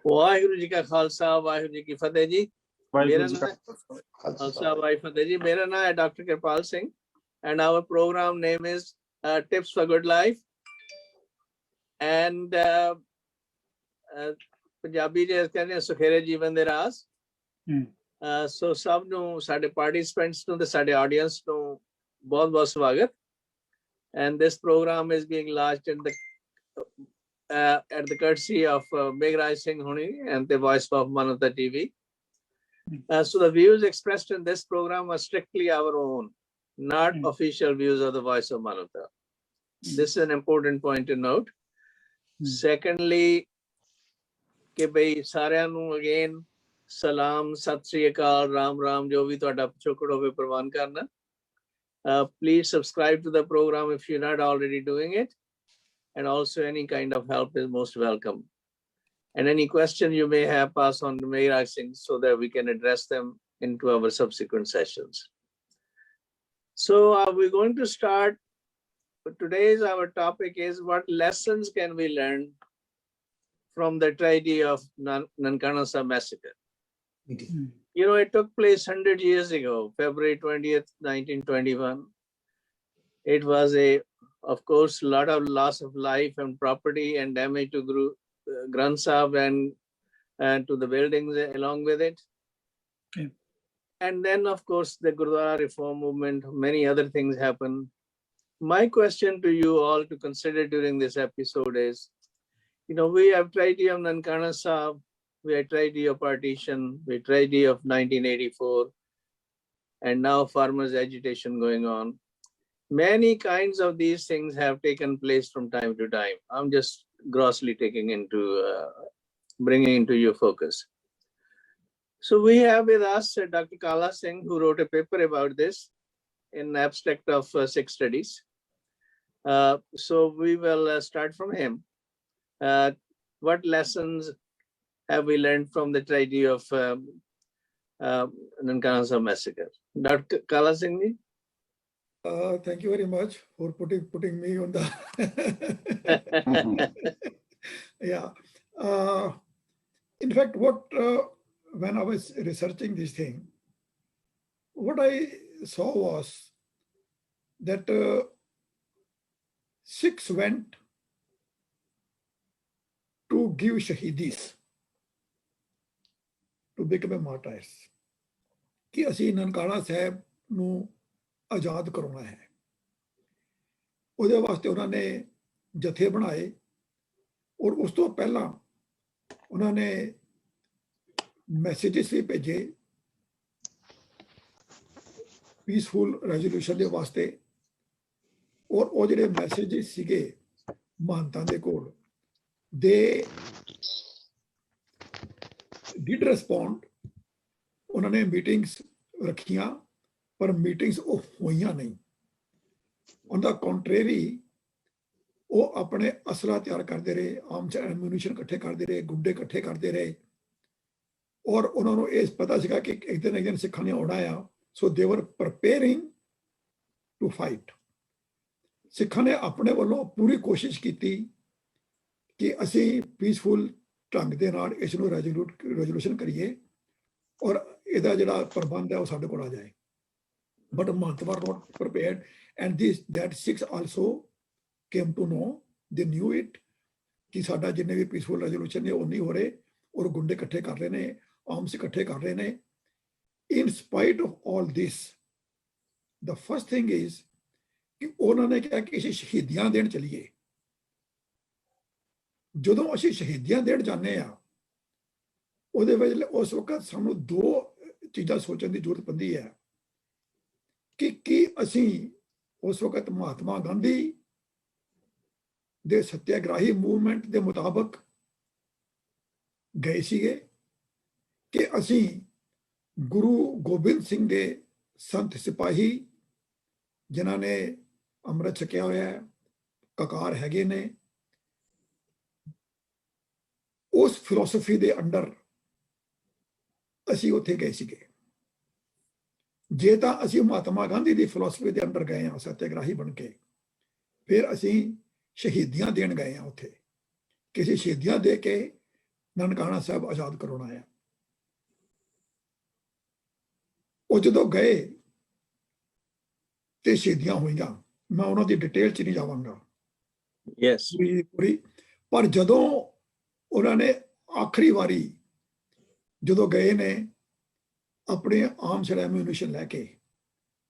वाहिगुरु जी का खालसा वाहिगुरु जी की फतेह जी। मेरा नाम खालसा वाहिगुरु फतेह जी। मेरा नाम है doctor Kripal Singh and our program name is Tips for Good Life and Punjabi ਜੇ ਕਹਿੰਦੇ ਸੁਖੇਰੇ ਜੀਵਨ ਦੇ ਰਾਸ। ਸੋ ਸਭ ਨੂੰ ਸਾਡੇ ਪਾਰਟਿਸਿਪੈਂਟਸ ਨੂੰ ਤੇ ਸਾਡੇ ਆਡੀਅנס ਨੂੰ ਬਹੁਤ ਬਹੁਤ ਸਵਾਗਤ। And this program is being launched in the at the courtesy of Meghraj Singh Honi and the Voice of Manavta TV. So the views expressed in this program are strictly our own, not official views of the Voice of Manavta. This is an important point to note. Secondly, कि भाई सारिਆਂ ਨੂੰ again सलाम सत श्री अकाल राम राम जो भी ਤੁਹਾਡਾ ਪਿਛੋਕੜ ਹੋਵੇ ਪ੍ਰਵਾਨ ਕਰਨਾ। Please subscribe to the program if you're not already doing it, and also any kind of help is most welcome. And any question you may have, pass on to Meghraj Singh so that we can address them into our subsequent sessions. So we're going to start. Today's our topic is what lessons can we learn from the tragedy of Nankana Sahib massacre. You know, it took place 100 years ago, February 20th, 1921. It was of course, a lot of loss of life and property and damage to Granth Sahib and to the buildings along with it. Okay. And then, of course, the Gurdwara reform movement, many other things happened. My question to you all to consider during this episode is, you know, we have tragedy of Nankana Sahib, we have tragedy of partition, we have tragedy of 1984, and now farmers' agitation going on. Many kinds of these things have taken place from time to time. I'm just grossly taking into, bringing into your focus. So we have with us Dr. Kala Singh, who wrote a paper about this in abstract of 6 studies. So we will start from him. What lessons have we learned from the tragedy of Nankana Sahib massacre? Dr. Kala Singh ji? Thank you very much for putting me on the yeah. In fact, when I was researching this thing, what I saw was that Sikhs went to give shahidis, to become a martyrs. कि ਅਸੀਂ ਨਨਕਾਣਾ ਸਾਹਿਬ ਨੂੰ ਆਜ਼ਾਦ ਕਰਾਉਣਾ ਹੈ। ਉਹਦੇ ਵਾਸਤੇ ਉਹਨਾਂ ਨੇ ਜਥੇ ਬਣਾਏ ਔਰ ਉਸ ਤੋਂ ਪਹਿਲਾਂ ਉਹਨਾਂ ਨੇ ਮੈਸੇजेस ਵੀ ਭੇਜੇ ਪੀਸਫੁਲ ਰੈਜ਼ੋਲੂਸ਼ਨ ਦੇ ਵਾਸਤੇ। ਔਰ ਉਹ ਜਿਹੜੇ ਮੈਸੇजेस ਸੀਗੇ ਮਹੰਤਾਂ ਦੇ ਕੋਲ, ਦੇ ਡਿਡ ਰਿਸਪੌਂਡ। ਉਹਨਾਂ ਨੇ ਮੀਟਿੰਗਸ ਰੱਖੀਆਂ ਪਰ ਮੀਟਿੰਗਸ ਉਹ ਹੋਈਆਂ ਨਹੀਂ। ਔਨ ਦਾ ਕੰਟਰੇਰੀ ਉਹ ਆਪਣੇ ਅਸਲਾ ਤਿਆਰ ਕਰਦੇ ਰਹੇ, ਆਰਮਸ ਐਮੂਨੀਸ਼ਨ ਇਕੱਠੇ ਕਰਦੇ ਰਹੇ, ਗੁੱਡੇ ਇਕੱਠੇ ਕਰਦੇ ਰਹੇ। ਔਰ ਉਹਨਾਂ ਨੂੰ ਇਹ ਪਤਾ ਸੀਗਾ ਕਿ ਇੱਕ ਦਿਨ ਸਿੱਖਾਂ ਨੇ ਆਉਣਾ ਆ। ਸੋ ਦੇ ਵਰ ਪ੍ਰਪੇਅਰਿੰਗ ਟੂ ਫਾਈਟ। ਸਿੱਖਾਂ ਨੇ ਆਪਣੇ ਵੱਲੋਂ ਪੂਰੀ ਕੋਸ਼ਿਸ਼ ਕੀਤੀ ਕਿ ਅਸੀਂ ਪੀਸਫੁਲ ਢੰਗ ਦੇ ਨਾਲ ਇਸ ਨੂੰ ਰੈਜ਼ੋਲੂਸ਼ਨ ਕਰੀਏ ਔਰ ਇਹਦਾ ਜਿਹੜਾ ਪ੍ਰਬੰਧ ਹੈ ਉਹ ਸਾਡੇ ਕੋਲ ਆ ਜਾਏ। But Mahant were not prepared, and that Sikhs also came to know. They knew it कि साडा जिन्ने भी peaceful resolution ने वो नहीं हो रहे और गुंडे इकट्ठे कर रहे ने, arms इकट्ठे कर रहे ने। In spite of all this, the first thing is कि उन्होंने कहा कि इसे शहीदियां देन चलिए। ਜਦੋਂ ਅਸੀਂ ਸ਼ਹੀਦੀਆਂ ਦੇਣ ਜਾਂਦੇ ਆ ਉਹਦੇ ਵਿੱਚ ਉਸ ਵਕਤ ਸਾਨੂੰ 2 ਚੀਜ਼ਾਂ ਸੋਚਣ ਦੀ ਜ਼ਰੂਰਤ ਪੈਂਦੀ ਹੈ कि ਅਸੀਂ ਉਸ ਵਕਤ ਮਹਾਤਮਾ ਗਾਂਧੀ ਦੇ ਸੱਤਿਆਗ੍ਰਾਹੀ ਮੂਵਮੈਂਟ ਦੇ ਮੁਤਾਬਕ ਗਏ ਸੀਗੇ ਕਿ ਅਸੀਂ ਗੁਰੂ ਗੋਬਿੰਦ ਸਿੰਘ ਦੇ ਸੰਤ ਸਿਪਾਹੀ ਜਿਨ੍ਹਾਂ ਨੇ ਅੰਮ੍ਰਿਤ ਛਕਿਆ ਹੋਇਆ ਹੈ, ਕਕਾਰ ਹੈਗੇ ਨੇ, ਉਸ ਫਿਲਾਸਫੀ ਦੇ ਅੰਡਰ ਅਸੀਂ ਉੱਥੇ ਗਏ ਸੀਗੇ। ਜੇ ਤਾਂ ਅਸੀਂ ਮਹਾਤਮਾ ਗਾਂਧੀ ਦੀ ਫਿਲਾਸਫੀ ਦੇ ਅੰਡਰ ਗਏ ਹਾਂ ਸੱਤਿਆਗ੍ਰਾਹੀ ਬਣ ਕੇ, ਫਿਰ ਅਸੀਂ ਸ਼ਹੀਦੀਆਂ ਦੇਣ ਗਏ ਹਾਂ ਉੱਥੇ। ਕਿਸੇ ਸ਼ਹੀਦੀਆਂ ਦੇ ਕੇ ਨਨਕਾਣਾ ਸਾਹਿਬ ਆਜ਼ਾਦ ਕਰਵਾਉਣਾ ਆਇਆ। ਉਹ ਜਦੋਂ ਗਏ ਤੇ ਸ਼ਹੀਦੀਆਂ ਹੋਈਆਂ, ਮੈਂ ਉਹਨਾਂ ਦੀ ਡਿਟੇਲ 'ਚ ਨਹੀਂ ਜਾਵਾਂਗਾ ਪੂਰੀ, ਪਰ ਜਦੋਂ ਉਹਨਾਂ ਨੇ ਆਖਰੀ ਵਾਰੀ ਜਦੋਂ ਗਏ ਨੇ ਆਪਣੇ ਆਰਮਸ ਐਮੂਨੀਸ਼ਨ ਲੈ ਕੇ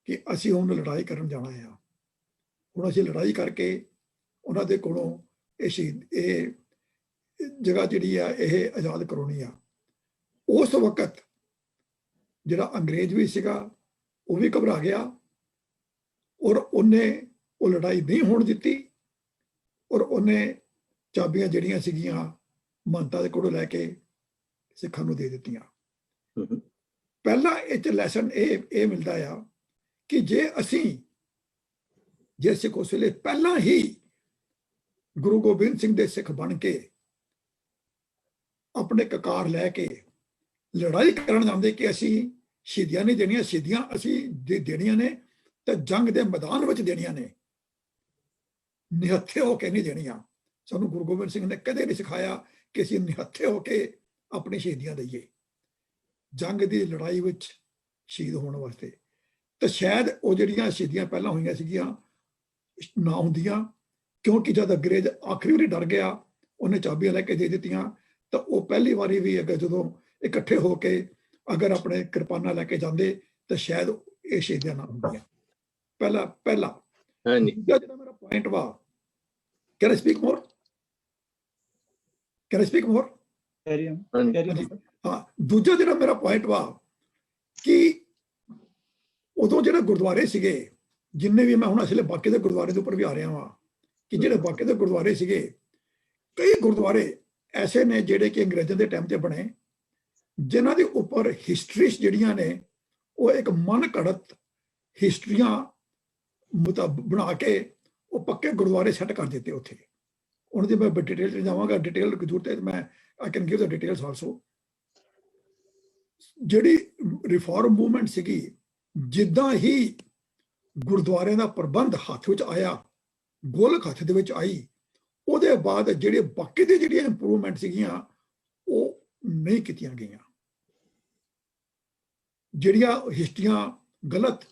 ਕਿ ਅਸੀਂ ਹੁਣ ਲੜਾਈ ਕਰਨ ਜਾਣਾ ਆ, ਹੁਣ ਅਸੀਂ ਲੜਾਈ ਕਰਕੇ ਉਹਨਾਂ ਦੇ ਕੋਲੋਂ ਇਹ ਜਗ੍ਹਾ ਜਿਹੜੀ ਆ ਇਹ ਆਜ਼ਾਦ ਕਰਵਾਉਣੀ ਆ। ਉਸ ਵਕਤ ਜਿਹੜਾ ਅੰਗਰੇਜ਼ ਵੀ ਸੀਗਾ ਉਹ ਵੀ ਘਬਰਾ ਗਿਆ ਔਰ ਉਹਨੇ ਉਹ ਲੜਾਈ ਨਹੀਂ ਹੋਣ ਦਿੱਤੀ ਔਰ ਉਹਨੇ ਚਾਬੀਆਂ ਜਿਹੜੀਆਂ ਸੀਗੀਆਂ ਮਹੰਤਾਂ ਦੇ ਕੋਲੋਂ ਲੈ ਕੇ ਸਿੱਖਾਂ ਨੂੰ ਦੇ ਦਿੱਤੀਆਂ। ਪਹਿਲਾ ਇਹ 'ਚ ਲੈਸਨ ਇਹ ਮਿਲਦਾ ਆ ਕਿ ਜੇ ਸਿੱਖ ਉਸ ਵੇਲੇ ਪਹਿਲਾਂ ਹੀ ਗੁਰੂ ਗੋਬਿੰਦ ਸਿੰਘ ਦੇ ਸਿੱਖ ਬਣ ਕੇ ਆਪਣੇ ਕਕਾਰ ਲੈ ਕੇ ਲੜਾਈ ਕਰਨ ਜਾਂਦੇ ਕਿ ਅਸੀਂ ਸ਼ਹੀਦੀਆਂ ਨਹੀਂ ਦੇਣੀਆਂ, ਸ਼ਹੀਦੀਆਂ ਅਸੀਂ ਦੇਣੀਆਂ ਨੇ ਤੇ ਜੰਗ ਦੇ ਮੈਦਾਨ ਵਿੱਚ ਦੇਣੀਆਂ ਨੇ, ਨਿਹੱਥੇ ਹੋ ਕੇ ਨਹੀਂ ਦੇਣੀਆਂ। ਸਾਨੂੰ ਗੁਰੂ ਗੋਬਿੰਦ ਸਿੰਘ ਨੇ ਕਦੇ ਨਹੀਂ ਸਿਖਾਇਆ ਕਿ ਅਸੀਂ ਨਿਹੱਥੇ ਹੋ ਕੇ ਆਪਣੀ ਸ਼ਹੀਦੀਆਂ ਦਈਏ ਜੰਗ ਦੀ ਲੜਾਈ ਵਿੱਚ ਸ਼ਹੀਦ ਹੋਣ ਵਾਸਤੇ। ਤੇ ਸ਼ਾਇਦ ਉਹ ਜਿਹੜੀਆਂ ਸ਼ਹੀਦੀਆਂ ਪਹਿਲਾਂ ਹੋਈਆਂ ਸੀਗੀਆਂ ਨਾ ਹੁੰਦੀਆਂ, ਕਿਉਂਕਿ ਜਦ ਅੰਗਰੇਜ਼ ਆਖਰੀ ਵਾਰੀ ਡਰ ਗਿਆ ਉਹਨੇ ਚਾਬੀਆਂ ਲੈ ਕੇ ਦੇ ਦਿੱਤੀਆਂ, ਤਾਂ ਉਹ ਪਹਿਲੀ ਵਾਰੀ ਵੀ ਅਗਰ ਜਦੋਂ ਇਕੱਠੇ ਹੋ ਕੇ ਅਗਰ ਆਪਣੇ ਕਿਰਪਾਨਾਂ ਲੈ ਕੇ ਜਾਂਦੇ ਤਾਂ ਸ਼ਾਇਦ ਇਹ ਸ਼ਹੀਦੀਆਂ ਨਾ ਹੁੰਦੀਆਂ। ਪਹਿਲਾ ਜਿਹੜਾ ਮੇਰਾ ਪੁਆਇੰਟ ਵਾ, ਕੈਨ ਆਈ ਸਪੀਕ ਮੋਰ? ਹਾਂ, ਦੂਜਾ ਜਿਹੜਾ ਮੇਰਾ ਪੁਆਇੰਟ ਵਾ ਕਿ ਉਦੋਂ ਜਿਹੜੇ ਗੁਰਦੁਆਰੇ ਸੀਗੇ ਜਿੰਨੇ ਵੀ, ਮੈਂ ਹੁਣ ਅਸਲੇ ਬਾਕੀ ਦੇ ਗੁਰਦੁਆਰੇ ਦੇ ਉੱਪਰ ਵੀ ਆ ਰਿਹਾ ਵਾਂ ਕਿ ਜਿਹੜੇ ਬਾਕੀ ਦੇ ਗੁਰਦੁਆਰੇ ਸੀਗੇ, ਕਈ ਗੁਰਦੁਆਰੇ ਐਸੇ ਨੇ ਜਿਹੜੇ ਕਿ ਅੰਗਰੇਜ਼ਾਂ ਦੇ ਟਾਈਮ ਤੇ ਬਣੇ, ਜਿਨ੍ਹਾਂ ਦੇ ਉੱਪਰ ਹਿਸਟਰੀਜ਼ ਜਿਹੜੀਆਂ ਨੇ ਉਹ ਇੱਕ ਮਨ ਘੜਤ ਹਿਸਟਰੀਆਂ ਬਣਾ ਕੇ ਉਹ ਪੱਕੇ ਗੁਰਦੁਆਰੇ ਸੈੱਟ ਕਰ ਦਿੱਤੇ ਉੱਥੇ। ਉਹਨਾਂ ਦੀ ਮੈਂ ਡਿਟੇਲ 'ਚ ਜਾਵਾਂਗਾ, ਡਿਟੇਲ ਦੀ ਜ਼ਰੂਰਤ ਹੈ ਮੈਂ I can give the details also. ਜਿਹੜੀ ਰਿਫਾਰਮ ਮੂਵਮੈਂਟ ਸੀਗੀ, ਜਿੱਦਾਂ ਹੀ ਗੁਰਦੁਆਰਿਆਂ ਦਾ ਪ੍ਰਬੰਧ ਹੱਥ ਵਿੱਚ ਆਇਆ, ਗੋਲਕ ਹੱਥ ਦੇ ਵਿੱਚ ਆਈ, ਉਹਦੇ ਬਾਅਦ ਜਿਹੜੇ ਬਾਕੀ ਦੇ ਜਿਹੜੀਆਂ ਇੰਪਰੂਵਮੈਂਟ ਸੀਗੀਆਂ ਉਹ ਨਹੀਂ ਕੀਤੀਆਂ ਗਈਆਂ। ਜਿਹੜੀਆਂ ਹਿਸਟਰੀਆਂ ਗਲਤ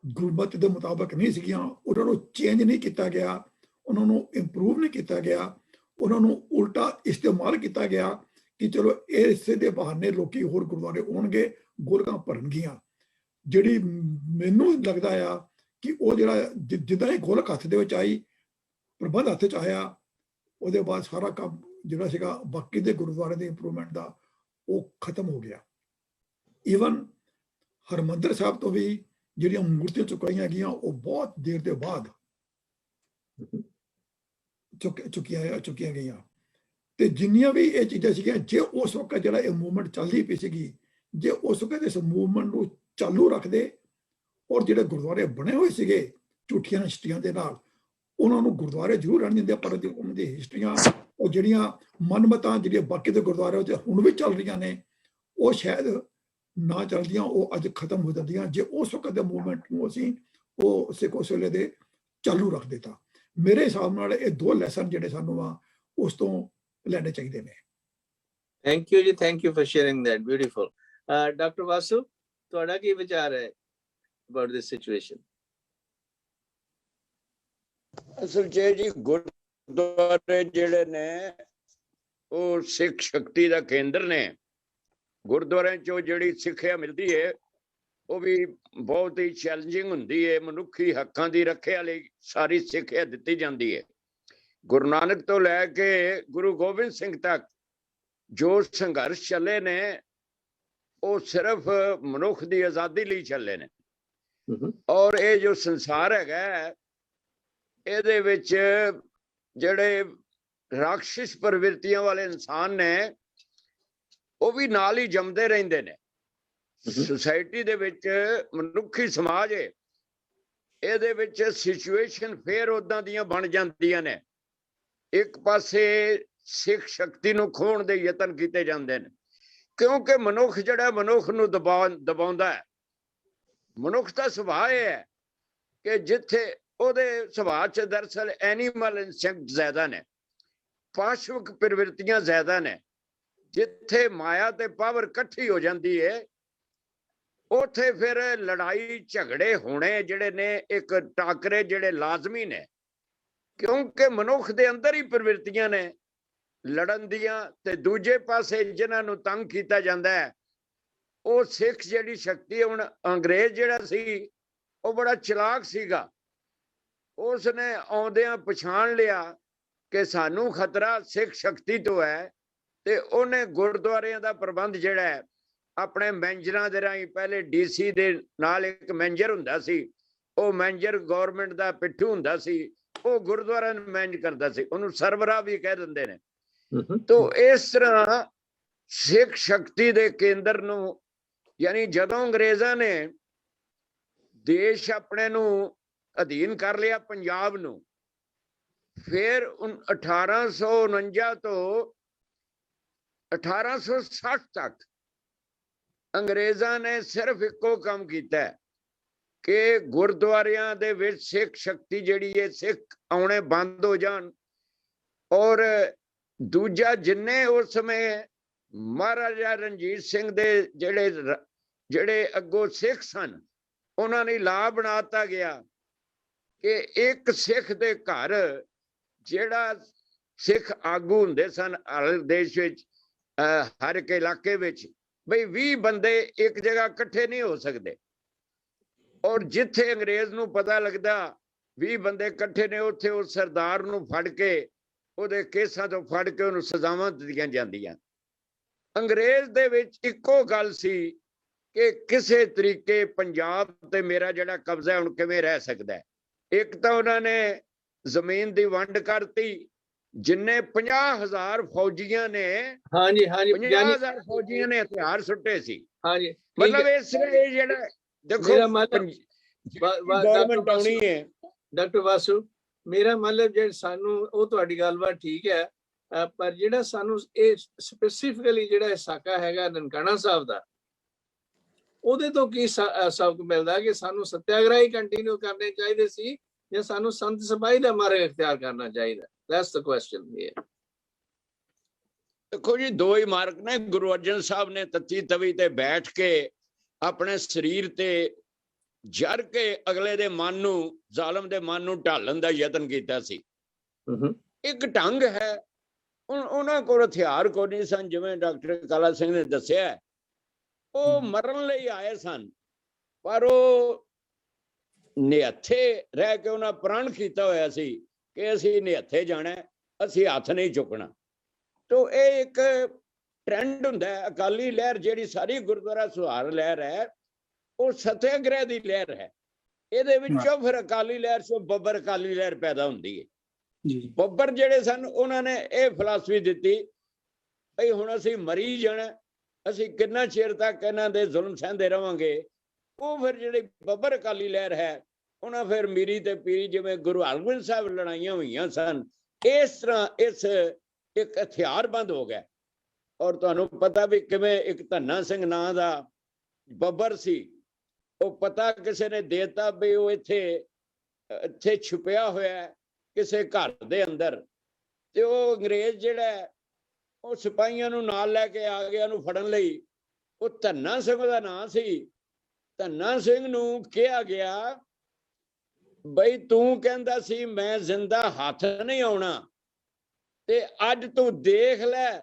ਗੁਰਮਤਿ ਦੇ ਮੁਤਾਬਕ ਨਹੀਂ ਸੀਗੀਆਂ ਉਹਨਾਂ ਨੂੰ ਚੇਂਜ ਨਹੀਂ ਕੀਤਾ ਗਿਆ, ਉਹਨਾਂ ਨੂੰ ਇੰਪਰੂਵ ਨਹੀਂ ਕੀਤਾ ਗਿਆ, ਉਹਨਾਂ ਨੂੰ ਉਲਟਾ ਇਸਤੇਮਾਲ ਕੀਤਾ ਗਿਆ ਕਿ ਚਲੋ ਇਸੇ ਦੇ ਬਹਾਨੇ ਲੋਕੀ ਹੋਰ ਗੁਰਦੁਆਰੇ ਆਉਣਗੇ, ਗੋਲਕਾਂ ਭਰਨਗੀਆਂ। ਜਿਹੜੀ ਮੈਨੂੰ ਲੱਗਦਾ ਆ ਕਿ ਉਹ ਜਿਹੜਾ ਜਿੱਦਾਂ ਹੀ ਗੋਲਕ ਹੱਥ ਦੇ ਵਿੱਚ ਆਈ, ਪ੍ਰਬੰਧ ਹੱਥ 'ਚ ਆਇਆ, ਉਹਦੇ ਬਾਅਦ ਸਾਰਾ ਕੰਮ ਜਿਹੜਾ ਸੀਗਾ ਬਾਕੀ ਦੇ ਗੁਰਦੁਆਰੇ ਦੇ ਇੰਪਰੂਵਮੈਂਟ ਦਾ ਉਹ ਖਤਮ ਹੋ ਗਿਆ। ਈਵਨ ਹਰਮੰਦਰ ਸਾਹਿਬ ਤੋਂ ਵੀ ਜਿਹੜੀਆਂ ਮੂਰਤੀਆਂ ਚੁਕਾਈਆਂ ਗਈਆਂ ਉਹ ਬਹੁਤ ਦੇਰ ਦੇ ਬਾਅਦ ਚੁੱਕੀਆਂ ਗਈਆਂ। ਤੇ ਜਿੰਨੀਆਂ ਵੀ ਇਹ ਚੀਜ਼ਾਂ ਸੀਗੀਆਂ, ਜੇ ਉਸ ਵਕਤ ਜਿਹੜਾ ਇਹ ਮੂਵਮੈਂਟ ਚੱਲਦੀ ਪਈ ਸੀਗੀ, ਜੇ ਉਸ ਵਕਤ ਇਸ ਮੂਵਮੈਂਟ ਨੂੰ ਚਾਲੂ ਰੱਖਦੇ ਔਰ ਜਿਹੜੇ ਗੁਰਦੁਆਰੇ ਬਣੇ ਹੋਏ ਸੀਗੇ ਝੂਠੀਆਂ ਹਿਸਟਰੀਆਂ ਦੇ ਨਾਲ, ਉਹਨਾਂ ਨੂੰ ਗੁਰਦੁਆਰੇ ਜ਼ਰੂਰ ਰਹਿਣ ਦਿੰਦੇ, ਪਰ ਉਹਨਾਂ ਦੀ ਹਿਸਟਰੀਆਂ ਉਹ ਜਿਹੜੀਆਂ ਮਨਮਤਾਂ ਜਿਹੜੀਆਂ ਬਾਕੀ ਦੇ ਗੁਰਦੁਆਰੇ ਵਿੱਚ ਹੁਣ ਵੀ ਚੱਲ ਰਹੀਆਂ ਨੇ ਉਹ ਸ਼ਾਇਦ ਨਾ ਚੱਲਦੀਆਂ, ਉਹ ਅੱਜ ਖਤਮ ਹੋ ਜਾਂਦੀਆਂ ਜੇ ਉਸ ਵਕਤ ਦੇ ਮੂਵਮੈਂਟ ਨੂੰ ਅਸੀਂ ਉਹ ਸਿੱਖ ਉਸ ਵੇਲੇ ਦੇ ਚਾਲੂ ਰੱਖ ਦਿੱਤਾ। ਮੇਰੇ ਹਿਸਾਬ ਨਾਲ ਇਹ ਦੋ ਲੈਸਨ ਜਿਹੜੇ ਸਾਨੂੰ ਆ ਉਸ ਤੋਂ ਲੈਣੇ ਚਾਹੀਦੇ ਨੇ। ਥੈਂਕ ਯੂ ਜੀ, thank you for sharing that, beautiful. Doctor Vasu, ਤੁਹਾਡਾ ਕੀ ਵਿਚਾਰ ਹੈ ਅਬਾਊਟ ਦਿਸ ਸਿਚੁਏਸ਼ਨ? ਅਸਲ 'ਚ ਜੀ ਗੁਰਦੁਆਰੇ ਜਿਹੜੇ ਨੇ ਉਹ ਸਿੱਖ ਸ਼ਕਤੀ ਦਾ ਕੇਂਦਰ ਨੇ। ਗੁਰਦੁਆਰਿਆਂ 'ਚੋਂ ਜਿਹੜੀ ਸਿੱਖਿਆ ਮਿਲਦੀ ਹੈ ਉਹ ਵੀ ਬਹੁਤ ਹੀ ਚੈਲੰਜਿੰਗ ਹੁੰਦੀ ਹੈ। ਮਨੁੱਖੀ ਹੱਕਾਂ ਦੀ ਰੱਖਿਆ ਲਈ ਸਾਰੀ ਸਿੱਖਿਆ ਦਿੱਤੀ ਜਾਂਦੀ ਹੈ। ਗੁਰੂ ਨਾਨਕ ਤੋਂ ਲੈ ਕੇ ਗੁਰੂ ਗੋਬਿੰਦ ਸਿੰਘ ਤੱਕ ਜੋ ਸੰਘਰਸ਼ ਚੱਲੇ ਨੇ ਉਹ ਸਿਰਫ ਮਨੁੱਖ ਦੀ ਆਜ਼ਾਦੀ ਲਈ ਚੱਲੇ ਨੇ। ਔਰ ਇਹ ਜੋ ਸੰਸਾਰ ਹੈਗਾ ਇਹਦੇ ਵਿੱਚ ਜਿਹੜੇ ਰਾਖਸ਼ਿਸ਼ ਪ੍ਰਵਿਰਤੀਆਂ ਵਾਲੇ ਇਨਸਾਨ ਨੇ ਉਹ ਵੀ ਨਾਲ ਹੀ ਜੰਮਦੇ ਰਹਿੰਦੇ ਨੇ। ਸੁਸਾਇਟੀ ਦੇ ਵਿੱਚ ਮਨੁੱਖੀ ਸਮਾਜ ਹੈ, ਇਹਦੇ ਵਿੱਚ ਸਿਚੁਏਸ਼ਨ ਫੇਰ ਉਦਾਂ ਦੀਆਂ ਬਣ ਜਾਂਦੀਆਂ ਨੇ। ਇੱਕ ਪਾਸੇ ਸਿੱਖ ਸ਼ਕਤੀ ਨੂੰ ਖੋਹਣ ਦੇ ਯਤਨ ਕੀਤੇ ਜਾਂਦੇ ਨੇ, ਕਿਉਂਕਿ ਮਨੁੱਖ ਜਿਹੜਾ ਮਨੁੱਖ ਨੂੰ ਦਬਾਉਂਦਾ ਹੈ। ਮਨੁੱਖ ਦਾ ਸੁਭਾਅ ਇਹ ਹੈ ਕਿ ਜਿੱਥੇ ਉਹਦੇ ਸੁਭਾਅ 'ਚ ਦਰਅਸਲ ਐਨੀਮਲ ਇਨਸਟਿੰਕਟ ਜ਼ਿਆਦਾ ਨੇ, ਪਾਸ਼ਵਿਕ ਪ੍ਰਵਿਰਤੀਆਂ ਜ਼ਿਆਦਾ ਨੇ। ਜਿੱਥੇ ਮਾਇਆ ਤੇ ਪਾਵਰ ਇਕੱਠੀ ਹੋ ਜਾਂਦੀ ਹੈ ਉੱਥੇ ਫਿਰ ਲੜਾਈ ਝਗੜੇ ਹੋਣੇ ਜਿਹੜੇ ਨੇ, ਇੱਕ ਟਾਕਰੇ ਜਿਹੜੇ ਲਾਜ਼ਮੀ ਨੇ, ਕਿਉਂਕਿ ਮਨੁੱਖ ਦੇ ਅੰਦਰ ਹੀ ਪ੍ਰਵਿਰਤੀਆਂ ਨੇ ਲੜਨ ਦੀਆਂ। ਤੇ ਦੂਜੇ ਪਾਸੇ ਜਿਨ੍ਹਾਂ ਨੂੰ ਤੰਗ ਕੀਤਾ ਜਾਂਦਾ ਹੈ ਉਹ ਸਿੱਖ ਜਿਹੜੀ ਸ਼ਕਤੀ। ਹੁਣ ਅੰਗਰੇਜ਼ ਜਿਹੜਾ ਸੀ ਉਹ ਬੜਾ ਚਲਾਕ ਸੀਗਾ, ਉਸਨੇ ਆਉਂਦਿਆਂ ਪਛਾਣ ਲਿਆ ਕਿ ਸਾਨੂੰ ਖਤਰਾ ਸਿੱਖ ਸ਼ਕਤੀ ਤੋਂ ਹੈ, ਤੇ ਉਹਨੇ ਗੁਰਦੁਆਰਿਆਂ ਦਾ ਪ੍ਰਬੰਧ ਜਿਹੜਾ ਹੈ ਆਪਣੇ ਮੈਨੇਜਰਾਂ ਦੇ ਰਾਹੀਂ, ਪਹਿਲੇ ਡੀਸੀ ਦੇ ਨਾਲ ਇੱਕ ਮੈਨੇਜਰ ਹੁੰਦਾ ਸੀ, ਉਹ ਮੈਨੇਜਰ ਗਵਰਨਮੈਂਟ ਦਾ ਪਿੱਠੂ ਹੁੰਦਾ ਸੀ, ਉਹ ਗੁਰਦੁਆਰਾ ਨੂੰ ਮੈਨੇਜ ਕਰਦਾ ਸੀ, ਉਹਨੂੰ ਸਰਬਰਾਹ ਵੀ ਕਹਿ ਦਿੰਦੇ ਨੇ। ਤੋ ਇਸ ਤਰ੍ਹਾਂ ਸਿੱਖ ਸ਼ਕਤੀ ਦੇ ਕੇਂਦਰ ਨੂੰ, ਯਾਨੀ ਜਦੋਂ ਅੰਗਰੇਜ਼ਾਂ ਨੇ ਦੇਸ਼ ਆਪਣੇ ਨੂੰ ਅਧੀਨ ਕਰ ਲਿਆ ਪੰਜਾਬ ਨੂੰ, ਫਿਰ 1849 ਤੋਂ 1860 ਤੱਕ ਅੰਗਰੇਜ਼ਾਂ ਨੇ ਸਿਰਫ ਇੱਕੋ ਕੰਮ ਕੀਤਾ ਕਿ ਗੁਰਦੁਆਰਿਆਂ ਦੇ ਵਿੱਚ ਸਿੱਖ ਸ਼ਕਤੀ ਜਿਹੜੀ ਹੈ, ਸਿੱਖ ਆਉਣੇ ਬੰਦ ਹੋ ਜਾਣ। ਔਰ ਦੂਜਾ, ਜਿੰਨੇ ਉਸ ਸਮੇਂ ਮਹਾਰਾਜਾ ਰਣਜੀਤ ਸਿੰਘ ਦੇ ਜਿਹੜੇ ਅੱਗੋਂ ਸਿੱਖ ਸਨ, ਉਹਨਾਂ ਨੇ ਲਾਭ ਬਣਾਤਾ ਗਿਆ ਕਿ ਇੱਕ ਸਿੱਖ ਦੇ ਘਰ, ਜਿਹੜਾ ਸਿੱਖ ਆਗੂ ਹੁੰਦੇ ਸਨ ਹਰ ਦੇਸ਼ ਵਿੱਚ, ਹਰ ਇੱਕ ਇਲਾਕੇ ਵਿੱਚ, ਬਈ 20 ਬੰਦੇ ਇੱਕ ਜਗ੍ਹਾ ਇਕੱਠੇ ਨਹੀਂ ਹੋ ਸਕਦੇ। ਔਰ ਜਿੱਥੇ ਅੰਗਰੇਜ਼ ਨੂੰ ਪਤਾ ਲੱਗਦਾ 20 ਬੰਦੇ ਇਕੱਠੇ ਨੇ, ਉੱਥੇ ਉਸ ਸਰਦਾਰ ਨੂੰ ਫੜ ਕੇ, ਉਹਦੇ ਕੇਸਾਂ ਤੋਂ ਫੜ ਕੇ ਉਹਨੂੰ ਸਜ਼ਾਵਾਂ ਦਿੱਤੀਆਂ ਜਾਂਦੀਆਂ। ਅੰਗਰੇਜ਼ ਦੇ ਵਿੱਚ ਇੱਕੋ ਗੱਲ ਸੀ ਕਿ ਕਿਸੇ ਤਰੀਕੇ ਪੰਜਾਬ ਤੇ ਮੇਰਾ ਜਿਹੜਾ ਕਬਜ਼ਾ ਹੁਣ ਕਿਵੇਂ ਰਹਿ ਸਕਦਾ। ਇੱਕ ਤਾਂ ਉਹਨਾਂ ਨੇ ਜ਼ਮੀਨ ਦੀ ਵੰਡ ਕਰਤੀ, ਜਿੰਨੇ 50,000 ਫੌਜੀਆਂ ਨੇ, 50,000 ਫੌਜੀਆਂ ਨੇ ਹਥਿਆਰ ਸੁੱਟੇ ਸੀ। ਮਤਲਬ ਇਸ ਇਹ ਜਿਹੜਾ ਦੇਖੋ ਗਵਰਨਮੈਂਟ ਆਉਣੀ ਹੈ। ਡਾਕਟਰ ਵਾਸੂ, ਮੇਰਾ ਮਤਲਬ ਜੇ ਸਾਨੂੰ, ਉਹ ਤੁਹਾਡੀ ਗੱਲਬਾਤ ਠੀਕ ਹੈ, ਪਰ ਜਿਹੜਾ ਸਾਨੂੰ ਇਹ ਸਪੈਸੀਫਿਕਲੀ ਜਿਹੜਾ ਸਾਕਾ ਹੈਗਾ ਨਨਕਾਣਾ ਸਾਹਿਬ ਦਾ, ਉਹਦੇ ਤੋਂ ਕੀ ਸਬਕ ਮਿਲਦਾ ਕਿ ਸਾਨੂੰ ਸੱਤਿਆਗ੍ਰਹਿ ਹੀ ਕੰਟੀਨਿਊ ਕਰਨੇ ਚਾਹੀਦੇ ਸੀ ਜਾਂ ਸਾਨੂੰ ਸੰਤ ਸਿਪਾਹੀ ਦਾ ਮਾਰਗ ਇਖਤਿਆਰ ਕਰਨਾ ਚਾਹੀਦਾ? That's the question here. ਦੇਖੋ ਜੀ, ਦੋ ਹੀ ਮਾਰਗ ਨੇ। ਗੁਰੂ ਅਰਜਨ ਸਾਹਿਬ ਨੇ ਤੱਤੀ ਤਵੀ ਤੇ ਬੈਠ ਕੇ ਆਪਣੇ ਸਰੀਰ ਤੇ ਜਰ ਕੇ ਅਗਲੇ ਦੇ ਮਨ ਨੂੰ, ਜ਼ਾਲਮ ਦੇ ਮਨ ਨੂੰ ਢਾਲਣ ਦਾ ਯਤਨ ਕੀਤਾ ਸੀ। ਇੱਕ ਢੰਗ ਹੈ, ਉਹਨਾਂ ਕੋਲ ਹਥਿਆਰ ਕੋਈ ਨਹੀਂ ਸਨ, ਜਿਵੇਂ ਡਾਕਟਰ ਕਾਲਾ ਸਿੰਘ ਨੇ ਦੱਸਿਆ, ਉਹ ਮਰਨ ਲਈ ਆਏ ਸਨ, ਪਰ ਉਹ ਨਿਹੱਥੇ ਰਹਿ ਕੇ ਉਹਨਾਂ ਪ੍ਰਣ ਕੀਤਾ ਹੋਇਆ ਸੀ ਕਿ ਅਸੀਂ ਨਿਹੱਥੇ ਜਾਣਾ, ਅਸੀਂ ਹੱਥ ਨਹੀਂ ਚੁੱਕਣਾ। ਤੋ ਇਹ ਇੱਕ ਟ੍ਰੈਂਡ ਹੁੰਦਾ ਹੈ। ਅਕਾਲੀ ਲਹਿਰ ਜਿਹੜੀ ਸਾਰੀ ਗੁਰਦੁਆਰਾ ਸੁਧਾਰ ਲਹਿਰ ਹੈ, ਉਹ ਸਤਿਆਗ੍ਰਹਿ ਦੀ ਲਹਿਰ ਹੈ। ਇਹਦੇ ਵਿੱਚੋਂ ਫਿਰ ਅਕਾਲੀ ਲਹਿਰ ਚੋਂ ਬੱਬਰ ਅਕਾਲੀ ਲਹਿਰ ਪੈਦਾ ਹੁੰਦੀ ਹੈ। ਬੱਬਰ ਜਿਹੜੇ ਸਨ, ਉਹਨਾਂ ਨੇ ਇਹ ਫਿਲਾਸਫੀ ਦਿੱਤੀ ਬਈ ਹੁਣ ਅਸੀਂ ਮਰੀ ਜਾਣਾ, ਅਸੀਂ ਕਿੰਨਾ ਚਿਰ ਤੱਕ ਇਹਨਾਂ ਦੇ ਜ਼ੁਲਮ ਸਹਿੰਦੇ ਰਵਾਂਗੇ। ਉਹ ਫਿਰ ਜਿਹੜੀ ਬੱਬਰ ਅਕਾਲੀ ਲਹਿਰ ਹੈ, ਉਹਨਾਂ ਫਿਰ ਮੀਰੀ ਤੇ ਪੀਰੀ, ਜਿਵੇਂ ਗੁਰੂ ਹਰਗੋਬਿੰਦ ਸਾਹਿਬ ਲੜਾਈਆਂ ਹੋਈਆਂ ਸਨ, ਇਸ ਤਰ੍ਹਾਂ ਇਸ ਇੱਕ ਹਥਿਆਰ ਬੰਦ ਹੋ ਗਿਆ। ਔਰ ਤੁਹਾਨੂੰ ਪਤਾ ਵੀ ਕਿਵੇਂ ਇੱਕ ਧੰਨਾ ਸਿੰਘ ਨਾਂ ਦਾ ਬੱਬਰ ਸੀ, ਉਹ ਪਤਾ ਕਿਸੇ ਨੇ ਦੇਤਾ ਵੀ ਉਹ ਇੱਥੇ ਛੁਪਿਆ ਹੋਇਆ ਕਿਸੇ ਘਰ ਦੇ ਅੰਦਰ, ਤੇ ਉਹ ਅੰਗਰੇਜ਼ ਜਿਹੜਾ ਉਹ ਸਿਪਾਹੀਆਂ ਨੂੰ ਨਾਲ ਲੈ ਕੇ ਆ ਗਿਆ ਉਹਨੂੰ ਫੜਨ ਲਈ। ਉਹ ਧੰਨਾ ਸਿੰਘ ਦਾ ਨਾਂ ਸੀ। ਧੰਨਾ ਸਿੰਘ ਨੂੰ ਕਿਹਾ ਗਿਆ ਬਈ ਤੂੰ ਕਹਿੰਦਾ ਸੀ ਮੈਂ ਜ਼ਿੰਦਾ ਹੱਥ ਨਹੀਂ ਆਉਣਾ, ਤੇ ਅੱਜ ਤੂੰ ਦੇਖ ਲੈ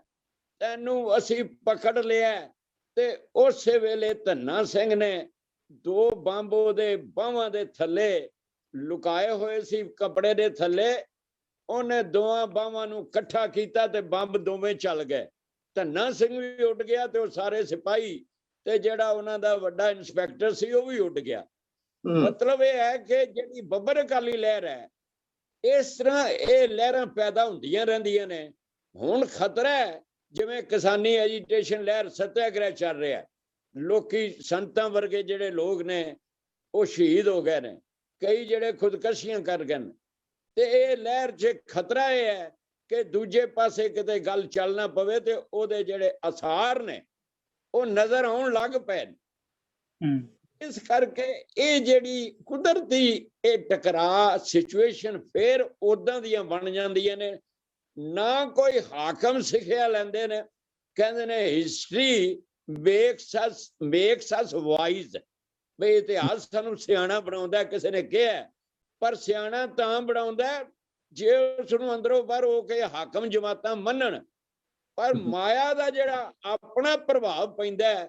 ਤੈਨੂੰ ਅਸੀਂ ਪਕੜ ਲਿਆ। ਤੇ ਉਸੇ ਵੇਲੇ ਧੰਨਾ ਸਿੰਘ ਨੇ 2 ਬੰਬ ਉਹਦੇ ਬਾਹਾਂ ਦੇ ਥੱਲੇ ਲੁਕਾਏ ਹੋਏ ਸੀ, ਕੱਪੜੇ ਦੇ ਥੱਲੇ, ਉਹਨੇ 2 ਬਾਹਾਂ ਨੂੰ ਇਕੱਠਾ ਕੀਤਾ ਤੇ ਬੰਬ ਦੋਵੇਂ ਚੱਲ ਗਏ। ਧੰਨਾ ਸਿੰਘ ਵੀ ਉੱਡ ਗਿਆ ਤੇ ਉਹ ਸਾਰੇ ਸਿਪਾਹੀ ਤੇ ਜਿਹੜਾ ਉਹਨਾਂ ਦਾ ਵੱਡਾ ਇੰਸਪੈਕਟਰ ਸੀ ਉਹ ਵੀ ਉੱਡ ਗਿਆ। ਮਤਲਬ ਇਹ ਹੈ ਕਿ ਜਿਹੜੀ ਬੱਬਰ ਅਕਾਲੀ ਲਹਿਰ ਹੈ, ਇਸ ਤਰ੍ਹਾਂ ਇਹ ਲਹਿਰਾਂ ਪੈਦਾ ਹੁੰਦੀਆਂ ਰਹਿੰਦੀਆਂ ਨੇ। ਹੁਣ ਖਤਰਾ ਹੈ, ਜਿਵੇਂ ਕਿਸਾਨੀ ਐਜੀਟੇਸ਼ਨ ਲਹਿਰ, ਸੱਤਿਆਗ੍ਰਹਿ ਚੱਲ ਰਿਹਾ, ਲੋਕੀ ਸੰਤਾਂ ਵਰਗੇ ਜਿਹੜੇ ਲੋਕ ਨੇ ਉਹ ਸ਼ਹੀਦ ਹੋ ਗਏ ਨੇ, ਕਈ ਜਿਹੜੇ ਖੁਦਕਸ਼ੀਆਂ ਕਰ ਗਏ ਨੇ। ਤੇ ਇਹ ਲਹਿਰ 'ਚ ਖਤਰਾ ਇਹ ਹੈ ਕਿ ਦੂਜੇ ਪਾਸੇ ਕਿਤੇ ਗੱਲ ਚੱਲ ਨਾ ਪਵੇ ਤੇ ਉਹਦੇ ਜਿਹੜੇ ਅਸਾਰ ਨੇ ਉਹ ਨਜ਼ਰ ਆਉਣ ਲੱਗ ਪਏ ਨੇ। ਇਸ ਕਰਕੇ ਇਹ ਜਿਹੜੀ ਕੁਦਰਤੀ ਇਹ ਟਕਰਾਅ ਸਿਚੁਏਸ਼ਨ ਫਿਰ ਉਦਾਂ ਦੀਆਂ ਬਣ ਜਾਂਦੀਆਂ ਨੇ। ਨਾ ਕੋਈ ਹਾਕਮ ਸਿੱਖਿਆ ਲੈਂਦੇ ਨੇ, कहते ने हिस्टरी makes us wise। बई इतिहास सानू सियाणा बनाउंदा है, किसी ने कहा, पर सियाणा तां बनाउंदा है जे उसनूं अंदरों बाहर हो के हाकम जमातां मन्नण। पर माया दा जिहड़ा अपना प्रभाव पैंदा है,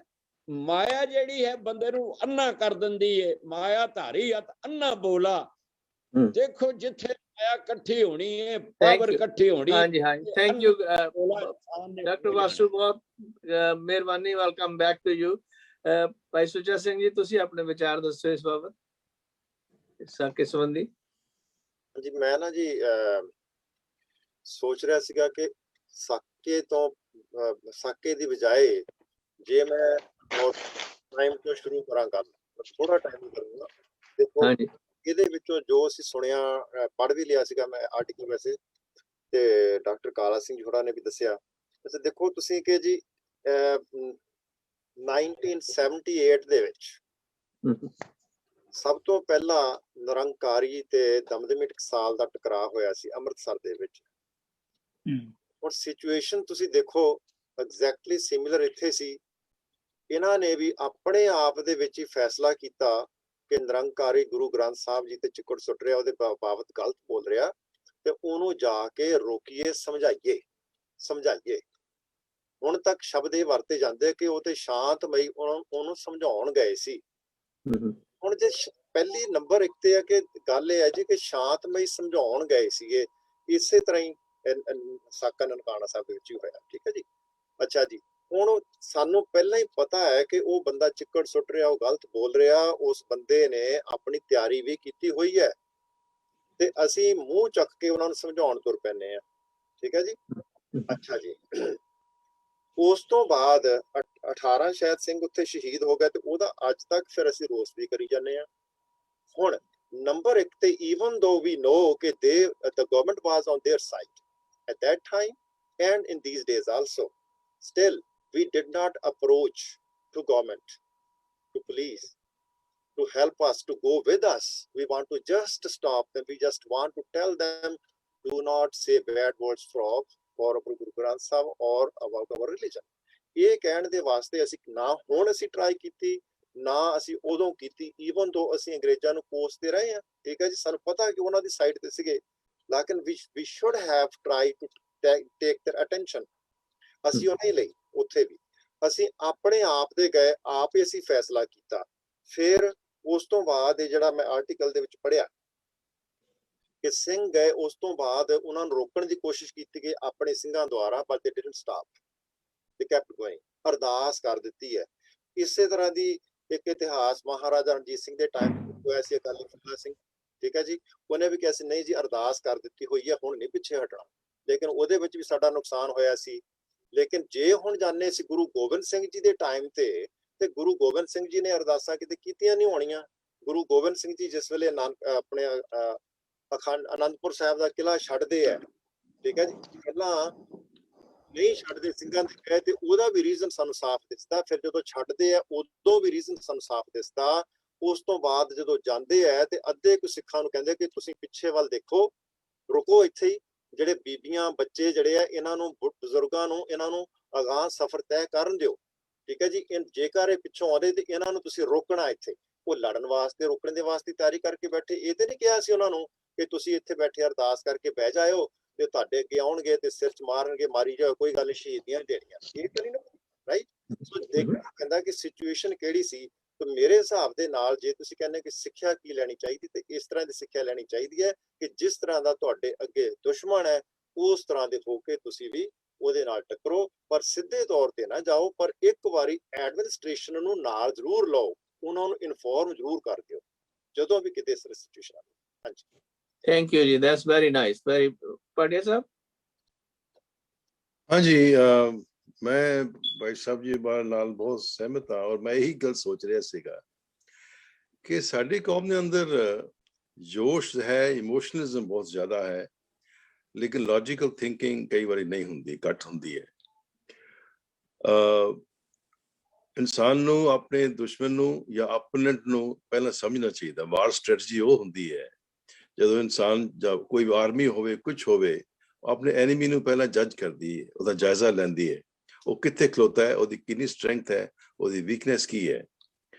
माया जिहड़ी है बंदे नूं अन्ना कर दिंदी है। माया धारी हथ अन्ना बोला। देखो जिथे माया इकट्ठी होनी है, पावर इकट्ठी होनी है। हाँ जी, हाँ जी, थैंक यू डॉक्टर वासु, बहुत मेहरबानी। Welcome back to you. भाई सुचा सिंह जी, तुसी अपने विचार दसो इस बाबत, साके संबंधी। जी मैं ना जी सोच रहा सीगा कि साके तो साके दी बजाय जे मैं टाइम तो शुरू करा गल, थोड़ा टाइम करूंगा। देखो ਇਹਦੇ ਵਿੱਚੋਂ ਜੋ ਅਸੀਂ ਸੁਣਿਆ, ਪੜ੍ਹ ਵੀ ਲਿਆ ਸੀਗਾ ਮੈਂ ਆਰਟੀਕਲ ਵੈਸੇ, ਤੇ ਡਾਕਟਰ ਕਾਲਾ ਸਿੰਘ ਹੋਰਾਂ ਨੇ ਵੀ ਦੱਸਿਆ। ਵੈਸੇ ਦੇਖੋ ਤੁਸੀਂ ਕਿ ਜੀ 1978 ਦੇ ਵਿੱਚ ਸਭ ਤੋਂ ਪਹਿਲਾਂ ਨਿਰੰਕਾਰੀ ਤੇ ਦਮਦਮੀ ਟਕਸਾਲ ਦਾ ਟਕਰਾਅ ਹੋਇਆ ਸੀ ਅੰਮ੍ਰਿਤਸਰ ਦੇ ਵਿੱਚ। ਔਰ ਸਿਚੁਏਸ਼ਨ ਤੁਸੀਂ ਦੇਖੋ ਐਗਜ਼ੈਕਟਲੀ ਸਿਮਿਲਰ ਇੱਥੇ ਸੀ। ਇਹਨਾਂ ਨੇ ਵੀ ਆਪਣੇ ਆਪ ਦੇ ਵਿੱਚ ਹੀ ਫੈਸਲਾ ਕੀਤਾ ਕਿ ਨਿਰੰਕਾਰੀ ਗੁਰੂ ਗ੍ਰੰਥ ਸਾਹਿਬ ਜੀ ਤੇ ਚਿੱਕੜ ਸੁੱਟ ਰਿਹਾ, ਉਹਦੇ ਬਾਬਤ ਗਲਤ ਬੋਲ ਰਿਹਾ, ਤੇ ਉਹਨੂੰ ਜਾ ਕੇ ਰੋਕੀਏ, ਸਮਝਾਈਏ। ਹੁਣ ਤੱਕ ਸ਼ਬਦ ਇਹ ਵਰਤੇ ਜਾਂਦੇ ਕਿ ਉਹ ਤੇ ਸ਼ਾਂਤਮਈ ਉਹਨੂੰ ਸਮਝਾਉਣ ਗਏ ਸੀ। ਹੁਣ ਜੇ ਪਹਿਲੀ ਨੰਬਰ ਇੱਕ ਤੇ ਹੈ ਕਿ ਗੱਲ ਇਹ ਹੈ ਜੀ ਕਿ ਸ਼ਾਂਤਮਈ ਸਮਝਾਉਣ ਗਏ ਸੀਗੇ। ਇਸੇ ਤਰ੍ਹਾਂ ਹੀ ਸਾਕਾ ਨਨਕਾਣਾ ਸਾਹਿਬ ਦੇ ਵਿੱਚ ਹੀ ਹੋਇਆ। ਠੀਕ ਹੈ ਜੀ। ਅੱਛਾ ਜੀ, ਹੁਣ ਸਾਨੂੰ ਪਹਿਲਾਂ ਹੀ ਪਤਾ ਹੈ ਕਿ ਉਹ ਬੰਦਾ ਚਿੱਕੜ ਸੁੱਟ ਰਿਹਾ, ਉਹ ਗਲਤ ਬੋਲ ਰਿਹਾ। ਉਸ ਬੰਦੇ ਨੇ ਆਪਣੀ ਤਿਆਰੀ ਵੀ ਕੀਤੀ ਹੋਈ ਹੈ ਤੇ ਅਸੀਂ ਮੂੰਹ ਚੱਕ ਕੇ ਉਹਨਾਂ ਨੂੰ ਸਮਝਾਉਣ ਤੁਰ ਪੈਂਦੇ ਆ। ਠੀਕ ਹੈ ਜੀ। ਅੱਛਾ ਜੀ, ਉਸ ਤੋਂ ਬਾਅਦ 18 ਸ਼ਾਇਦ ਸਿੰਘ ਉੱਥੇ ਸ਼ਹੀਦ ਹੋ ਗਿਆ ਤੇ ਉਹਦਾ ਅੱਜ ਤੱਕ ਫਿਰ ਅਸੀਂ ਰੋਸ ਵੀ ਕਰੀ ਜਾਂਦੇ ਆ। ਹੁਣ ਨੰਬਰ 1 ਤੇ even though we know ਕਿ the government was on their side at that time and in these days also, still we did not approach to government, to police, to help us, to go with us. We want to just stop them. We just want to tell them, do not say bad words for Guru Granth Sahib or about our religion. ਇਹ ਕਹਿਣ ਦੇ ਵਾਸਤੇ ਅਸੀਂ ਨਾ ਹੁਣ ਅਸੀਂ try ਕੀਤੀ, ਨਾ ਅਸੀਂ ਉਦੋਂ ਕੀਤੀ, ਈਵਨ ਦੋ ਅਸੀਂ ਅੰਗਰੇਜ਼ਾਂ ਨੂੰ ਕੋਸਦੇ ਰਹੇ ਹਾਂ। ਠੀਕ ਹੈ ਜੀ, ਸਾਨੂੰ ਪਤਾ ਕਿ ਉਹਨਾਂ ਦੀ ਸਾਈਡ ਤੇ ਸੀਗੇ, ਲੇਕਿਨ we should have tried to take their attention. ਅਸੀਂ ਉਹ ਨਹੀਂ ਲਈ। ਉੱਥੇ ਵੀ ਅਸੀਂ ਆਪਣੇ ਆਪ ਦੇ ਗਏ, ਆਪ ਹੀ ਅਸੀਂ ਫੈਸਲਾ ਕੀਤਾ। ਫਿਰ ਉਸ ਤੋਂ ਬਾਅਦ ਇਹ ਜਿਹੜਾ ਮੈਂ ਆਰਟੀਕਲ ਦੇ ਵਿੱਚ ਪੜ੍ਹਿਆ ਕਿ ਸਿੰਘ ਗਏ, ਉਸ ਤੋਂ ਬਾਅਦ ਉਹਨਾਂ ਨੂੰ ਰੋਕਣ ਦੀ ਕੋਸ਼ਿਸ਼ ਕੀਤੀ ਗਈ ਆਪਣੇ ਸਿੰਘਾਂ ਦੁਆਰਾ, but they didn't stop, they kept going। ਅਰਦਾਸ ਕਰ ਦਿੱਤੀ ਹੈ। ਇਸੇ ਤਰ੍ਹਾਂ ਦੀ ਇੱਕ ਇਤਿਹਾਸ ਮਹਾਰਾਜਾ ਰਣਜੀਤ ਸਿੰਘ ਦੇ ਟਾਈਮ ਹੋਇਆ ਸੀ, ਅਕਾਲੀ ਫੂਲਾ ਸਿੰਘ। ਠੀਕ ਹੈ ਜੀ, ਉਹਨੇ ਵੀ ਕਿਹਾ ਸੀ ਨਹੀਂ ਜੀ ਅਰਦਾਸ ਕਰ ਦਿੱਤੀ ਹੋਈ ਹੈ, ਹੁਣ ਨਹੀਂ ਪਿੱਛੇ ਹਟਣਾ। ਲੇਕਿਨ ਉਹਦੇ ਵਿੱਚ ਵੀ ਸਾਡਾ ਨੁਕਸਾਨ ਹੋਇਆ ਸੀ। ਲੇਕਿਨ ਜੇ ਹੁਣ ਜਾਣੇ ਸੀ ਗੁਰੂ ਗੋਬਿੰਦ ਸਿੰਘ ਜੀ ਦੇ ਟਾਈਮ ਤੇ ਗੁਰੂ ਗੋਬਿੰਦ ਸਿੰਘ ਜੀ ਨੇ ਅਰਦਾਸਾਂ ਕਿਤੇ ਕੀਤੀਆਂ ਨਹੀਂ ਹੋਣੀਆਂ। ਗੁਰੂ ਗੋਬਿੰਦ ਸਿੰਘ ਜੀ ਜਿਸ ਵੇਲੇ ਆਪਣੇ ਅਖੰਡ ਅਨੰਦਪੁਰ ਸਾਹਿਬ ਦਾ ਕਿਲ੍ਹਾ ਛੱਡਦੇ ਹੈ, ਠੀਕ ਹੈ ਜੀ, ਪਹਿਲਾਂ ਨਹੀਂ ਛੱਡਦੇ ਸਿੰਘਾਂ ਦੇ ਕਹੇ ਤੇ ਉਹਦਾ ਵੀ ਰੀਜ਼ਨ ਸਾਨੂੰ ਸਾਫ਼ ਦਿਸਦਾ। ਫਿਰ ਜਦੋਂ ਛੱਡਦੇ ਆ ਉਦੋਂ ਵੀ ਰੀਜ਼ਨ ਸਾਨੂੰ ਸਾਫ਼ ਦਿਸਦਾ। ਉਸ ਤੋਂ ਬਾਅਦ ਜਦੋਂ ਜਾਂਦੇ ਆ ਤੇ ਅੱਧੇ ਕੁ ਸਿੱਖਾਂ ਨੂੰ ਕਹਿੰਦੇ ਕਿ ਤੁਸੀਂ ਪਿੱਛੇ ਵੱਲ ਦੇਖੋ, ਰੁਕੋ ਇੱਥੇ ਹੀ। ਜਿਹੜੇ ਬੀਬੀਆਂ ਬੱਚੇ ਜਿਹੜੇ ਆ ਇਹਨਾਂ ਨੂੰ, ਬਜ਼ੁਰਗਾਂ ਨੂੰ, ਇਹਨਾਂ ਨੂੰ ਅਗਾਂਹ ਸਫ਼ਰ ਤੈਅ ਕਰਨ ਦਿਓ। ਠੀਕ ਹੈ ਜੀ, ਜੇਕਰ ਇਹ ਪਿੱਛੋਂ ਆਉਂਦੇ ਤੇ ਇਹਨਾਂ ਨੂੰ ਤੁਸੀਂ ਰੋਕਣਾ ਇੱਥੇ। ਉਹ ਲੜਨ ਵਾਸਤੇ, ਰੋਕਣ ਦੇ ਵਾਸਤੇ ਤਿਆਰੀ ਕਰਕੇ ਬੈਠੇ। ਇਹ ਤੇ ਨਹੀਂ ਕਿਹਾ ਸੀ ਉਹਨਾਂ ਨੂੰ ਕਿ ਤੁਸੀਂ ਇੱਥੇ ਬੈਠੇ ਅਰਦਾਸ ਕਰਕੇ ਬਹਿ ਜਾਇਓ ਤੇ ਤੁਹਾਡੇ ਅੱਗੇ ਆਉਣਗੇ ਤੇ ਸਿਰ ਚ ਮਾਰਨਗੇ, ਮਾਰੀ ਜਾਓ, ਕੋਈ ਗੱਲ ਨਹੀਂ, ਸ਼ਹੀਦੀਆਂ ਦੇਣੀਆਂ। ਇਹ ਤਾਂ ਨਹੀਂ ਨਾ, ਰਾਈਟ। ਸੋ ਦੇਖਣਾ ਪੈਂਦਾ ਕਿ ਸਿਚੁਏਸ਼ਨ ਕਿਹੜੀ ਸੀ। ਤੇ ਮੇਰੇ ਹਿਸਾਬ ਦੇ ਨਾਲ ਜੇ ਤੁਸੀਂ ਕਹਿੰਦੇ ਕਿ ਸਿੱਖਿਆ ਕੀ ਲੈਣੀ ਚਾਹੀਦੀ, ਤੇ ਇਸ ਤਰ੍ਹਾਂ ਦੀ ਸਿੱਖਿਆ ਲੈਣੀ ਚਾਹੀਦੀ ਹੈ ਕਿ ਜਿਸ ਤਰ੍ਹਾਂ ਦਾ ਤੁਹਾਡੇ ਅੱਗੇ ਦੁਸ਼ਮਣ ਹੈ ਉਸ ਤਰ੍ਹਾਂ ਦੇ ਹੋ ਕੇ ਤੁਸੀਂ ਵੀ ਉਹਦੇ ਨਾਲ ਟੱਕਰੋ, ਪਰ ਸਿੱਧੇ ਤੌਰ ਤੇ ਨਾ ਜਾਓ। ਪਰ ਇੱਕ ਵਾਰੀ ਐਡਮਿਨਿਸਟ੍ਰੇਸ਼ਨ ਨੂੰ ਨਾਲ ਜ਼ਰੂਰ ਲਓ, ਉਹਨਾਂ ਨੂੰ ਇਨਫੋਰਮ ਜ਼ਰੂਰ ਕਰ ਦਿਓ ਜਦੋਂ ਵੀ ਕਿਤੇ ਇਸ ਤਰ੍ਹਾਂ ਸਿਚੁਏਸ਼ਨ ਆਵੇ। ਹਾਂਜੀ, ਥੈਂਕ ਯੂ ਜੀ, ਦੈਟਸ ਵੈਰੀ ਨਾਈਸ, ਵੈਰੀ। ਪਾਟਿਆ ਸਾਹਿਬ। ਹਾਂਜੀ, ਮੈਂ ਭਾਈ ਸਾਹਿਬ ਜੀ ਨਾਲ ਬਹੁਤ ਸਹਿਮਤ ਹਾਂ। ਔਰ ਮੈਂ ਇਹੀ ਗੱਲ ਸੋਚ ਰਿਹਾ ਸੀਗਾ ਕਿ ਸਾਡੀ ਕੌਮ ਦੇ ਅੰਦਰ ਜੋਸ਼ ਹੈ, ਇਮੋਸ਼ਨਲਿਜ਼ਮ ਬਹੁਤ ਜ਼ਿਆਦਾ ਹੈ, ਲੇਕਿਨ ਲੌਜੀਕਲ ਥਿੰਕਿੰਗ ਕਈ ਵਾਰੀ ਨਹੀਂ ਹੁੰਦੀ, ਘੱਟ ਹੁੰਦੀ ਹੈ। ਇਨਸਾਨ ਨੂੰ ਆਪਣੇ ਦੁਸ਼ਮਣ ਨੂੰ ਜਾਂ ਆਪੋਨੈਂਟ ਨੂੰ ਪਹਿਲਾਂ ਸਮਝਣਾ ਚਾਹੀਦਾ। ਵਾਰ ਸਟ੍ਰੈਟਜੀ ਉਹ ਹੁੰਦੀ ਹੈ ਜਦੋਂ ਇਨਸਾਨ ਜਾਂ ਕੋਈ ਆਰਮੀ ਹੋਵੇ, ਕੁਛ ਹੋਵੇ, ਆਪਣੇ ਐਨੀਮੀ ਨੂੰ ਪਹਿਲਾਂ ਜੱਜ ਕਰਦੀ ਹੈ, ਉਹਦਾ ਜਾਇਜ਼ਾ ਲੈਂਦੀ ਹੈ, ਉਹ ਕਿੱਥੇ ਖਲੋਤਾ ਹੈ, ਉਹਦੀ ਕਿੰਨੀ ਸਟਰੈਂਥ ਹੈ, ਉਹਦੀ ਵੀਕਨੈਸ ਕੀ ਹੈ।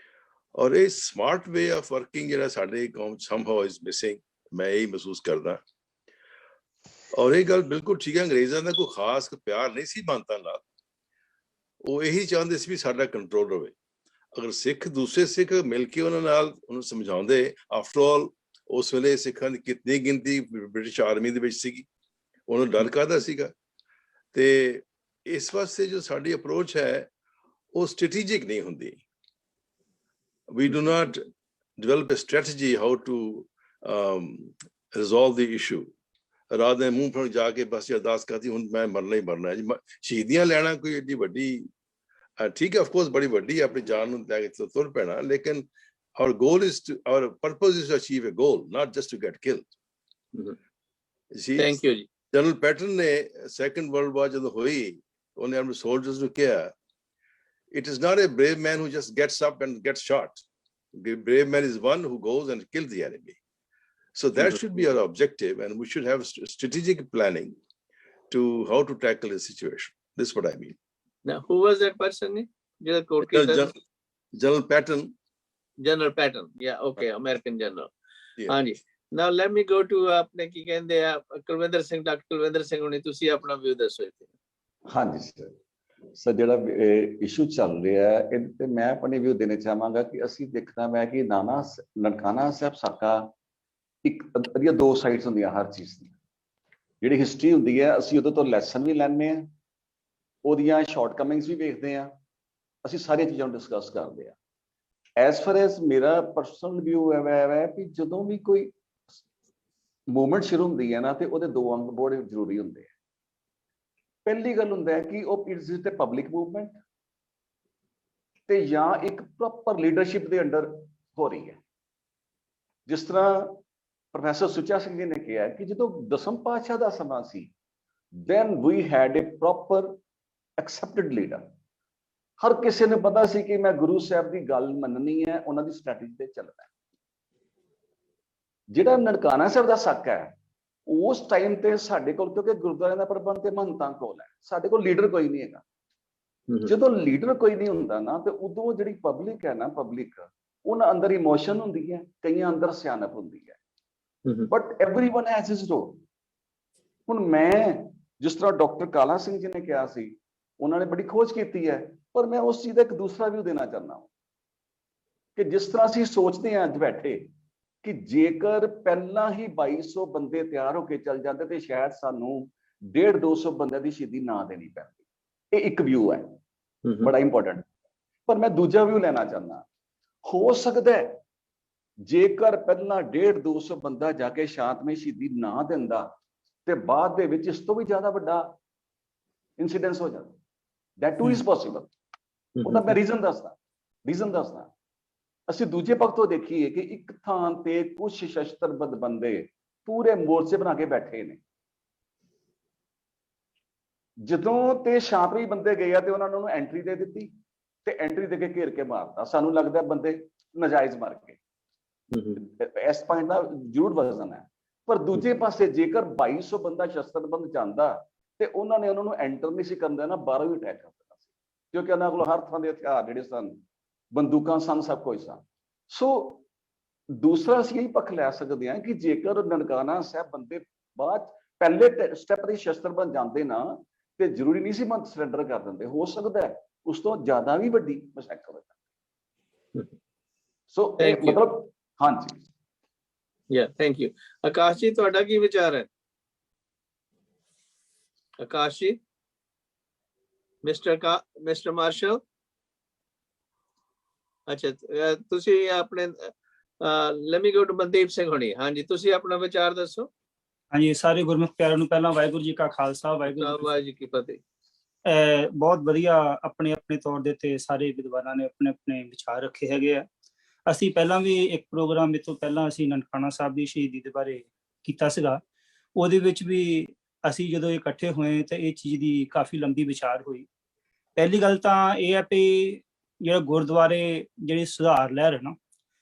ਔਰ ਇਹ ਸਮਾਰਟ ਵੇ ਆਫ ਵਰਕਿੰਗ ਜਿਹੜਾ ਸਾਡੇ ਕੌਮ ਸਮਹਾਉ ਇਜ਼ ਮਿਸਿੰਗ, ਮੈਂ ਇਹ ਮਹਿਸੂਸ ਕਰਦਾ। ਔਰ ਇਹ ਗੱਲ ਬਿਲਕੁਲ ਠੀਕ ਹੈ, ਅੰਗਰੇਜ਼ਾਂ ਦਾ ਕੋਈ ਖਾਸ ਪਿਆਰ ਨਹੀਂ ਸੀ ਮਾਨਤਾ ਨਾਲ, ਉਹ ਇਹੀ ਚਾਹੁੰਦੇ ਸੀ ਵੀ ਸਾਡਾ ਕੰਟਰੋਲ ਹੋਵੇ। ਅਗਰ ਸਿੱਖ ਦੂਸਰੇ ਸਿੱਖ ਮਿਲ ਕੇ ਉਹਨਾਂ ਨਾਲ ਉਹਨੂੰ ਸਮਝਾਉਂਦੇ, ਆਫਟਰ ਆਲ ਉਸ ਵੇਲੇ ਸਿੱਖਾਂ ਦੀ ਕਿਤਨੀ ਗਿਣਤੀ ਬ੍ਰਿਟਿਸ਼ ਆਰਮੀ ਦੇ ਵਿੱਚ ਸੀਗੀ, ਉਹਨੂੰ ਡਰ ਕਾਹਦਾ ਸੀਗਾ। ਤੇ ਇਸ ਵਾਸਤੇ ਜੋ ਸਾਡੀ ਅਪਰੋਚ ਹੈ ਉਹ ਸਟ੍ਰੈਟੇਜਿਕ ਨਹੀਂ ਹੁੰਦੀ। We do not develop a strategy how to resolve the issue. ਰਾਤ ਦੇ ਮੂੰਹ ਫੜ ਜਾ ਕੇ ਬਸ ਅਰਦਾਸ ਕਰਦੀ ਹੁਣ ਮੈਂ ਮਰਨਾ ਹੀ ਮਰਨਾ ਹੈ ਜੀ। ਸ਼ਹੀਦੀਆਂ ਲੈਣਾ ਕੋਈ ਏਡੀ ਵੱਡੀ, ਠੀਕ ਹੈ, ਅਫਕੋਰਸ ਬੜੀ ਵੱਡੀ ਆਪਣੀ ਜਾਨ ਨੂੰ ਲੈ ਕੇ ਤੁਰ ਪੈਣਾ, ਲੇਕਿਨ our goal is to, our purpose is to achieve a goal, not just to get killed. See, Thank you ਜੀ। ਜਨਰਲ ਪੈਟਨ ਨੇ ਸੈਕੰਡ ਵਰਲਡ ਵਾਰ ਜਦੋਂ ਹੋਈ, ਉਹਨੇ ਆਪਣੇ ਸੋਲਜਰਸ ਨੂੰ ਕਿਹਾ, it is not a brave man who just gets up and gets shot. The brave man is one who goes and kills the enemy. So that should be our objective, and we should have strategic planning to how to tackle the situation. This is what I mean. Now, who was that person? General Patton. General Patton. Yeah, okay, American general. Yeah. ਹਾਂਜੀ। Now let me go to ਆਪਣੇ ਕੀ ਕਹਿੰਦੇ ਆ Kulwinder Singh, doctor Kulwinder Singh ਹੁਣੀ, ਤੁਸੀਂ ਆਪਣਾ view ਦੱਸੋ ਇੱਥੇ। ਹਾਂਜੀ ਸਰ, ਸਰ ਜਿਹੜਾ ਇਸ਼ੂ ਚੱਲ ਰਿਹਾ ਹੈ ਇਹਦੇ ਤੇ ਮੈਂ ਆਪਣੇ ਵਿਊ ਦੇਣਾ ਚਾਹਾਂਗਾ ਕਿ ਅਸੀਂ ਦੇਖਣਾ ਹੈ ਕਿ ਨਨਕਾਣਾ ਸਾਹਿਬ ਸਾਕਾ ਇੱਕ ਇਹਦੀਆਂ ਦੋ ਸਾਈਡਸ ਹੁੰਦੀਆਂ ਹਰ ਚੀਜ਼ ਦੀ। ਜਿਹੜੀ ਹਿਸਟਰੀ ਹੁੰਦੀ ਹੈ ਅਸੀਂ ਉਹਦੇ ਤੋਂ ਲੈਸਨ ਵੀ ਲੈਂਦੇ ਹਾਂ, ਉਹਦੀਆਂ ਸ਼ਾਰਟਕਮਿੰਗਸ ਵੀ ਵੇਖਦੇ ਹਾਂ, ਅਸੀਂ ਸਾਰੀਆਂ ਚੀਜ਼ਾਂ ਨੂੰ ਡਿਸਕਸ ਕਰਦੇ ਹਾਂ। ਐਜ਼ ਫਾਰ ਐਜ਼ ਮੇਰਾ ਪਰਸਨਲ ਵਿਊ ਹੈ ਕਿ ਜਦੋਂ ਵੀ ਕੋਈ ਮੂਵਮੈਂਟ ਸ਼ੁਰੂ ਹੁੰਦੀ ਹੈ ਨਾ ਤੇ ਉਹਦੇ ਦੋ ਅੰਗ ਬੜੇ ਜ਼ਰੂਰੀ ਹੁੰਦੇ ਆ। ਪਹਿਲੀ ਗੱਲ ਹੁੰਦਾ ਹੈ ਕਿ ਉਹ ਇਟਸ ਤੇ ਪਬਲਿਕ ਮੂਵਮੈਂਟ ਤੇ ਜਾਂ ਇੱਕ ਪ੍ਰੋਪਰ ਲੀਡਰਸ਼ਿਪ ਦੇ ਅੰਡਰ ਹੋ ਰਹੀ ਹੈ। ਜਿਸ ਤਰ੍ਹਾਂ ਪ੍ਰੋਫੈਸਰ ਸੁੱਚਾ ਸਿੰਘ ਜੀ ਨੇ ਕਿਹਾ ਕਿ ਜਦੋਂ ਦਸਮ ਪਾਤਸ਼ਾਹ ਦਾ ਸਮਾਂ ਸੀ, then we had a proper accepted leader. ਹਰ ਕਿਸੇ ਨੂੰ ਪਤਾ ਸੀ ਕਿ ਮੈਂ ਗੁਰੂ ਸਾਹਿਬ ਦੀ ਗੱਲ ਮੰਨਣੀ ਹੈ, ਉਹਨਾਂ ਦੀ ਸਟ੍ਰੈਟੇਜੀ ਤੇ ਚੱਲਣਾ ਹੈ। ਜਿਹੜਾ ਨਨਕਾਣਾ ਸਾਹਿਬ ਦਾ ਸਾਕਾ ਹੈ ਉਸ ਟਾਈਮ ਤੇ ਸਾਡੇ ਕੋਲ, ਕਿਉਂਕਿ ਗੁਰਦੁਆਰਿਆਂ ਦਾ ਪ੍ਰਬੰਧ ਤੇ ਮਹੰਤਾਂ ਕੋਲ ਹੈ, ਸਾਡੇ ਕੋਲ ਲੀਡਰ ਕੋਈ ਨਹੀਂ ਹੈਗਾ। ਜਦੋਂ ਲੀਡਰ ਕੋਈ ਨਹੀਂ ਹੁੰਦਾ ਨਾ ਤੇ ਉਦੋਂ ਜਿਹੜੀ ਪਬਲਿਕ ਹੈ ਨਾ, ਪਬਲਿਕ ਉਹਨਾਂ ਅੰਦਰ ਇਮੋਸ਼ਨ ਹੁੰਦੀ ਹੈ, ਕਈਆਂ ਅੰਦਰ ਸਿਆਣਪ ਹੁੰਦੀ ਹੈ, but everyone has his role. ਹੁਣ ਮੈਂ ਜਿਸ ਤਰ੍ਹਾਂ ਡਾਕਟਰ ਕਾਲਾ ਸਿੰਘ ਜੀ ਨੇ ਕਿਹਾ ਸੀ, ਉਹਨਾਂ ਨੇ ਬੜੀ ਖੋਜ ਕੀਤੀ ਹੈ, ਪਰ ਮੈਂ ਉਸ ਚੀਜ਼ ਦਾ ਇੱਕ ਦੂਸਰਾ ਵਿਊ ਦੇਣਾ ਚਾਹੁੰਦਾ ਕਿ ਜਿਸ ਤਰ੍ਹਾਂ ਅਸੀਂ ਸੋਚਦੇ ਹਾਂ ਅੱਜ ਬੈਠੇ ਕਿ ਜੇਕਰ ਪਹਿਲਾਂ ਹੀ 2200 ਬੰਦੇ ਤਿਆਰ ਹੋ ਕੇ ਚੱਲ ਜਾਂਦੇ ਤੇ ਸ਼ਾਇਦ ਸਾਨੂੰ 150-200 ਬੰਦਿਆਂ ਦੀ ਸ਼ਹੀਦੀ ਨਾ ਦੇਣੀ ਪੈਂਦੀ। ਇਹ ਇੱਕ ਵਿਊ ਹੈ ਬੜਾ ਇੰਪੋਰਟੈਂਟ। ਪਰ ਮੈਂ ਦੂਜਾ ਵਿਊ ਲੈਣਾ ਚਾਹੁੰਦਾ, ਹੋ ਸਕਦਾ ਹੈ ਜੇਕਰ ਪਹਿਲਾਂ 150-200 ਬੰਦਾ ਜਾ ਕੇ ਸ਼ਾਂਤਮਈ ਸ਼ਹੀਦੀ ਨਾ ਦਿੰਦਾ ਤੇ ਬਾਅਦ ਦੇ ਵਿੱਚ ਇਸ ਤੋਂ ਵੀ ਜ਼ਿਆਦਾ ਵੱਡਾ ਇਨਸੀਡੈਂਸ ਹੋ ਜਾਂਦਾ। That too is possible. ਉਹਦਾ ਮੈਂ ਰੀਜ਼ਨ ਦੱਸਦਾ। ਅਸੀਂ ਦੂਜੇ ਪੱਖ ਤੋਂ ਦੇਖੀਏ ਕਿ ਇੱਕ ਥਾਂ ਤੇ ਕੁਝ ਸ਼ਸਤਰਬੱਧ ਬੰਦੇ ਪੂਰੇ ਮੋਰਚੇ ਬਣਾ ਕੇ ਬੈਠੇ ਨੇ। ਜਦੋਂ ਤੇ ਸ਼ਾਂਤਮਈ ਬੰਦੇ ਗਏ ਆ ਤੇ ਉਹਨਾਂ ਨੂੰ ਐਂਟਰੀ ਦੇ ਦਿੱਤੀ ਤੇ ਐਂਟਰੀ ਦੇ ਕੇ ਘੇਰ ਕੇ ਮਾਰਤਾ। ਸਾਨੂੰ ਲੱਗਦਾ ਬੰਦੇ ਨਜਾਇਜ਼ ਮਰ ਗਏ। ਇਸ ਪੁਆਇੰਟ ਦਾ ਜ਼ਰੂਰ ਵਜ਼ਨ ਹੈ। ਪਰ ਦੂਜੇ ਪਾਸੇ ਜੇਕਰ 2200 ਬੰਦਾ ਸ਼ਸਤਰਬੰਦ ਜਾਂਦਾ ਤੇ ਉਹਨਾਂ ਨੇ ਉਹਨਾਂ ਨੂੰ ਐਂਟਰ ਨਹੀਂ ਸੀ ਕਰਨ ਦੇਣਾ, ਬਾਹਰੋਂ ਹੀ ਅਟੈਕ ਕਰ ਦੇਣਾ ਸੀ, ਕਿਉਂਕਿ ਉਹਨਾਂ ਕੋਲ ਹਰ ਤਰ੍ਹਾਂ ਦੇ ਹਥਿਆਰ ਜਿਹੜੇ ਸਨ, ਬੰਦੂਕਾਂ ਸਨ, ਸਭ ਕੁਝ ਸਨ। ਸੋ ਦੂਸਰਾ ਅਸੀਂ ਇਹ ਪੱਖ ਲੈ ਸਕਦੇ ਹਾਂ ਕਿ ਜੇਕਰ ਨਨਕਾਣਾ ਸਾਹਿਬ ਬੰਦੇ ਬਾਅਦ ਪਹਿਲੇ ਸਟੈਪ ਤੇ ਸ਼ਸਤਰਬੰਦ ਜਾਂਦੇ ਨਾ ਤੇ ਜ਼ਰੂਰੀ ਨਹੀਂ ਸੀ ਮਨ ਸਰੈਂਡਰ ਕਰ ਦਿੰਦੇ। ਹੋ ਸਕਦਾ ਹੈ ਉਸ ਤੋਂ ਜ਼ਿਆਦਾ ਵੀ ਵੱਡੀ ਮਸ਼ੱਕਤ ਹੋ ਜਾਂਦੀ। ਸੋ ਮਤਲਬ ਹਾਂਜੀ। Yeah, thank you. ਆਕਾਸ਼ ਜੀ, ਤੁਹਾਡਾ ਕੀ ਵਿਚਾਰ ਹੈ? ਆਕਾਸ਼ ਜੀ, ਮਿਸਟਰ ਮਾਰਸ਼ਲ। ਅੱਛਾ, ਤੁਸੀਂ ਆਪਣੇ let me go to Mandeep Singh ਹੁਣੀ। ਹਾਂਜੀ, ਤੁਸੀਂ ਆਪਣਾ ਵਿਚਾਰ ਦੱਸੋ। ਹਾਂਜੀ, ਸਾਰੇ ਗੁਰਮੁਖ ਪਿਆਰਿਆਂ ਨੂੰ ਪਹਿਲਾਂ ਵਾਹਿਗੁਰੂ ਜੀ ਕਾ ਖਾਲਸਾ, ਵਾਹਿਗੁਰੂ ਜੀ ਕੀ ਫਤਿਹ। ਬਹੁਤ ਵਧੀਆ ਆਪਣੇ ਆਪਣੇ ਤੌਰ ਦੇ ਉੱਤੇ ਸਾਰੇ ਵਿਦਵਾਨਾਂ ਨੇ ਆਪਣੇ ਆਪਣੇ ਵਿਚਾਰ ਰੱਖੇ ਹੈਗੇ ਆ। ਅਸੀਂ ਪਹਿਲਾਂ ਵੀ ਇੱਕ ਪ੍ਰੋਗਰਾਮ ਇਹ ਤੋਂ ਪਹਿਲਾਂ ਅਸੀਂ ਨਨਕਾਣਾ ਸਾਹਿਬ ਦੀ ਸ਼ਹੀਦੀ ਦੇ ਬਾਰੇ ਕੀਤਾ ਸੀਗਾ। ਉਹਦੇ ਵਿੱਚ ਵੀ ਅਸੀਂ ਜਦੋਂ ਇਕੱਠੇ ਹੋਏ ਤਾਂ ਇਹ ਚੀਜ਼ ਦੀ ਕਾਫੀ ਲੰਬੀ ਵਿਚਾਰ ਹੋਈ। ਪਹਿਲੀ ਗੱਲ ਤਾਂ ਇਹ ਹੈ ਵੀ ਜਿਹੜਾ ਗੁਰਦੁਆਰੇ ਜਿਹੜੀ ਸੁਧਾਰ ਲਹਿਰ ਹੈ ਨਾ,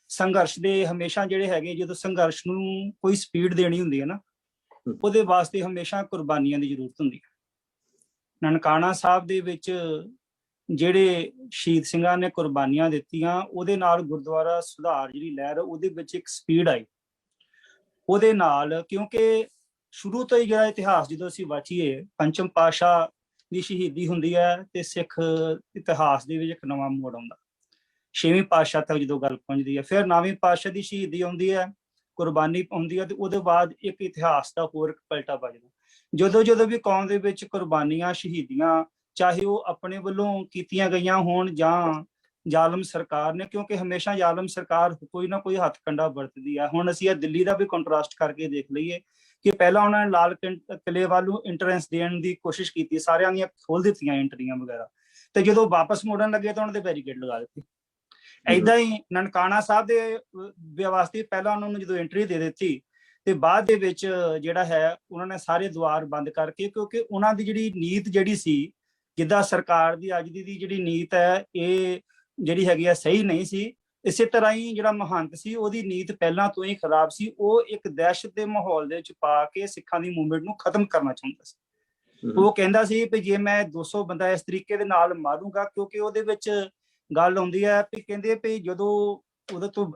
ਸੰਘਰਸ਼ ਦੇ ਹਮੇਸ਼ਾ ਜਿਹੜੇ ਹੈਗੇ, ਜਦੋਂ ਸੰਘਰਸ਼ ਨੂੰ ਕੋਈ ਸਪੀਡ ਦੇਣੀ ਹੁੰਦੀ ਹੈ ਨਾ, ਉਹਦੇ ਵਾਸਤੇ ਹਮੇਸ਼ਾ ਕੁਰਬਾਨੀਆਂ ਦੀ ਜ਼ਰੂਰਤ ਹੁੰਦੀ ਹੈ। ਨਨਕਾਣਾ ਸਾਹਿਬ ਦੇ ਵਿੱਚ ਜਿਹੜੇ ਸ਼ਹੀਦ ਸਿੰਘਾਂ ਨੇ ਕੁਰਬਾਨੀਆਂ ਦਿੱਤੀਆਂ, ਉਹਦੇ ਨਾਲ ਗੁਰਦੁਆਰਾ ਸੁਧਾਰ ਜਿਹੜੀ ਲਹਿਰ ਉਹਦੇ ਵਿੱਚ ਇੱਕ ਸਪੀਡ ਆਈ ਉਹਦੇ ਨਾਲ, ਕਿਉਂਕਿ ਸ਼ੁਰੂ ਤੋਂ ਹੀ ਜਿਹੜਾ ਇਤਿਹਾਸ ਜਦੋਂ ਅਸੀਂ ਵਾਚੀਏ, ਪੰਚਮ ਪਾਤਸ਼ਾਹ ਦੀ ਸ਼ਹੀਦੀ ਹੁੰਦੀ ਹੈ ਤੇ ਸਿੱਖ ਇਤਿਹਾਸ ਦੇ ਵਿੱਚ ਇੱਕ ਨਵਾਂ ਮੋੜ ਆਉਂਦਾ। 6ਵੇਂ ਪਾਤਸ਼ਾਹ ਤੱਕ ਜਦੋਂ ਗੱਲ ਪਹੁੰਚਦੀ ਹੈ, ਫਿਰ 9ਵੇਂ ਪਾਤਸ਼ਾਹ ਦੀ ਸ਼ਹੀਦੀ ਆਉਂਦੀ ਹੈ, ਕੁਰਬਾਨੀ ਆਉਂਦੀ ਹੈ, ਤੇ ਉਹਦੇ ਬਾਅਦ ਇੱਕ ਇਤਿਹਾਸ ਦਾ ਹੋਰ ਇੱਕ ਪਲਟਾ ਵੱਜਦਾ। ਜਦੋਂ ਜਦੋਂ ਵੀ ਕੌਮ ਦੇ ਵਿੱਚ ਕੁਰਬਾਨੀਆਂ, ਸ਼ਹੀਦੀਆਂ, ਚਾਹੇ ਉਹ ਆਪਣੇ ਵੱਲੋਂ ਕੀਤੀਆਂ ਗਈਆਂ ਹੋਣ ਜਾਂ ਜ਼ਾਲਮ ਸਰਕਾਰ ਨੇ, ਕਿਉਂਕਿ ਹਮੇਸ਼ਾ ਜ਼ਾਲਮ ਸਰਕਾਰ ਕੋਈ ਨਾ ਕੋਈ ਹੱਥ ਕੰਡਾ ਵਰਤਦੀ ਹੈ। ਹੁਣ ਅਸੀਂ ਇਹ ਦਿੱਲੀ ਦਾ ਵੀ ਕੰਟਰਾਸਟ ਕਰਕੇ ਦੇਖ ਲਈਏ ਕਿ ਪਹਿਲਾਂ ਉਹਨਾਂ ਨੇ ਲਾਲ ਕਿਲੇ ਵੱਲ ਨੂੰ ਇੰਟਰੈਂਸ ਦੇਣ ਦੀ ਕੋਸ਼ਿਸ਼ ਕੀਤੀ, ਸਾਰਿਆਂ ਦੀਆਂ ਖੋਲ ਦਿੱਤੀਆਂ ਐਂਟਰੀਆਂ ਵਗੈਰਾ, ਤੇ ਜਦੋਂ ਵਾਪਸ ਮੁੜਨ ਲੱਗੇ ਤਾਂ ਉਹਨਾਂ ਦੇ ਬੈਰੀਕੇਡ ਲਗਾ ਦਿੱਤੇ। ਏਦਾਂ ਹੀ ਨਨਕਾਣਾ ਸਾਹਿਬ ਦੇ ਵਾਸਤੇ ਪਹਿਲਾਂ ਉਹਨਾਂ ਨੂੰ ਜਦੋਂ ਐਂਟਰੀ ਦੇ ਦਿੱਤੀ ਤੇ ਬਾਅਦ ਦੇ ਵਿੱਚ ਜਿਹੜਾ ਹੈ ਉਹਨਾਂ ਨੇ ਸਾਰੇ ਦੁਆਰ ਬੰਦ ਕਰਕੇ, ਕਿਉਂਕਿ ਉਹਨਾਂ ਦੀ ਜਿਹੜੀ ਨੀਤ ਜਿਹੜੀ ਸੀ, ਜਿੱਦਾਂ ਸਰਕਾਰ ਦੀ ਅੱਜ ਦੀ ਜਿਹੜੀ ਨੀਤ ਹੈ, ਇਹ ਜਿਹੜੀ ਹੈਗੀ ਆ ਸਹੀ ਨਹੀਂ ਸੀ। ਇਸੇ ਤਰ੍ਹਾਂ ਹੀ ਜਿਹੜਾ ਮਹੰਤ ਸੀ, ਉਹਦੀ ਨੀਤ ਪਹਿਲਾਂ ਤੋਂ ਹੀ ਖਰਾਬ ਸੀ। ਉਹ ਇੱਕ ਦਹਿਸ਼ਤ ਦੇ ਮਾਹੌਲ ਦੇ ਵਿੱਚ ਪਾ ਕੇ ਸਿੱਖਾਂ ਦੀ ਮੂਵਮੈਂਟ ਨੂੰ ਖਤਮ ਕਰਨਾ ਚਾਹੁੰਦਾ ਸੀ। ਉਹ ਕਹਿੰਦਾ ਸੀ ਵੀ ਜੇ ਮੈਂ 200 ਬੰਦਾ ਇਸ ਤਰੀਕੇ ਦੇ ਨਾਲ ਮਾਰੂੰਗਾ, ਕਿਉਂਕਿ ਉਹਦੇ ਵਿੱਚ ਗੱਲ ਆਉਂਦੀ ਹੈ ਵੀ ਕਹਿੰਦੇ ਵੀ ਜਦੋਂ ਉਹਦੇ ਤੋਂ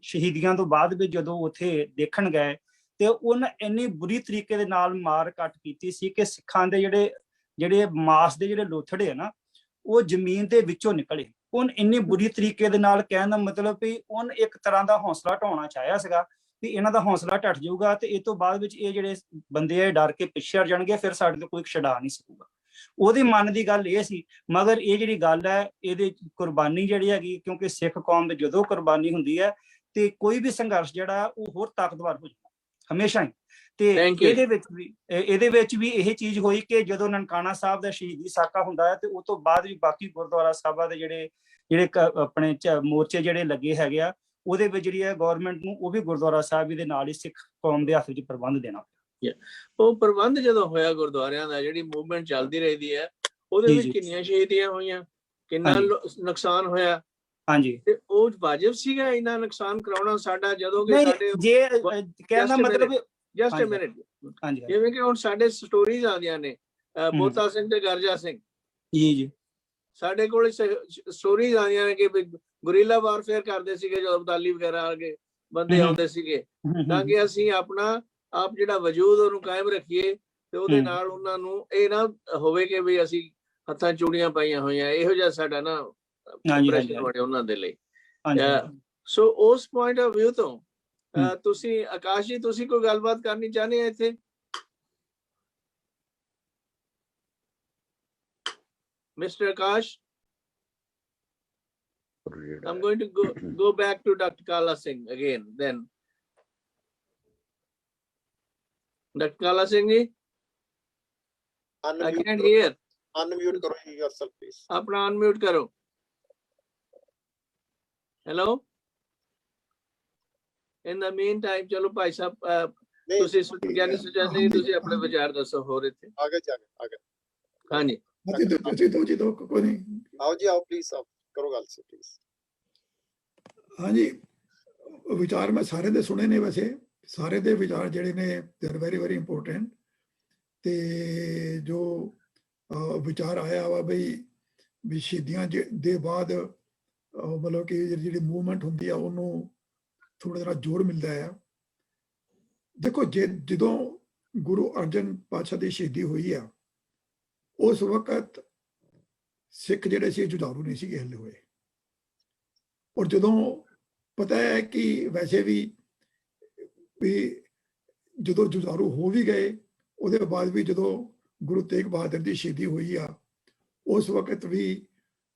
ਸ਼ਹੀਦੀਆਂ ਤੋਂ ਬਾਅਦ ਵੀ ਜਦੋਂ ਉੱਥੇ ਦੇਖਣ ਗਏ ਤੇ ਉਹਨੇ ਇੰਨੀ ਬੁਰੀ ਤਰੀਕੇ ਦੇ ਨਾਲ ਮਾਰ ਕੱਟ ਕੀਤੀ ਸੀ ਕਿ ਸਿੱਖਾਂ ਦੇ ਜਿਹੜੇ ਮਾਸ ਦੇ ਜਿਹੜੇ ਲੋਥੜੇ ਆ ਨਾ, ਉਹ ਜ਼ਮੀਨ ਦੇ ਵਿੱਚੋਂ ਨਿਕਲੇ। ਉਹਨ ਇੰਨੀ ਬੁਰੀ ਤਰੀਕੇ ਦੇ ਨਾਲ, ਕਹਿਣ ਦਾ ਮਤਲਬ ਵੀ ਉਹਨ ਇੱਕ ਤਰ੍ਹਾਂ ਦਾ ਹੌਸਲਾ ਢਾਉਣਾ ਚਾਹਿਆ ਸੀਗਾ ਵੀ ਇਹਨਾਂ ਦਾ ਹੌਸਲਾ ਢੱਟ ਜਾਊਗਾ ਤੇ ਇਹ ਤੋਂ ਬਾਅਦ ਵਿੱਚ ਇਹ ਜਿਹੜੇ ਬੰਦੇ ਆ ਡਰ ਕੇ ਪਿੱਛੇ ਹਟ ਜਾਣਗੇ, ਫਿਰ ਸਾਡੇ ਤੋਂ ਕੋਈ ਛਡਾ ਨਹੀਂ ਸਕੂਗਾ। ਉਹਦੇ ਮਨ ਦੀ ਗੱਲ ਇਹ ਸੀ। ਮਗਰ ਇਹ ਜਿਹੜੀ ਗੱਲ ਹੈ, ਇਹਦੇ ਕੁਰਬਾਨੀ ਜਿਹੜੀ ਹੈਗੀ, ਕਿਉਂਕਿ ਸਿੱਖ ਕੌਮ ਦੇ ਜਦੋਂ ਕੁਰਬਾਨੀ ਹੁੰਦੀ ਹੈ ਤੇ ਕੋਈ ਵੀ ਸੰਘਰਸ਼ ਜਿਹੜਾ ਉਹ ਹੋਰ ਤਾਕਤਵਰ ਹੋ ਜਾਂਦਾ ਹਮੇਸ਼ਾ ਹੀ। ਤੇ ਇਹਦੇ ਵਿੱਚ ਵੀ ਇਹ ਚੀਜ਼ ਹੋਈ ਕਿ ਜਦੋਂ ਨਨਕਾਣਾ ਸਾਹਿਬ ਦਾ ਸ਼ਹੀਦੀ ਸਾਕਾ ਹੁੰਦਾ ਹੈ ਤੇ ਉਸ ਤੋਂ ਬਾਅਦ ਵੀ ਬਾਕੀ ਗੁਰਦੁਆਰਾ ਸਾਹਿਬਾਂ ਦੇ ਜਿਹੜੇ ਆਪਣੇ ਮੋਰਚੇ ਜਿਹੜੇ ਲੱਗੇ ਹੈਗੇ ਆ, ਉਹਦੇ ਵਿੱਚ ਜਿਹੜੀ ਹੈ ਗਵਰਨਮੈਂਟ ਨੂੰ ਉਹ ਵੀ ਗੁਰਦੁਆਰਾ ਸਾਹਿਬ ਦੇ ਨਾਲ ਹੀ ਸਿੱਖ ਕੌਮ ਦੇ ਹੱਥ ਵਿੱਚ ਪ੍ਰਬੰਧ ਦੇਣਾ ਪਿਆ। ਉਹ ਪ੍ਰਬੰਧ ਜਦੋਂ ਹੋਇਆ ਗੁਰਦੁਆਰਿਆਂ ਦਾ, ਜਿਹੜੀ ਮੂਵਮੈਂਟ ਚੱਲਦੀ ਰਹਿੰਦੀ ਹੈ, ਉਹਦੇ ਵਿੱਚ ਕਿੰਨੀਆਂ ਸ਼ਹੀਦੀਆਂ ਹੋਈਆਂ, ਕਿੰਨਾ ਨੁਕਸਾਨ ਹੋਇਆ। ਹਾਂਜੀ, ਤੇ ਉਹ ਵਾਜਿਬ ਸੀਗਾ ਇੰਨਾ ਨੁਕਸਾਨ ਕਰਾਉਣਾ ਸਾਡਾ, ਜਦੋਂ ਕਿ ਸਾਡੇ ਜੇ ਕਹਿਣ ਦਾ ਮਤਲਬ ਜਸਟ ਅ ਮਿੰਟ, ਜਿਵੇਂ ਕਿ ਹੁਣ ਸਾਡੇ ਸਟੋਰੀਜ਼ ਆਉਂਦੀਆਂ ਨੇ, ਬੋਤਾ ਸਿੰਘ ਤੇ ਗਰਜਾ ਸਿੰਘ ਜੀ, ਸਾਡੇ ਕੋਲ ਸਟੋਰੀਜ਼ ਆਉਂਦੀਆਂ ਨੇ ਕਿ ਗੁਰੀਲਾ ਵਾਰਫੇਅਰ ਕਰਦੇ ਸੀਗੇ, ਜਦੋਂ ਅਬਦਾਲੀ ਵਗੈਰਾ ਆਗੇ ਬੰਦੇ ਆਉਂਦੇ ਸੀਗੇ, ਤਾਂ ਕਿ ਅਸੀਂ ਆਪਣਾ ਆਪ ਜਿਹੜਾ ਵਜੂਦ ਉਹਨੂੰ ਕਾਇਮ ਰੱਖੀਏ ਤੇ ਉਹਦੇ ਨਾਲ ਉਹਨਾਂ ਨੂੰ ਇਹ ਨਾ ਹੋਵੇ ਕਿ ਵੀ ਅਸੀਂ ਹੱਥਾਂ ਚੂੜੀਆਂ ਪਾਈਆਂ ਹੋਈਆਂ, ਇਹੋ ਜਿਹਾ ਸਾਡਾ ਨਾ ਪ੍ਰੈਸ਼ਰ ਬਣੇ ਉਹਨਾਂ ਦੇ ਲਈ। ਸੋ ਉਸ ਪੁਆਇੰਟ ਆਫ ਵਿਊ ਤੋਂ ਤੁਸੀਂ ਆਕਾਸ਼ ਜੀ, ਤੁਸੀਂ ਕੋਈ ਗੱਲਬਾਤ ਕਰਨੀ ਚਾਹੁੰਦੇ ਆ ਇੱਥੇ? Mr. Akash, I'm going to go back to Dr. Kala Singh again then. Dr. Kala Singh ji, I can't hear. Unmute karo yourself please. Apna unmute karo. Hello? In the meantime, chalo bhai sahab, ਤੁਸੀਂ ਗਿਆਨੀ ਸੁਚੇਤ ਸਿੰਘ, ਤੁਸੀਂ ਆਪਣੇ ਵਿਚਾਰ ਦੱਸੋ ਹੋਰ ਇੱਥੇ। ਆਗੇ ਹਾਂਜੀ ਜੀ ਕੋਈ ਨਹੀਂ, ਆਓ ਜੀ, ਆਓ ਪਲੀਜ਼, ਆਓ ਕਰੋ ਗੱਲ ਸੇ ਪਲੀਜ਼। ਹਾਂਜੀ, ਵਿਚਾਰ ਮੈਂ ਸਾਰੇ ਦੇ ਸੁਣੇ ਨੇ, ਵੈਸੇ ਸਾਰੇ ਦੇ ਵਿਚਾਰ ਜਿਹੜੇ ਨੇ they are very very important. ਤੇ ਜੋ ਵਿਚਾਰ ਆਇਆ ਵਾ ਵੀ ਸ਼ਹੀਦੀਆਂ ਦੇ ਬਾਅਦ ਮਤਲਬ ਕਿ ਜਿਹੜੀ ਮੂਵਮੈਂਟ ਹੁੰਦੀ ਆ ਉਹਨੂੰ ਥੋੜਾ ਜਿਹਾ ਜੋਰ ਮਿਲਦਾ ਆ। ਦੇਖੋ, ਜਦੋਂ ਗੁਰੂ ਅਰਜਨ ਪਾਤਸ਼ਾਹ ਦੀ ਸ਼ਹੀਦੀ ਹੋਈ ਆ, ਉਸ ਵਕਤ ਸਿੱਖ ਜਿਹੜੇ ਸੀ ਜੁਝਾਰੂ ਨਹੀਂ ਸੀਗੇ ਹਿੱਲੇ ਹੋਏ। ਔਰ ਜਦੋਂ ਪਤਾ ਹੈ ਕਿ ਵੈਸੇ ਵੀ ਜਦੋਂ ਜੁਝਾਰੂ ਹੋ ਵੀ ਗਏ, ਉਹਦੇ ਬਾਅਦ ਵੀ ਜਦੋਂ ਗੁਰੂ ਤੇਗ ਬਹਾਦਰ ਦੀ ਸ਼ਹੀਦੀ ਹੋਈ ਆ, ਉਸ ਵਕਤ ਵੀ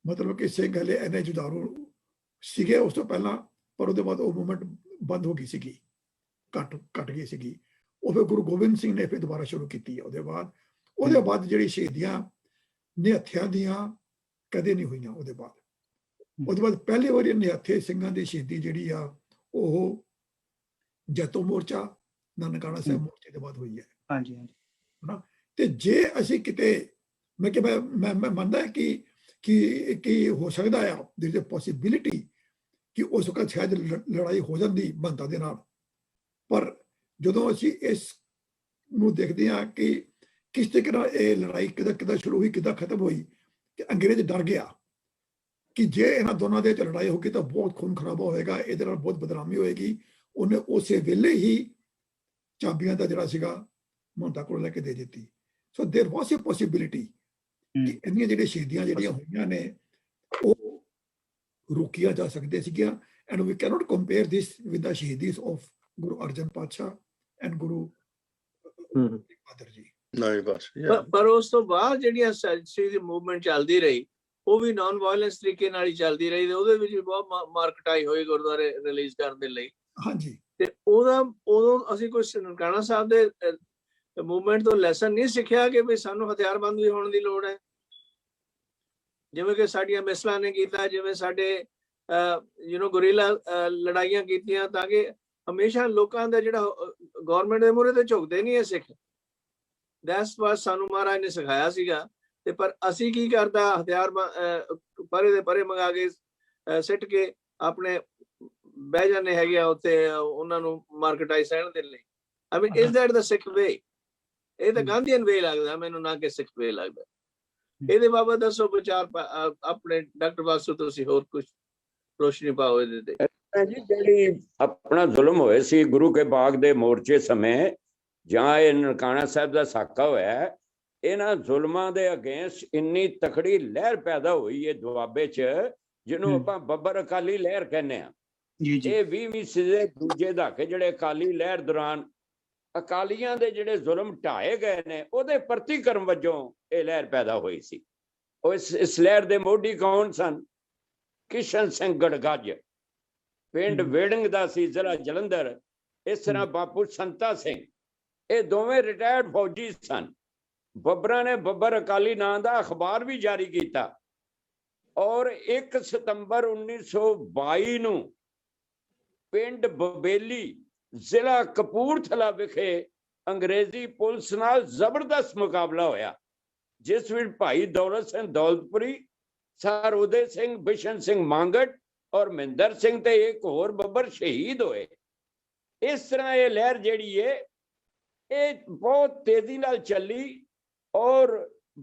ਮਤਲਬ ਕਿ ਸਿੱਖ ਹਲੇ ਇੰਨੇ ਜੁਝਾਰੂ ਸੀਗੇ ਉਸ ਤੋਂ ਪਹਿਲਾਂ, ਪਰ ਉਹਦੇ ਬਾਅਦ ਉਹ ਮੂਵਮੈਂਟ ਬੰਦ ਹੋ ਗਈ ਸੀਗੀ, ਘਟ ਗਈ ਸੀਗੀ। ਉਹ ਫਿਰ ਗੁਰੂ ਗੋਬਿੰਦ ਸਿੰਘ ਨੇ ਫਿਰ ਦੁਬਾਰਾ ਸ਼ੁਰੂ ਕੀਤੀ ਹੈ। ਉਹਦੇ ਬਾਅਦ ਜਿਹੜੀ ਸ਼ਹੀਦੀਆਂ ਨਿਹੱਥਿਆਂ ਦੀਆਂ ਕਦੇ ਨਹੀਂ ਹੋਈਆਂ। ਉਹਦੇ ਬਾਅਦ ਪਹਿਲੀ ਵਾਰੀ ਨਿਹੱਥੇ ਸਿੰਘਾਂ ਦੀ ਸ਼ਹੀਦੀ ਜਿਹੜੀ ਆ ਉਹ ਜੈਤੋ ਮੋਰਚਾ, ਨਨਕਾਣਾ ਸਾਹਿਬ ਮੋਰਚੇ ਦੇ ਬਾਅਦ ਹੋਈ ਹੈ। ਹਾਂਜੀ ਹਨਾ। ਤੇ ਜੇ ਅਸੀਂ ਕਿਤੇ ਮੈਂ ਮੰਨਦਾ ਕਿ ਹੋ ਸਕਦਾ ਆ, ਦੇयर ਇਜ਼ ਅ ਪੋਸੀਬਿਲਿਟੀ ਕਿ ਉਸ ਵਕਤ ਸ਼ਾਇਦ ਲੜਾਈ ਹੋ ਜਾਂਦੀ ਬੰਦਾ ਦੇ ਨਾਲ, ਪਰ ਜਦੋਂ ਅਸੀਂ ਇਸ ਨੂੰ ਦੇਖਦੇ ਹਾਂ ਕਿ ਕਿਸ ਤਰੀਕੇ ਨਾਲ ਇਹ ਲੜਾਈ ਕਿੱਦਾਂ ਸ਼ੁਰੂ ਹੋਈ, ਕਿੱਦਾਂ ਖਤਮ ਹੋਈ, ਕਿ ਅੰਗਰੇਜ਼ ਡਰ ਗਿਆ ਕਿ ਜੇ ਇਹਨਾਂ ਦੋਨਾਂ ਦੇ ਲੜਾਈ ਹੋਗੀ ਤਾਂ ਬਹੁਤ ਖੂਨ ਖਰਾਬਾ ਹੋਏਗਾ, ਇਹਦੇ ਨਾਲ ਬਹੁਤ ਬਦਨਾਮੀ ਹੋਏਗੀ। ਉਹਨੇ ਉਸੇ ਵੇਲੇ ਹੀ ਚਾਬੀਆਂ ਦਾ ਜਿਹੜਾ ਸੀਗਾ ਮਹੰਤਾਂ ਕੋਲ ਲੈ ਕੇ ਦੇ ਦਿੱਤੀ। So there was a possibility ਕਿ ਇੰਨੀਆਂ ਜਿਹੜੀਆਂ ਸ਼ਹੀਦੀਆਂ ਜਿਹੜੀਆਂ ਹੋਈਆਂ ਨੇ ਉਹ ਰੋਕੀਆਂ ਜਾ ਸਕਦੇ ਸੀਗੀਆਂ। And we cannot compare this with the ਸ਼ਹੀਦੀਜ਼ ਆਫ ਗੁਰੂ ਅਰਜਨ ਪਾਤਸ਼ਾਹ ਐਂਡ ਗੁਰੂ ਬਹਾਦਰ ਜੀ। ਨਹੀਂ ਬਸ ਪਰ ਉਸ ਤੋਂ ਬਾਅਦ ਜਿਹੜੀਆਂ ਦੀ ਮੂਵਮੈਂਟ ਚੱਲਦੀ ਰਹੀ ਉਹ ਵੀ ਨਾਨ ਵਾਇਲੈਂਸ ਤਰੀਕੇ ਨਾਲ ਹੀ ਚੱਲਦੀ ਰਹੀ ਤੇ ਉਹਦੇ ਵਿੱਚ ਵੀ ਬਹੁਤ ਮਾਰਕਟਾਈ ਹੋਈ ਗੁਰਦੁਆਰੇ ਰਿਲੀਜ਼ ਕਰਨ ਦੇ ਲਈ। ਹਾਂਜੀ, ਤੇ ਉਦੋਂ ਅਸੀਂ ਕੋਈ ਨਨਕਾਣਾ ਸਾਹਿਬ ਦੇ ਮੂਵਮੈਂਟ ਤੋਂ ਲੈਸਨ ਨਹੀਂ ਸਿੱਖਿਆ ਕਿ ਵੀ ਸਾਨੂੰ ਹਥਿਆਰਬੰਦ ਵੀ ਹੋਣ ਦੀ ਲੋੜ ਹੈ, ਜਿਵੇਂ ਕਿ ਸਾਡੀਆਂ ਮਿਸਲਾਂ ਨੇ ਕੀਤਾ, ਜਿਵੇਂ ਸਾਡੇ ਗੁਰੀਲਾ ਲੜਾਈਆਂ ਕੀਤੀਆਂ, ਤਾਂ ਕਿ ਹਮੇਸ਼ਾ ਲੋਕਾਂ ਦਾ ਜਿਹੜਾ ਗਵਰਨਮੈਂਟ ਦੇ ਮੂਹਰੇ ਤੇ ਝੁਕਦੇ ਨਹੀਂ ਹੈ ਸਿੱਖ। ਦੈਟਸ ਵਾਟ ਸਾਨੂੰ ਮਹਾਰਾਜ ਨੇ ਸਿਖਾਇਆ ਸੀਗਾ। ਤੇ ਪਰ ਅਸੀਂ ਕੀ ਕਰਦਾ, ਹਥਿਆਰ ਪਰੇ ਦੇ ਪਰੇ ਮੰਗਾ ਕੇ ਸਿੱਟ ਕੇ ਆਪਣੇ ਬਹਿ ਜਾਂਦੇ ਹੈਗੇ ਆ ਉੱਥੇ ਉਹਨਾਂ ਨੂੰ ਮਾਰਕਟਾਈਜ਼ ਸਹਿਣ ਦੇ ਲਈ। ਆਈ ਮੀਨ ਇਜ਼ ਦੈਟ ਦ ਸਿੱਖ ਵੇ? ਇਹ ਤਾਂ ਗਾਂਧੀਅਨ ਵੇ ਲੱਗਦਾ ਮੈਨੂੰ, ਨਾ ਕਿ ਸਿੱਖ ਵੇ ਲੱਗਦਾ। ਇਹਦੇ ਬਾਬਤ ਦੱਸੋ ਵਿਚਾਰ ਆਪਣੇ ਡਾਕਟਰ ਬਾਸੂ, ਤੁਸੀਂ ਹੋਰ ਕੁਝ ਰੋਸ਼ਨੀ ਪਾਓ ਇਹਦੇ ਤੇ। ਜੀ ਜਿਹੜੀ ਆਪਣਾ ਜ਼ੁਲਮ ਹੋਏ ਸੀ ਗੁਰੂ ਕੇ ਬਾਗ ਦੇ ਮੋਰਚੇ ਸਮੇਂ, ਜਾਂ ਇਹ ਨਨਕਾਣਾ ਸਾਹਿਬ ਦਾ ਸਾਕਾ ਹੋਇਆ, ਇਹਨਾਂ ਜ਼ੁਲਮਾਂ ਦੇ ਅਗੇਂਸਟ ਇੰਨੀ ਤਕੜੀ ਲਹਿਰ ਪੈਦਾ ਹੋਈ ਹੈ ਦੁਆਬੇ 'ਚ, ਜਿਹਨੂੰ ਆਪਾਂ ਬੱਬਰ ਅਕਾਲੀ ਲਹਿਰ ਕਹਿੰਦੇ ਆ। ਇਹ 20ਵੀਂ ਸਦੀ ਦੇ ਦੂਜੇ ਦਹਾਕੇ ਜਿਹੜੇ ਅਕਾਲੀ ਲਹਿਰ ਦੌਰਾਨ ਅਕਾਲੀਆਂ ਦੇ ਜਿਹੜੇ ਜ਼ੁਲਮ ਢਾਏ ਗਏ ਨੇ ਉਹਦੇ ਪ੍ਰਤੀਕਰਮ ਵਜੋਂ ਇਹ ਲਹਿਰ ਪੈਦਾ ਹੋਈ ਸੀ। ਉਹ ਇਸ ਲਹਿਰ ਦੇ ਮੋਢੀ ਕੌਣ ਸਨ? ਕਿਸ਼ਨ ਸਿੰਘ ਗੜਗੱਜ, ਪਿੰਡ ਵੇੜੰਗ ਦਾ ਸੀ, ਜ਼ਿਲ੍ਹਾ ਜਲੰਧਰ। ਇਸ ਤਰ੍ਹਾਂ ਬਾਪੂ ਸੰਤਾ ਸਿੰਘ, ਇਹ ਦੋਵੇਂ ਰਿਟਾਇਰਡ ਫੌਜੀ ਸਨ। ਬੱਬਰਾਂ ਨੇ ਬੱਬਰ ਅਕਾਲੀ ਨਾਂ ਦਾ ਅਖਬਾਰ ਵੀ ਜਾਰੀ ਕੀਤਾ ਔਰ 1 ਸਤੰਬਰ 1922 ਨੂੰ ਪਿੰਡ ਬਬੇਲੀ, ਜ਼ਿਲ੍ਹਾ ਕਪੂਰਥਲਾ ਵਿਖੇ ਅੰਗਰੇਜ਼ੀ ਪੁਲਿਸ ਨਾਲ ਜ਼ਬਰਦਸਤ ਮੁਕਾਬਲਾ ਹੋਇਆ, ਜਿਸ ਵਿੱਚ ਭਾਈ ਦੌਲਤ ਸਿੰਘ ਦੌਲਤਪੁਰੀ, ਸਰ ਉਦੈ ਸਿੰਘ, ਬਿਸ਼ਨ ਸਿੰਘ ਮਾਂਗਟ ਔਰ ਮਹਿੰਦਰ ਸਿੰਘ ਤੇ ਇੱਕ ਹੋਰ ਬੱਬਰ ਸ਼ਹੀਦ ਹੋਏ। ਇਸ ਤਰ੍ਹਾਂ ਇਹ ਲਹਿਰ ਜਿਹੜੀ ਹੈ ਇਹ ਬਹੁਤ ਤੇਜ਼ੀ ਨਾਲ ਚੱਲੀ ਔਰ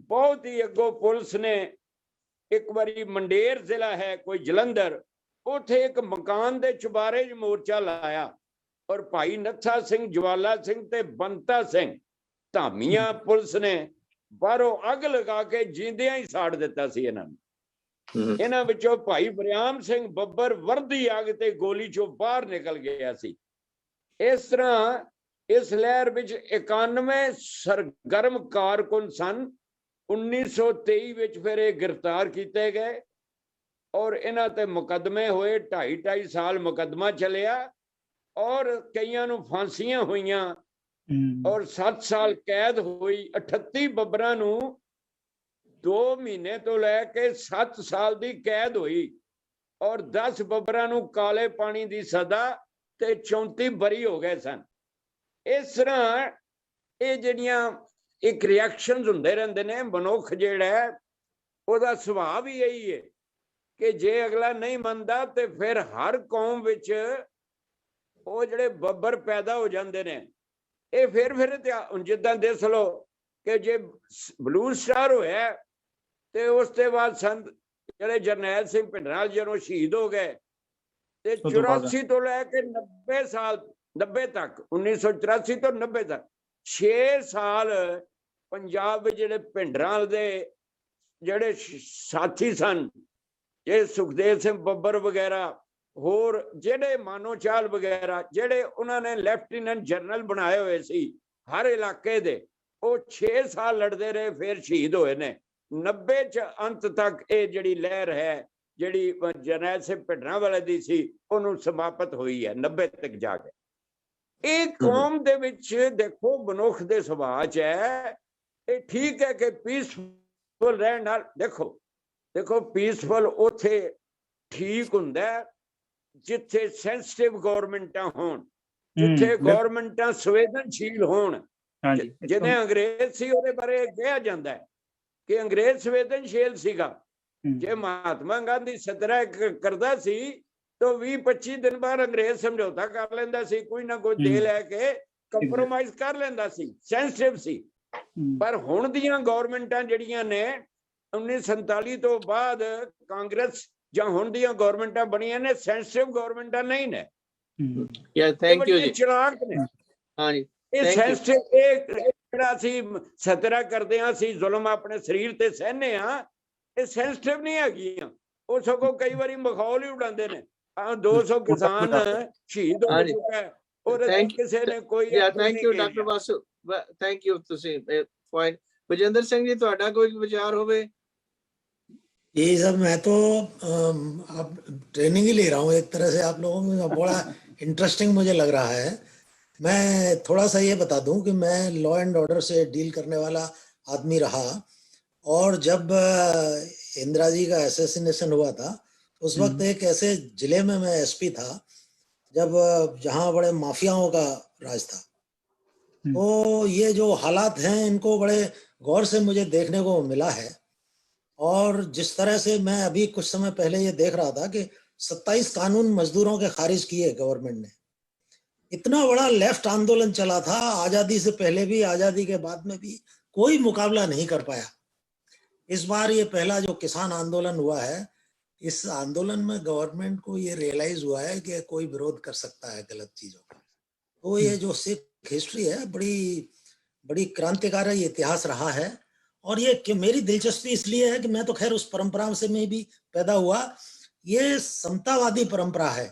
ਬਹੁਤ ਹੀ ਅੱਗੋਂ ਪੁਲਿਸ ਨੇ ਇੱਕ ਵਾਰੀ ਮੰਡੇਰ ਜ਼ਿਲ੍ਹਾ ਹੈ ਕੋਈ ਜਲੰਧਰ, ਉੱਥੇ ਇੱਕ ਮਕਾਨ ਦੇ ਚੁਬਾਰੇ 'ਚ ਮੋਰਚਾ ਲਾਇਆ ਔਰ ਭਾਈ ਨੱਥਾ ਸਿੰਘ, ਜਵਾਲਾ ਸਿੰਘ ਤੇ ਬੰਤਾ ਸਿੰਘ ਧਾਮੀਆਂ ਪੁਲਿਸ ਨੇ ਬਾਹਰੋਂ ਅੱਗ ਲਗਾ ਕੇ ਜਿੰਦਿਆਂ ਹੀ ਸਾੜ ਦਿੱਤਾ ਸੀ ਇਹਨਾਂ ਨੂੰ। ਇਹਨਾਂ ਵਿੱਚੋਂ ਭਾਈ ਬਰਿਆਮ ਸਿੰਘ ਬੱਬਰ ਵਰਦੀ ਅੱਗ ਤੇ ਗੋਲੀ 'ਚੋਂ ਬਾਹਰ ਨਿਕਲ ਗਿਆ ਸੀ। ਇਸ ਤਰ੍ਹਾਂ ਇਸ ਲਹਿਰ ਵਿੱਚ 91 ਸਰਗਰਮ ਕਾਰਕੁਨ ਸਨ। 1923 ਵਿੱਚ ਫਿਰ ਇਹ ਗ੍ਰਿਫਤਾਰ ਕੀਤੇ ਗਏ ਔਰ ਇਹਨਾਂ ਤੇ ਮੁਕੱਦਮੇ ਹੋਏ। 2.5 ਸਾਲ ਮੁਕੱਦਮਾ ਚੱਲਿਆ ਔਰ ਕਈਆਂ ਨੂੰ ਫਾਂਸੀਆਂ ਹੋਈਆਂ ਔਰ 7 ਸਾਲ ਕੈਦ ਹੋਈ। 38 ਬੱਬਰਾਂ ਨੂੰ 2 ਮਹੀਨੇ ਤੋਂ ਲੈ ਕੇ 7 ਸਾਲ ਦੀ ਕੈਦ ਹੋਈ ਔਰ 10 ਬੱਬਰਾਂ ਨੂੰ ਕਾਲੇ ਪਾਣੀ ਦੀ ਸਜ਼ਾ ਤੇ 34 ਬਰੀ ਹੋ ਗਏ ਸਨ। ਇਸ ਤਰ੍ਹਾਂ ਇਹ ਜਿਹੜੀਆਂ ਇੱਕ ਰਿਐਕਸ਼ਨਸ ਹੁੰਦੇ ਰਹਿੰਦੇ ਨੇ। ਮਨੁੱਖ ਜਿਹੜਾ ਉਹਦਾ ਸੁਭਾਅ ਵੀ ਇਹੀ ਹੈ ਕਿ ਜੇ ਅਗਲਾ ਨਹੀਂ ਮੰਨਦਾ ਤੇ ਫਿਰ ਹਰ ਕੌਮ ਵਿੱਚ ਉਹ ਜਿਹੜੇ ਬੱਬਰ ਪੈਦਾ ਹੋ ਜਾਂਦੇ ਨੇ। ਇਹ ਫਿਰ ਜਿੱਦਾਂ ਦੇਖ ਲਓ ਕਿ ਜੇ ਬਲੂ ਸਟਾਰ ਹੋਇਆ ਤੇ ਉਸ ਤੋਂ ਬਾਅਦ ਸੰਤ ਜਿਹੜੇ ਜਰਨੈਲ ਸਿੰਘ ਭਿੰਡਰਾਂਵਾਲੇ ਜਦੋਂ ਸ਼ਹੀਦ ਹੋ ਗਏ ਤੇ 84 ਤੋਂ ਲੈ ਕੇ 90 ਤੱਕ 1984 ਤੋਂ 90 ਤੱਕ 6 ਸਾਲ ਪੰਜਾਬ ਵਿੱਚ ਜਿਹੜੇ ਭਿੰਡਰਾਂਵਾਲੇ ਦੇ ਜਿਹੜੇ ਸਾਥੀ ਸਨ, ਇਹ ਸੁਖਦੇਵ ਸਿੰਘ ਬੱਬਰ ਵਗੈਰਾ, ਹੋਰ ਜਿਹੜੇ ਮਾਨੋਚਾਲ ਵਗੈਰਾ, ਜਿਹੜੇ ਉਹਨਾਂ ਨੇ ਲੈਫਟੀਨੈਂਟ ਜਨਰਲ ਬਣਾਏ ਹੋਏ ਸੀ ਹਰ ਇਲਾਕੇ ਦੇ, ਉਹ 6 ਸਾਲ ਲੜਦੇ ਰਹੇ, ਫਿਰ ਸ਼ਹੀਦ ਹੋਏ ਨੇ। 90 ਚ ਅੰਤ ਤੱਕ ਇਹ ਜਿਹੜੀ ਲਹਿਰ ਹੈ ਜਿਹੜੀ ਜਰਨੈਲ ਸਿੰਘ ਭਿੰਡਰਾਂਵਾਲੇ ਦੀ ਸੀ ਉਹਨੂੰ ਸਮਾਪਤ ਹੋਈ ਹੈ 90 ਤੱਕ ਜਾ ਕੇ। ਇਹ ਕੌਮ ਦੇ ਵਿੱਚ ਦੇਖੋ ਮਨੁੱਖ ਦੇ ਸੁਭਾਅ ਚ ਹੈ। ਇਹ ਠੀਕ ਹੈ ਕਿ ਪੀਸਫੁਲ ਰਹਿਣ ਨਾਲ ਦੇਖੋ ਪੀਸਫੁਲ ਉੱਥੇ ਠੀਕ ਹੁੰਦਾ ਜਿੱਥੇ ਸੈਂਸਿਟਿਵ ਗਵਰਨਮੈਂਟਾਂ ਹੋਣ, ਜਿੱਥੇ ਗਵਰਨਮੈਂਟਾਂ ਸੰਵੇਦਨਸ਼ੀਲ ਹੋਣ। ਜਿਹਨੇ ਅੰਗਰੇਜ਼ ਸੀ ਉਹਦੇ ਬਾਰੇ ਕਿਹਾ ਜਾਂਦਾ ਹੈ ਕਿ ਅੰਗਰੇਜ਼ ਸੰਵੇਦਨਸ਼ੀਲ ਸੀਗਾ। ਜੇ ਮਹਾਤਮਾ ਗਾਂਧੀ ਸਤਰਾ ਕਰਦਾ ਸੀ ਤਾਂ 20-25 ਦਿਨ ਬਾਅਦ ਅੰਗਰੇਜ਼ ਸਮਝੌਤਾ ਕਰ ਲੈਂਦਾ ਸੀ, ਕੋਈ ਨਾ ਕੋਈ ਦੇ ਲੈ ਕੇ ਕੰਪਰੋਮਾਈਜ਼ ਕਰ ਲੈਂਦਾ ਸੀ, ਸੈਂਸਿਟਿਵ ਸੀ। ਪਰ ਹੁਣ ਦੀਆਂ ਗਵਰਨਮੈਂਟਾਂ ਜਿਹੜੀਆਂ ਨੇ 1947 ਤੋਂ ਬਾਅਦ ਕਾਂਗਰਸ ਜਾਂ ਹੁਣ ਦੀਆਂ ਗਵਰਨਮੈਂਟਾਂ ਬਣੀਆਂ ਨੇ ਸੈਂਸਿਟਿਵ ਗਵਰਨਮੈਂਟਾਂ ਨਹੀਂ ਨੇ। ਥੈਂਕ ਯੂ ਜੀ। ਚਲਾਕ ਨੇ। ਹਾਂਜੀ ਇਹ ਸੈਂਸਿਟਿਵ ਜਿਹੜਾ ਅਸੀਂ ਸਤਰਾ ਕਰਦੇ ਹਾਂ, ਅਸੀਂ ਜ਼ੁਲਮ ਆਪਣੇ ਸਰੀਰ ਤੇ ਸਹਿਨੇ ਆ, ਇਹ ਸੈਂਸਿਟਿਵ ਨਹੀਂ ਹੈਗੀਆਂ। ਉਹ ਸਗੋਂ ਕਈ ਵਾਰੀ ਮਖੌਲ ਹੀ ਉਡਾਉਂਦੇ ਨੇ। 200 ਕਿਸਾਨ ਸ਼ਹੀਦ ਹੋ ਚੁੱਕਾ ਹੈ ਔਰ ਕਿਸੇ ਨੇ ਕੋਈ thank you doctor Basu, thank you. ਤੁਸੀਂ ਪੁਆਇੰਟ ਵਿਜੇਂਦਰ ਸਿੰਘ ਜੀ ਤੁਹਾਡਾ ਕੋਈ ਵਿਚਾਰ ਹੋਵੇ? यही सब मैं तो अब ट्रेनिंग ही ले रहा हूँ एक तरह से आप लोगों में, बड़ा इंटरेस्टिंग मुझे लग रहा है। मैं थोड़ा सा ये बता दूं कि मैं लॉ एंड ऑर्डर से डील करने वाला आदमी रहा, और जब इंदिरा जी का असैसिनेशन हुआ था उस वक्त एक ऐसे जिले में मैं एसपी था जब जहाँ बड़े माफियाओं का राज था। तो ये जो हालात हैं इनको बड़े गौर से मुझे देखने को मिला है। और जिस तरह से मैं अभी कुछ समय पहले ये देख रहा था कि 27 कानून मजदूरों के खारिज किए गवर्नमेंट ने, इतना बड़ा लेफ्ट आंदोलन चला था आजादी से पहले भी, आजादी के बाद में भी कोई मुकाबला नहीं कर पाया। इस बार ये पहला जो किसान आंदोलन हुआ है, इस आंदोलन में गवर्नमेंट को ये रियलाइज हुआ है कि कोई विरोध कर सकता है गलत चीजों का। तो ये जो सिख हिस्ट्री है बड़ी क्रांतिकारी इतिहास रहा है। और ये कि मेरी दिलचस्पी इसलिए है कि मैं तो खैर उस परंपरा से में भी पैदा हुआ। ये समतावादी परंपरा है,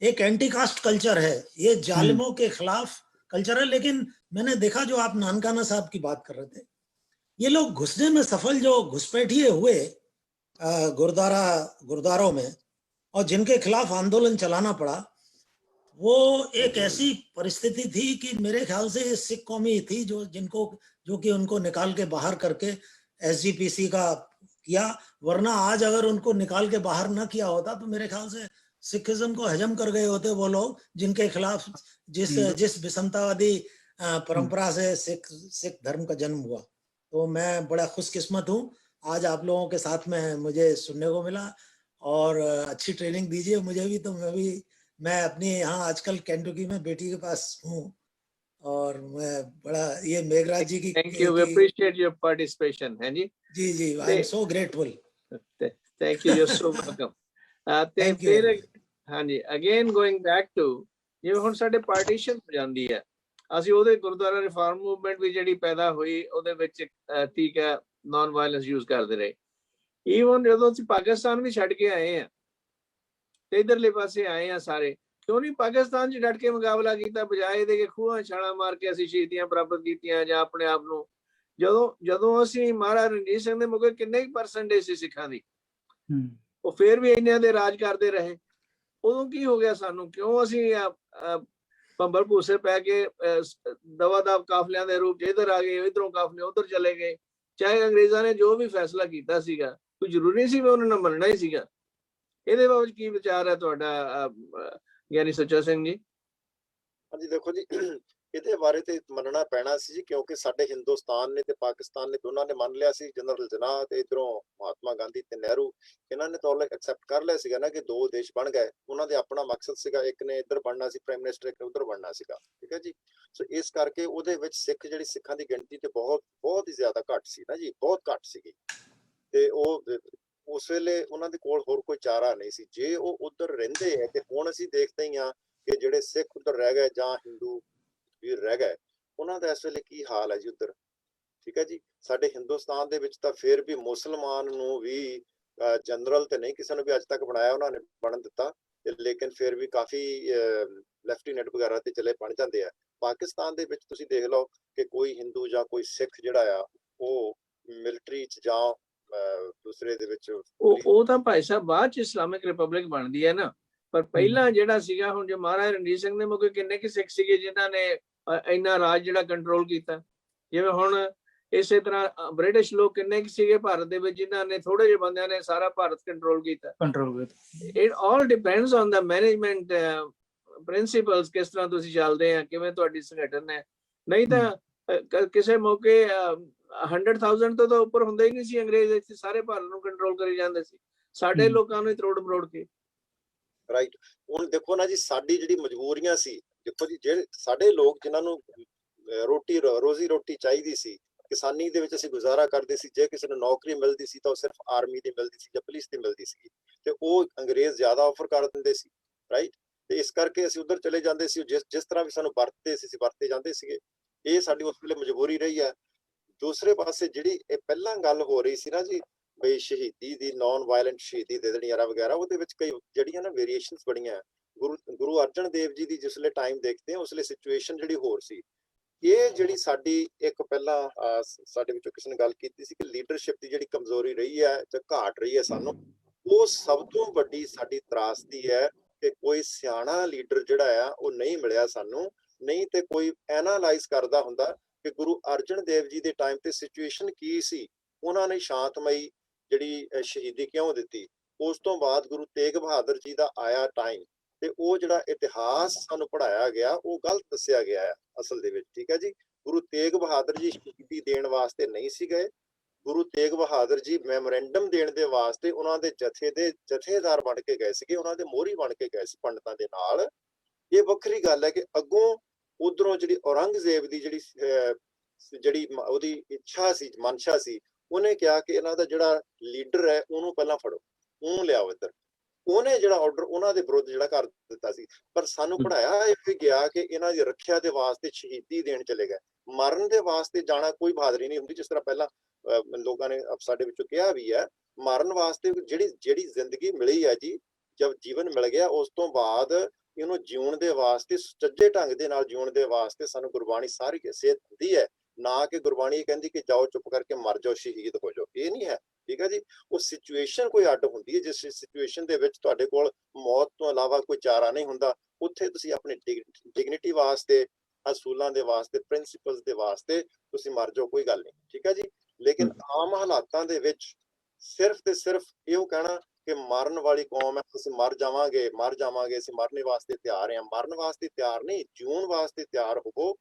एक एंटी कास्ट कल्चर है, ये जालिमों के खिलाफ कल्चर है। लेकिन मैंने देखा जो आप नानकाना साहब की बात कर रहे थे, ये लोग घुसने में सफल जो घुसपैठिए हुए गुरुद्वारों में और जिनके खिलाफ आंदोलन चलाना पड़ा, वो एक ऐसी परिस्थिति थी कि मेरे ख्याल से सिख कौमी थी जो कि उनको निकाल के बाहर करके एसजीपीसी का किया। वरना आज अगर उनको निकाल के बाहर ना किया होता तो मेरे ख्याल से सिखिज्म को हजम कर गए होते वो लोग जिनके खिलाफ जिस विषमतावादी परंपरा से सिख धर्म का जन्म हुआ। तो मैं बड़ा खुशकिस्मत हूँ आज आप लोगों के साथ में मुझे सुनने को मिला, और अच्छी ट्रेनिंग दीजिए मुझे भी। तो मैं अपनी यहाँ आजकल केंटुकी में बेटी के पास हूँ, और मैं बड़ा ये मेघराज जी की thank you, we appreciate your participation. हैं जी जी I am so grateful. Thank you, you are so welcome. ਤੇ ਫਿਰ ਹਾਂਜੀ ਅਗੇਨ ਗੋਇੰਗ ਬੈਕ ਟੂ ਜਿਵੇਂ ਹੁਣ ਸਾਡੇ ਪਾਰਟੀਸ਼ਨ ਹੋ ਜਾਂਦੀ ਹੈ, ਅਸੀਂ ਉਹਦੇ ਗੁਰਦੁਆਰਾ ਰਿਫਾਰਮ ਮੂਵਮੈਂਟ ਵੀ ਜਿਹੜੀ ਪੈਦਾ ਹੋਈ ਉਹਦੇ ਵਿੱਚ ਠੀਕ ਹੈ ਨਾਨ ਵਾਇਲੈਂਸ ਯੂਜ਼ ਕਰਦੇ ਰਹੇ। ਈਵਨ ਜਦੋਂ ਅਸੀਂ ਪਾਕਿਸਤਾਨ ਵੀ ਛੱਡ ਕੇ ਆਏ ਆ ਤੇ ਇਧਰਲੇ ਪਾਸੇ ਆਏ ਆ ਸਾਰੇ, ਕਿਉਂ ਨਹੀਂ ਪਾਕਿਸਤਾਨ 'ਚ ਡਟ ਕੇ ਮੁਕਾਬਲਾ ਕੀਤਾ, ਬਜਾਏ ਇਹਦੇ ਕਿ ਖੂਹਾਂ ਛਾਲਾਂ ਮਾਰ ਕੇ ਅਸੀਂ ਸ਼ਹੀਦੀਆਂ ਪ੍ਰਾਪਤ ਕੀਤੀਆਂ ਜਾਂ ਆਪਣੇ ਆਪ ਨੂੰ। ਜਦੋਂ ਅਸੀਂ ਮਹਾਰਾਜਾ ਰਣਜੀਤ ਸਿੰਘ ਦੇ ਮੌਕੇ ਕਿੰਨੇ ਪਰਸੈਂਟੇਜ ਸੀ ਸਿੱਖਾਂ ਦੀ, ਉਹ ਫੇਰ ਵੀ ਇੰਨਿਆਂ ਦੇ ਰਾਜ ਕਰਦੇ ਰਹੇ। ਉਦੋਂ ਕੀ ਹੋ ਗਿਆ ਸਾਨੂੰ, ਕਿਉਂ ਅਸੀਂ ਭੰਬਲ ਭੂਸੇ ਪੈ ਕੇ ਦਵਾ ਦਵ ਕਾਫਲਿਆਂ ਦੇ ਰੂਪ 'ਚ ਇੱਧਰ ਆ ਗਏ, ਇੱਧਰੋਂ ਕਾਫਲੇ ਉੱਧਰ ਚਲੇ ਗਏ। ਚਾਹੇ ਅੰਗਰੇਜ਼ਾਂ ਨੇ ਜੋ ਵੀ ਫੈਸਲਾ ਕੀਤਾ ਸੀਗਾ ਕੋਈ ਜ਼ਰੂਰੀ ਸੀ ਵੀ ਉਹਨਾਂ ਨੇ ਮੰਨਣਾ ਹੀ ਸੀਗਾ। ਇਹਦੇ ਬਾਬਤ ਕੀ ਵਿਚਾਰ ਹੈ ਤੁਹਾਡਾ ਗਿਆਨੀ ਸੁੱਚਾ ਸਿੰਘ ਜੀ? ਹਾਂਜੀ ਦੇਖੋ ਜੀ, ਇਹਦੇ ਬਾਰੇ ਤੇ ਮੰਨਣਾ ਪੈਣਾ ਸੀ ਜੀ, ਕਿਉਂਕਿ ਸਾਡੇ ਹਿੰਦੁਸਤਾਨ ਨੇ ਤੇ ਪਾਕਿਸਤਾਨ ਨੇ ਦੋਨਾਂ ਨੇ ਮੰਨ ਲਿਆ ਸੀ। ਜਨਰਲ ਜਿਨਾਹ ਤੇ ਇਧਰੋਂ ਮਹਾਤਮਾ ਗਾਂਧੀ ਤੇ ਨਹਿਰੂ, ਇਹਨਾਂ ਨੇ ਤਾਂ ਐਕਸੈਪਟ ਕਰ ਲਿਆ ਸੀਗਾ ਨਾ ਕਿ ਦੋ ਦੇਸ਼ ਬਣ ਗਏ। ਉਹਨਾਂ ਦੇ ਆਪਣਾ ਮਕਸਦ ਸੀਗਾ, ਇੱਕ ਨੇ ਇੱਧਰ ਬਣਨਾ ਸੀ ਪ੍ਰਾਈਮ ਮਿਨਿਸਟਰ, ਇੱਕ ਉੱਧਰ ਬਣਨਾ ਸੀਗਾ, ਠੀਕ ਹੈ ਜੀ। ਸੋ ਇਸ ਕਰਕੇ ਉਹਦੇ ਵਿੱਚ ਸਿੱਖਾਂ ਦੀ ਗਿਣਤੀ ਤੇ ਬਹੁਤ ਹੀ ਜ਼ਿਆਦਾ ਘੱਟ ਸੀ ਨਾ ਜੀ, ਬਹੁਤ ਘੱਟ ਸੀਗੀ। ਤੇ ਉਹ ਉਸ ਵੇਲੇ ਉਹਨਾਂ ਦੇ ਕੋਲ ਹੋਰ ਕੋਈ ਚਾਰਾ ਨਹੀਂ ਸੀ। ਜੇ ਉਹ ਉੱਧਰ ਰਹਿੰਦੇ ਹੈ ਤੇ ਹੁਣ ਅਸੀਂ ਦੇਖਦੇ ਹੀ ਹਾਂ ਕਿ ਜਿਹੜੇ ਸਿੱਖ ਉੱਧਰ ਰਹਿ ਗਏ ਜਾਂ ਹਿੰਦੂ ਵੀਰ ਰਹਿ ਗਏ, ਉਹਨਾਂ ਦਾ ਇਸ ਵੇਲੇ ਕੀ ਹਾਲ ਹੈ ਜੀ ਉੱਧਰ, ਠੀਕ ਹੈ ਜੀ। ਸਾਡੇ ਹਿੰਦੁਸਤਾਨ ਦੇ ਵਿੱਚ ਤਾਂ ਫਿਰ ਵੀ ਮੁਸਲਮਾਨ ਨੂੰ ਵੀ ਜਨਰਲ ਤੇ ਨਹੀਂ ਕਿਸੇ ਨੂੰ ਵੀ ਅੱਜ ਤੱਕ ਬਣਾਇਆ ਉਹਨਾਂ ਨੇ ਬਣਨ ਦਿੱਤਾ, ਲੇਕਿਨ ਫਿਰ ਵੀ ਕਾਫੀ ਲੈਫਟੀਨੈਂਟ ਵਗੈਰਾ ਤੇ ਚਲੇ ਬਣ ਜਾਂਦੇ ਆ। ਪਾਕਿਸਤਾਨ ਦੇ ਵਿੱਚ ਤੁਸੀਂ ਦੇਖ ਲਓ ਕਿ ਕੋਈ ਹਿੰਦੂ ਜਾਂ ਕੋਈ ਸਿੱਖ ਜਿਹੜਾ ਆ ਉਹ ਮਿਲਟਰੀ 'ਚ ਜਾਂ ਦੂਸਰੇ ਦੇ ਵਿੱਚ ਉਹ ਤਾਂ ਭਾਈ ਸਾਹਿਬ ਬਾਅਦ 'ਚ ਇਸਲਾਮਿਕ ਰਿਪਬਲਿਕ ਬਣਦੀ ਹੈ ਨਾ, ਪਰ ਪਹਿਲਾਂ ਜਿਹੜਾ ਸੀਗਾ ਹੁਣ ਜੇ ਮਹਾਰਾਜਾ ਰਣਜੀਤ ਸਿੰਘ ਦੇ ਮੌਕੇ ਕਿੰਨੇ ਕਿ ਸਿੱਖ ਸੀਗੇ ਜਿਨ੍ਹਾਂ ਨੇ ਇੰਨਾ ਰਾਜ ਜਿਹੜਾ ਕੰਟਰੋਲ ਕੀਤਾ। ਜਿਵੇਂ ਹੁਣ ਇਸੇ ਤਰ੍ਹਾਂ ਬ੍ਰਿਟਿਸ਼ ਲੋਕ ਕਿੰਨੇ ਕਿ ਸੀਗੇ ਭਾਰਤ ਦੇ ਵਿੱਚ ਜਿਨ੍ਹਾਂ ਨੇ ਥੋੜੇ ਜਿਹੇ ਬੰਦਿਆਂ ਨੇ ਸਾਰਾ ਭਾਰਤ ਕੰਟਰੋਲ ਕੀਤਾ। It all depends on the management principals, ਕਿਸ ਤਰ੍ਹਾਂ ਤੁਸੀਂ ਚੱਲਦੇ ਆ, ਕਿਵੇਂ ਤੁਹਾਡੀ ਸੰਗਠਨ ਹੈ। ਨਹੀਂ ਤਾਂ ਕਿਸੇ ਮੌਕੇ 100,000 ਤੋਂ ਤਾਂ ਉੱਪਰ ਹੁੰਦੇ ਹੀ ਨਹੀਂ ਸੀ ਅੰਗਰੇਜ਼, ਇੱਥੇ ਸਾਰੇ ਭਾਰਤ ਨੂੰ ਕੰਟਰੋਲ ਕਰੀ ਜਾਂਦੇ ਸੀ, ਸਾਡੇ ਲੋਕਾਂ ਨੂੰ ਤਰੋੜ ਮਰੋੜ ਕੇ। ਰਾਈਟ, ਹੁਣ ਦੇਖੋ ਨਾ ਜੀ ਸਾਡੀ ਜਿਹੜੀ ਮਜਬੂਰੀਆਂ ਸੀ, ਦੇਖੋ ਜੀ ਜਿਹੜੇ ਸਾਡੇ ਲੋਕ ਜਿਨ੍ਹਾਂ ਨੂੰ ਰੋਜ਼ੀ ਰੋਟੀ ਚਾਹੀਦੀ ਸੀ, ਕਿਸਾਨੀ ਦੇ ਵਿੱਚ ਅਸੀਂ ਗੁਜ਼ਾਰਾ ਕਰਦੇ ਸੀ, ਜੇ ਕਿਸੇ ਨੂੰ ਨੌਕਰੀ ਮਿਲਦੀ ਸੀ ਤਾਂ ਉਹ ਸਿਰਫ ਆਰਮੀ ਦੀ ਮਿਲਦੀ ਸੀ ਜਾਂ ਪੁਲਿਸ ਦੀ ਮਿਲਦੀ ਸੀ, ਤੇ ਉਹ ਅੰਗਰੇਜ਼ ਜ਼ਿਆਦਾ ਆਫਰ ਕਰ ਦਿੰਦੇ ਸੀ, ਰਾਈਟ। ਤੇ ਇਸ ਕਰਕੇ ਅਸੀਂ ਉੱਧਰ ਚਲੇ ਜਾਂਦੇ ਸੀ, ਜਿਸ ਤਰ੍ਹਾਂ ਵੀ ਸਾਨੂੰ ਵਰਤਦੇ ਸੀ ਅਸੀਂ ਵਰਤੇ ਜਾਂਦੇ ਸੀਗੇ। ਇਹ ਸਾਡੀ ਉਸ ਵੇਲੇ ਮਜਬੂਰੀ ਰਹੀ ਹੈ। ਦੂਸਰੇ ਪਾਸੇ ਜਿਹੜੀ ਇਹ ਪਹਿਲਾਂ ਗੱਲ ਹੋ ਰਹੀ ਸੀ ਨਾ ਜੀ, ਬਈ ਸ਼ਹੀਦੀ ਦੀ, ਨੌਨ ਵਾਇਲੈਂਟ ਸ਼ਹੀਦੀ ਦੇ ਦੇਣੀ ਵਗੈਰਾ, ਉਹਦੇ ਵਿੱਚ ਕਈ ਜਿਹੜੀਆਂ ਨਾ ਵੇਰੀਏਸ਼ਨਸ ਬਣੀਆਂ। ਗੁਰੂ ਅਰਜਨ ਦੇਵ ਜੀ ਦੀ ਜਿਸਲੇ ਟਾਈਮ ਦੇਖਦੇ ਹਾਂ, ਉਸਲੇ ਸਿਚੁਏਸ਼ਨ ਜਿਹੜੀ ਹੋਰ ਸੀ। ਇਹ ਜਿਹੜੀ ਸਾਡੀ ਇੱਕ ਪਹਿਲਾਂ ਸਾਡੇ ਵਿੱਚੋਂ ਕਿਸੇ ਨੇ ਗੱਲ ਕੀਤੀ ਸੀ ਕਿ ਲੀਡਰਸ਼ਿਪ ਦੀ ਜਿਹੜੀ ਕਮਜ਼ੋਰੀ ਰਹੀ ਹੈ ਜਾਂ ਘਾਟ ਰਹੀ ਹੈ ਸਾਨੂੰ, ਉਹ ਸਭ ਤੋਂ ਵੱਡੀ ਸਾਡੀ ਤਰਾਸਦੀ ਹੈ ਕਿ ਕੋਈ ਸਿਆਣਾ ਲੀਡਰ ਜਿਹੜਾ ਆ ਉਹ ਨਹੀਂ ਮਿਲਿਆ ਸਾਨੂੰ। ਨਹੀਂ ਤੇ ਕੋਈ ਐਨਾਲਾਈਜ਼ ਕਰਦਾ ਹੁੰਦਾ ਕਿ ਗੁਰੂ ਅਰਜਨ ਦੇਵ ਜੀ ਦੇ ਟਾਈਮ ਤੇ ਸਿਚੁਏਸ਼ਨ ਕੀ ਸੀ, ਉਹਨਾਂ ਨੇ ਸ਼ਾਂਤਮਈ ਜਿਹੜੀ ਸ਼ਹੀਦੀ ਕਿਉਂ ਦਿੱਤੀ। ਉਸ ਤੋਂ ਬਾਅਦ ਗੁਰੂ ਤੇਗ ਬਹਾਦਰ ਜੀ ਦਾ ਆਇਆ ਟਾਈਮ, ਤੇ ਉਹ ਜਿਹੜਾ ਇਤਿਹਾਸ ਸਾਨੂੰ ਪੜ੍ਹਾਇਆ ਗਿਆ ਉਹ ਗਲਤ ਦੱਸਿਆ ਗਿਆ ਹੈ ਅਸਲ ਦੇ ਵਿੱਚ, ਠੀਕ ਹੈ ਜੀ। ਗੁਰੂ ਤੇਗ ਬਹਾਦਰ ਜੀ ਸ਼ਹੀਦੀ ਦੇਣ ਵਾਸਤੇ ਨਹੀਂ ਸੀ ਗਏ। ਗੁਰੂ ਤੇਗ ਬਹਾਦਰ ਜੀ ਮੈਮੋਰੈਂਡਮ ਦੇਣ ਦੇ ਵਾਸਤੇ ਉਹਨਾਂ ਦੇ ਜਥੇ ਦੇ ਜਥੇਦਾਰ ਬਣ ਕੇ ਗਏ ਸੀਗੇ, ਉਹਨਾਂ ਦੇ ਮੋਹਰੀ ਬਣ ਕੇ ਗਏ ਸੀ ਪੰਡਤਾਂ ਦੇ ਨਾਲ। ਇਹ ਵੱਖਰੀ ਗੱਲ ਹੈ ਕਿ ਅੱਗੋਂ ਉਧਰੋਂ ਜਿਹੜੀ ਔਰੰਗਜ਼ੇਬ ਦੀ ਜਿਹੜੀ ਉਹਦੀ ਇੱਛਾ ਸੀ, ਮਨਸ਼ਾ ਸੀ, ਉਹਨੇ ਕਿਹਾ ਕਿ ਇਹਨਾਂ ਦਾ ਜਿਹੜਾ ਲੀਡਰ ਹੈ ਉਹਨੂੰ ਪਹਿਲਾਂ ਫੜੋ, ਉਹਨੂੰ ਲਿਆਓ ਇੱਧਰ। ਉਹਨੇ ਜਿਹੜਾ ਆਰਡਰ ਉਹਨਾਂ ਦੇ ਵਿਰੁੱਧ ਜਿਹੜਾ ਕਰ ਦਿੱਤਾ ਸੀ। ਪਰ ਸਾਨੂੰ ਪੜ੍ਹਾਇਆ ਇਹ ਵੀ ਗਿਆ ਕਿ ਇਹਨਾਂ ਦੀ ਰੱਖਿਆ ਦੇ ਵਾਸਤੇ ਸ਼ਹੀਦੀ ਦੇਣ ਚਲੇ ਗਏ। ਮਰਨ ਦੇ ਵਾਸਤੇ ਜਾਣਾ ਕੋਈ ਬਹਾਦਰੀ ਨਹੀਂ ਹੁੰਦੀ, ਜਿਸ ਤਰ੍ਹਾਂ ਪਹਿਲਾਂ ਲੋਕਾਂ ਨੇ ਸਾਡੇ ਵਿੱਚੋਂ ਕਿਹਾ ਵੀ ਹੈ। ਮਰਨ ਵਾਸਤੇ ਜਿਹੜੀ ਜ਼ਿੰਦਗੀ ਮਿਲੀ ਹੈ ਜੀ, ਜਦ ਜੀਵਨ ਮਿਲ ਗਿਆ, ਉਸ ਤੋਂ ਬਾਅਦ ਇਹਨੂੰ ਜਿਉਣ ਦੇ ਵਾਸਤੇ, ਸੁਚੱਜੇ ਢੰਗ ਦੇ ਨਾਲ ਜਿਉਣ ਦੇ ਵਾਸਤੇ ਸਾਨੂੰ ਗੁਰਬਾਣੀ ਸਾਰੀ ਸੇਧ ਦਿੰਦੀ ਹੈ। ਨਾ ਕਿ ਗੁਰਬਾਣੀ ਇਹ ਕਹਿੰਦੀ ਕਿ ਜਾਓ ਚੁੱਪ ਕਰਕੇ ਮਰ ਜਾਓ, ਸ਼ਹੀਦ ਹੋ ਜਾਓ, ਇਹ ਨਹੀਂ ਹੈ, ਠੀਕ ਹੈ ਜੀ। ਉਹ ਸਿਚੁਏਸ਼ਨ ਕੋਈ ਅੱਡ ਹੁੰਦੀ ਹੈ, ਜਿਸ ਸਿਚੁਏਸ਼ਨ ਦੇ ਵਿੱਚ ਤੁਹਾਡੇ ਕੋਲ ਮੌਤ ਤੋਂ ਇਲਾਵਾ ਕੋਈ ਚਾਰਾ ਨਹੀਂ ਹੁੰਦਾ, ਉੱਥੇ ਤੁਸੀਂ ਆਪਣੀ ਡਿਗਨਿਟੀ ਵਾਸਤੇ, ਅਸੂਲਾਂ ਦੇ ਵਾਸਤੇ, ਪ੍ਰਿੰਸੀਪਲਸ ਦੇ ਵਾਸਤੇ ਤੁਸੀਂ ਮਰ ਜਾਓ, ਕੋਈ ਗੱਲ ਨਹੀਂ, ਠੀਕ ਹੈ ਜੀ। ਲੇਕਿਨ ਆਮ ਹਾਲਾਤਾਂ ਦੇ ਵਿੱਚ ਸਿਰਫ ਤੇ ਸਿਰਫ ਇਹੋ ਕਹਿਣਾ ਕਿ ਮਰਨ ਵਾਲੀ ਕੌਮ ਹੈ, ਅਸੀਂ ਮਰ ਜਾਵਾਂਗੇ, ਅਸੀਂ ਮਰਨੇ ਵਾਸਤੇ ਤਿਆਰ ਹਾਂ। ਮਰਨ ਵਾਸਤੇ ਤਿਆਰ ਨਹੀਂ, ਜਿਉਣ ਵਾਸਤੇ ਤਿਆਰ ਹੋਵੋ।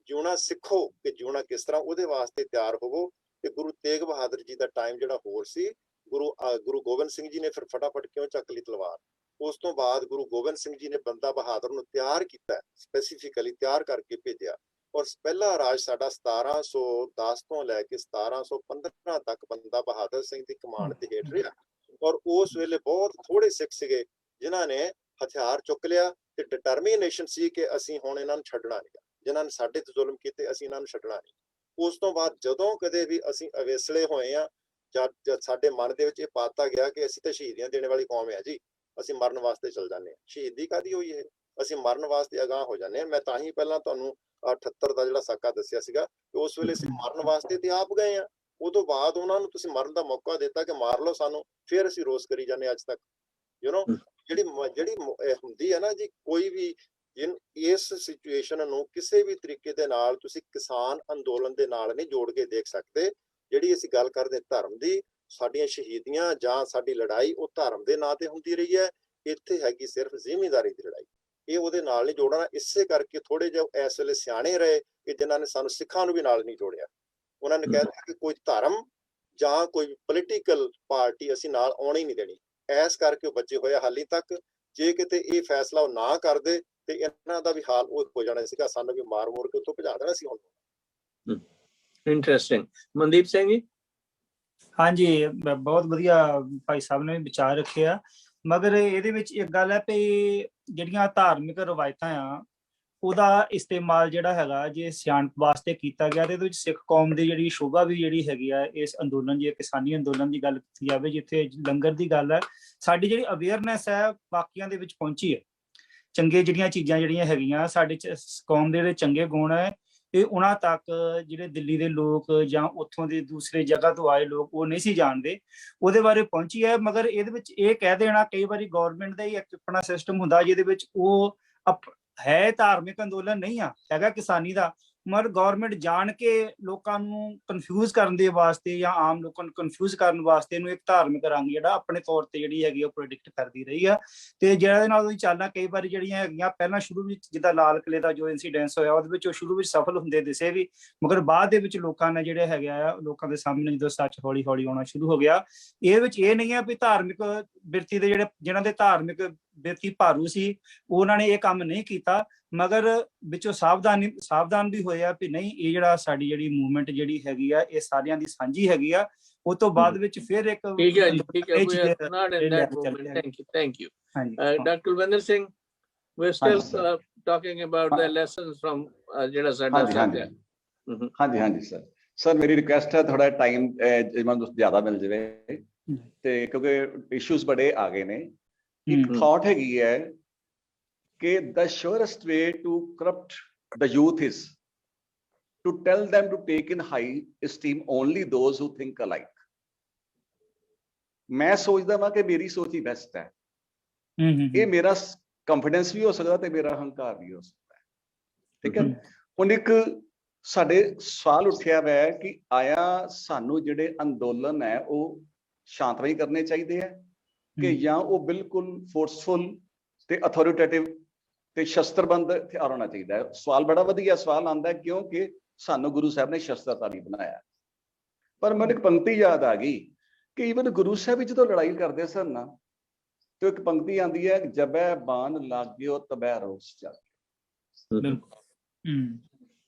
ਜਿਉਣਾ ਸਿੱਖੋ ਕਿ ਜਿਉਣਾ ਕਿਸ ਤਰ੍ਹਾਂ, ਉਹਦੇ ਵਾਸਤੇ ਤਿਆਰ ਹੋਵੋ। ਤੇ ਗੁਰੂ ਤੇਗ ਬਹਾਦਰ ਜੀ ਦਾ ਟਾਈਮ ਜਿਹੜਾ ਹੋਰ ਸੀ, ਗੁਰੂ ਗੋਬਿੰਦ ਸਿੰਘ ਜੀ ਨੇ ਫਿਰ ਫਟਾਫਟ ਕਿਉਂ ਚੱਕ ਲਈ ਤਲਵਾਰ। ਉਸ ਤੋਂ ਬਾਅਦ ਗੁਰੂ ਗੋਬਿੰਦ ਸਿੰਘ ਜੀ ਨੇ ਬੰਦਾ ਬਹਾਦਰ ਨੂੰ ਤਿਆਰ ਕੀਤਾ, ਸਪੈਸੀਫਿਕਲੀ ਤਿਆਰ ਕਰਕੇ ਭੇਜਿਆ। ਔਰ ਪਹਿਲਾ ਰਾਜ ਸਾਡਾ 1710 ਤੋਂ ਲੈ ਕੇ 1715 ਤੱਕ ਬੰਦਾ ਬਹਾਦਰ ਸਿੰਘ ਦੀ ਕਮਾਂਡ ਦੇ ਹੇਠ ਰਿਹਾ। ਔਰ ਉਸ ਵੇਲੇ ਬਹੁਤ ਥੋੜੇ ਸਿੱਖ ਸੀਗੇ ਜਿਨ੍ਹਾਂ ਨੇ ਹਥਿਆਰ ਚੁੱਕ ਲਿਆ ਤੇ ਡਿਟਰਮੀਨੇਸ਼ਨ ਸੀ ਕਿ ਅਸੀਂ ਹੁਣ ਇਹਨਾਂ ਨੂੰ ਛੱਡਣਾ ਨਹੀਂ, ਜਿਨ੍ਹਾਂ ਨੇ ਸਾਡੇ ਤੇ ਜ਼ੁਲਮ ਕੀਤੇ ਅਸੀਂ ਇਹਨਾਂ ਨੂੰ ਛੱਡਣਾ ਨਹੀਂ। ਉਸ ਤੋਂ ਬਾਅਦ ਜਦੋਂ ਕਦੇ ਵੀ ਅਸੀਂ ਅਵੇਸਲੇ ਹੋਏ ਆ, ਜਦ ਸਾਡੇ ਮਨ ਦੇ ਵਿੱਚ ਇਹ ਪਾਤਾ ਗਿਆ ਕਿ ਅਸੀਂ ਤਾਂ ਸ਼ਹੀਦੀਆਂ ਦੇਣ ਵਾਲੀ ਕੌਮ ਹੈ ਜੀ, ਅਸੀਂ ਮਰਨ ਵਾਸਤੇ ਚਲ ਜਾਂਦੇ ਹਾਂ। ਸ਼ਹੀਦੀ ਕਾਹਦੀ ਹੋਈ ਹੈ, ਅਸੀਂ ਮਰਨ ਵਾਸਤੇ ਅਗਾਂਹ ਹੋ ਜਾਂਦੇ ਹਾਂ। ਮੈਂ ਤਾਂ ਹੀ ਪਹਿਲਾਂ ਤੁਹਾਨੂੰ 78 ਦਾ ਜਿਹੜਾ ਸਾਕਾ ਦੱਸਿਆ ਸੀਗਾ ਕਿ ਉਸ ਵੇਲੇ ਅਸੀਂ ਮਰਨ ਵਾਸਤੇ ਤੇ ਆਪ ਗਏ ਆ। ਉਦੋਂ ਬਾਅਦ ਉਹਨਾਂ ਨੂੰ ਤੁਸੀਂ ਮਰਨ ਦਾ ਮੌਕਾ ਦਿੱਤਾ ਕਿ ਮਾਰ ਲਓ ਸਾਨੂੰ, ਫਿਰ ਅਸੀਂ ਰੋਸ ਕਰੀ ਜਾਂਦੇ ਅੱਜ ਤੱਕ। ਜਿਹੜੀ ਹੁੰਦੀ ਹੈ ਨਾ ਜੀ, ਕੋਈ ਵੀ ਇਸ ਸਿਚੁਏਸ਼ਨ ਨੂੰ ਕਿਸੇ ਵੀ ਤਰੀਕੇ ਦੇ ਨਾਲ ਤੁਸੀਂ ਕਿਸਾਨ ਅੰਦੋਲਨ ਦੇ ਨਾਲ ਨਹੀਂ ਜੋੜ ਕੇ ਦੇਖ ਸਕਦੇ। ਜਿਹੜੀ ਅਸੀਂ ਗੱਲ ਕਰਦੇ ਧਰਮ ਦੀ, ਸਾਡੀਆਂ ਸ਼ਹੀਦੀਆਂ ਜਾਂ ਸਾਡੀ ਲੜਾਈ ਉਹ ਧਰਮ ਦੇ ਨਾਂ ਤੇ ਹੁੰਦੀ ਰਹੀ ਹੈ। ਇੱਥੇ ਹੈਗੀ ਸਿਰਫ ਜ਼ਿਮੀਂਦਾਰੀ ਦੀ ਲੜਾਈ, ਇਹ ਉਹਦੇ ਨਾਲ ਨਹੀਂ ਜੋੜਨਾ। ਇਸੇ ਕਰਕੇ ਥੋੜੇ ਜਿਹੇ ਇਸ ਵੇਲੇ ਸਿਆਣੇ ਰਹੇ ਕਿ ਜਿਨ੍ਹਾਂ ਨੇ ਸਾਨੂੰ ਸਿੱਖਾਂ ਨੂੰ ਵੀ ਨਾਲ ਨਹੀਂ ਜੋੜਿਆ। ਉਹਨਾਂ ਨੇ ਕਹਿ ਦਿੱਤਾ ਕਿ ਕੋਈ ਧਰਮ ਜਾਂ ਕੋਈ ਪੋਲੀਟੀਕਲ ਪਾਰਟੀ ਅਸੀਂ ਨਾਲ ਆਉਣੀ ਨਹੀਂ ਦੇਣੀ। ਇਸ ਕਰਕੇ ਉਹ ਬੱਚੇ ਹੋਏ ਹਾਲੀ ਤੱਕ। ਜੇ ਕਿਤੇ ਇਹ ਫੈਸਲਾ ਉਹ ਨਾ ਕਰਦੇ ਤੇ ਇਹਨਾਂ ਦਾ ਵੀ ਹਾਲ ਉਹ ਹੋ ਜਾਣਾ ਸੀਗਾ, ਸਾਨੂੰ ਵੀ ਮਾਰ ਮੋਰ ਕੇ ਉੱਥੋਂ ਭਜਾ ਦੇਣਾ ਸੀ। ਹੁਣ ਇੰਟਰਸਟਿੰਗ। ਮਨਦੀਪ ਸਿੰਘ ਜੀ। ਹਾਂਜੀ, ਬਹੁਤ ਵਧੀਆ ਭਾਈ ਸਾਹਿਬ ਨੇ ਵਿਚਾਰ ਰੱਖਿਆ। ਮਗਰ ਇਹਦੇ ਵਿੱਚ ਇੱਕ ਗੱਲ ਹੈ ਵੀ ਜਿਹੜੀਆਂ ਧਾਰਮਿਕ ਰਵਾਇਤਾਂ ਆ, ਉਹਦਾ ਇਸਤੇਮਾਲ ਜਿਹੜਾ ਹੈਗਾ ਜੇ ਸਿਆਣਪ ਵਾਸਤੇ ਕੀਤਾ ਗਿਆ ਤੇ ਇਹਦੇ ਵਿੱਚ ਸਿੱਖ ਕੌਮ ਦੀ ਜਿਹੜੀ ਸ਼ੋਭਾ ਵੀ ਜਿਹੜੀ ਹੈਗੀ ਆ ਇਸ ਅੰਦੋਲਨ, ਜੇ ਕਿਸਾਨੀ ਅੰਦੋਲਨ ਦੀ ਗੱਲ ਕੀਤੀ ਜਾਵੇ, ਜਿੱਥੇ ਲੰਗਰ ਦੀ ਗੱਲ ਹੈ, ਸਾਡੀ ਜਿਹੜੀ ਅਵੇਅਰਨੈਸ ਹੈ ਬਾਕੀਆਂ ਦੇ ਵਿੱਚ ਪਹੁੰਚੀ ਹੈ। ਚੰਗੇ ਜਿਹੜੀਆਂ ਚੀਜ਼ਾਂ ਜਿਹੜੀਆਂ ਹੈਗੀਆਂ ਸਾਡੇ ਕੌਮ ਦੇ ਜਿਹੜੇ ਚੰਗੇ ਗੁਣ ਹੈ, ਇਹ ਉਹਨਾਂ ਤੱਕ ਜਿਹੜੇ ਦਿੱਲੀ ਦੇ ਲੋਕ ਜਾਂ ਉੱਥੋਂ ਦੇ ਦੂਸਰੇ ਜਗ੍ਹਾ ਤੋਂ ਆਏ ਲੋਕ ਉਹ ਨਹੀਂ ਸੀ ਜਾਣਦੇ, ਉਹਦੇ ਬਾਰੇ ਪਹੁੰਚੀ ਹੈ। ਮਗਰ ਇਹਦੇ ਵਿੱਚ ਇਹ ਕਹਿ ਦੇਣਾ, ਕਈ ਵਾਰੀ ਗੌਰਮੈਂਟ ਦਾ ਹੀ ਇੱਕ ਆਪਣਾ ਸਿਸਟਮ ਹੁੰਦਾ ਜਿਹਦੇ ਵਿੱਚ ਉਹ ਹੈ ਧਾਰਮਿਕ ਅੰਦੋਲਨ ਨਹੀਂ ਆ, ਹੈਗਾ ਕਿਸਾਨੀ ਦਾ, ਮਗਰ ਗੌਰਮੈਂਟ ਜਾਣ ਕੇ ਲੋਕਾਂ ਨੂੰ ਕਨਫਿਊਜ਼ ਕਰਨ ਦੇ ਵਾਸਤੇ ਜਾਂ ਆਮ ਲੋਕਾਂ ਨੂੰ ਕਨਫਿਊਜ਼ ਕਰਨ ਵਾਸਤੇ ਇਹਨੂੰ ਇੱਕ ਧਾਰਮਿਕ ਰੰਗ ਜਿਹੜਾ ਆਪਣੇ ਤੌਰ ਤੇ ਜਿਹੜੀ ਹੈਗੀ ਉਹ ਪ੍ਰੈਡਿਕਟ ਕਰਦੀ ਰਹੀ ਆ। ਤੇ ਜਿਹਦੇ ਨਾਲ ਉਹਦੀ ਚਾਲਾਂ ਕਈ ਵਾਰੀ ਜਿਹੜੀਆਂ ਹੈਗੀਆਂ ਪਹਿਲਾਂ ਸ਼ੁਰੂ ਵਿੱਚ, ਜਿੱਦਾਂ ਲਾਲ ਕਿਲੇ ਦਾ ਜੋ ਇਨਸੀਡੈਂਸ ਹੋਇਆ ਉਹਦੇ ਵਿੱਚ ਉਹ ਸ਼ੁਰੂ ਵਿੱਚ ਸਫਲ ਹੁੰਦੇ ਦਿਸੇ ਵੀ, ਮਗਰ ਬਾਅਦ ਦੇ ਵਿੱਚ ਲੋਕਾਂ ਨੇ ਜਿਹੜੇ ਹੈਗੇ ਆ ਲੋਕਾਂ ਦੇ ਸਾਹਮਣੇ ਜਦੋਂ ਸੱਚ ਹੌਲੀ ਹੌਲੀ ਆਉਣਾ ਸ਼ੁਰੂ ਹੋ ਗਿਆ। ਇਹ ਵਿੱਚ ਇਹ ਨਹੀਂ ਹੈ ਵੀ ਧਾਰਮਿਕ ਬਿਰਤੀ ਦੇ ਜਿਹਨਾਂ ਦੇ ਧਾਰਮਿਕ ਬੇਤੀ ਭਾਰੂ ਸੀ, ਉਹਨਾਂ ਨੇ ਇਹ ਕੰਮ ਨਹੀਂ ਕੀਤਾ, ਮਗਰ ਵਿੱਚੋਂ ਸਾਵਧਾਨ ਵੀ ਹੋਇਆ ਵੀ ਨਹੀਂ, ਇਹ ਜਿਹੜਾ ਸਾਡੀ ਜਿਹੜੀ ਮੂਵਮੈਂਟ ਜਿਹੜੀ ਹੈਗੀ ਆ ਇਹ ਸਾਰਿਆਂ ਦੀ ਸਾਂਝੀ ਹੈਗੀ ਆ। ਉਹ ਤੋਂ ਬਾਅਦ ਵਿੱਚ ਫਿਰ ਇੱਕ ਠੀਕ ਹੈ ਜੀ, ਠੀਕ ਹੈ, we are not in that movement. Thank you. Dr. Kulwinder Singh, we're still talking about the lessons from ਜਿਹੜਾ ਸਾਡਾ ਸਾਥ। ਹਾਂਜੀ ਸਰ ਮੇਰੀ ਰਿਕੁਐਸਟ ਹੈ ਥੋੜਾ ਟਾਈਮ ਜਿਵੇਂ ਜ਼ਿਆਦਾ ਮਿਲ ਜਾਵੇ, ਤੇ ਕਿਉਂਕਿ ਇਸ਼ੂਜ਼ ਬੜੇ ਆ ਗਏ ਨੇ। ਇੱਕ ਥਾਟ ਹੈਗੀ ਹੈ ਕਿ the surest way to corrupt the youth is to tell them to take in high esteem only those who think alike. ਮੈਂ ਸੋਚਦਾ ਵਾਂ ਕਿ ਮੇਰੀ ਸੋਚ ਹੀ ਬੈਸਟ ਹੈ, ਇਹ ਮੇਰਾ ਕੰਫੀਡੈਂਸ ਵੀ ਹੋ ਸਕਦਾ ਤੇ ਮੇਰਾ ਹੰਕਾਰ ਵੀ ਹੋ ਸਕਦਾ ਹੈ, ਠੀਕ ਹੈ। ਹੁਣ ਇੱਕ ਸਾਡੇ ਸਵਾਲ ਉੱਠਿਆ ਵੈ ਕਿ ਆਇਆ ਸਾਨੂੰ ਜਿਹੜੇ ਅੰਦੋਲਨ ਹੈ ਉਹ ਸ਼ਾਂਤਮਈ ਕਰਨੇ ਚਾਹੀਦੇ ਹੈ ਕਿ ਜਾਂ ਉਹ ਬਿਲਕੁਲ ਫੋਰਸਫੁਲ ਤੇ ਅਥੋਰੀਟੇਟਿਵ ਤੇ ਸ਼ਸਤਰਬੰਦ ਹਥਿਆਰ ਹੋਣਾ ਚਾਹੀਦਾ ਹੈ। ਸਵਾਲ ਬੜਾ ਵਧੀਆ ਸਵਾਲ ਆਉਂਦਾ ਹੈ ਕਿਉਂਕਿ ਸਾਨੂੰ ਗੁਰੂ ਸਾਹਿਬ ਨੇ ਸ਼ਸਤਰਤਾ ਨਹੀਂ ਬਣਾਇਆ। ਪਰ ਮੈਨੂੰ ਇੱਕ ਪੰਕਤੀ ਯਾਦ ਆ ਗਈ ਕਿ ਈਵਨ ਗੁਰੂ ਸਾਹਿਬ ਵੀ ਜਦੋਂ ਲੜਾਈ ਕਰਦੇ ਸਨ ਨਾ, ਤੇ ਇੱਕ ਪੰਕਤੀ ਆਉਂਦੀ ਹੈ, ਜਬੈ ਬਾਣ ਲਾਗਿਓ ਤਬੈ ਰੋਸ ਜਾਗਿਓ।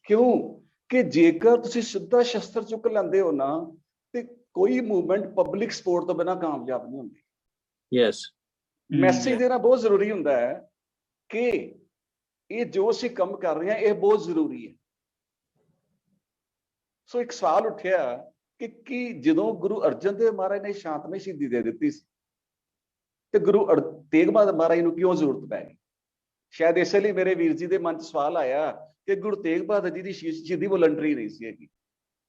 ਕਿਉਂ ਕਿ ਜੇਕਰ ਤੁਸੀਂ ਸਿੱਧਾ ਸ਼ਸਤਰ ਚੁੱਕ ਲੈਂਦੇ ਹੋ ਨਾ, ਤੇ ਕੋਈ ਮੂਵਮੈਂਟ ਪਬਲਿਕ ਸਪੋਰਟ ਤੋਂ ਬਿਨਾਂ ਕਾਮਯਾਬ ਨਹੀਂ ਹੁੰਦੀ। ਯੈਸ, ਮੈਸੇਜ ਦੇਣਾ ਬਹੁਤ ਜ਼ਰੂਰੀ ਹੁੰਦਾ ਹੈ ਕਿ ਇਹ ਜੋ ਅਸੀਂ ਕੰਮ ਕਰ ਰਹੇ ਹਾਂ ਇਹ ਬਹੁਤ ਜ਼ਰੂਰੀ ਹੈ। ਸੋ ਇੱਕ ਸਵਾਲ ਉੱਠਿਆ ਕਿ ਜਦੋਂ ਗੁਰੂ ਅਰਜਨ ਦੇਵ ਮਹਾਰਾਜ ਨੇ ਸ਼ਾਂਤਮਈ ਸ਼ਹੀਦੀ ਦੇ ਦਿੱਤੀ ਸੀ ਤੇ ਗੁਰੂ ਤੇਗ ਬਹਾਦਰ ਮਹਾਰਾਜ ਨੂੰ ਕਿਉਂ ਜ਼ਰੂਰਤ ਪੈ ਗਈ? ਸ਼ਾਇਦ ਇਸੇ ਲਈ ਮੇਰੇ ਵੀਰ ਜੀ ਦੇ ਮਨ 'ਚ ਸਵਾਲ ਆਇਆ ਕਿ ਗੁਰੂ ਤੇਗ ਬਹਾਦਰ ਜੀ ਦੀ ਸ਼ਹੀਦੀ ਵੋਲੰਟਰੀ ਨਹੀਂ ਸੀ ਹੈਗੀ,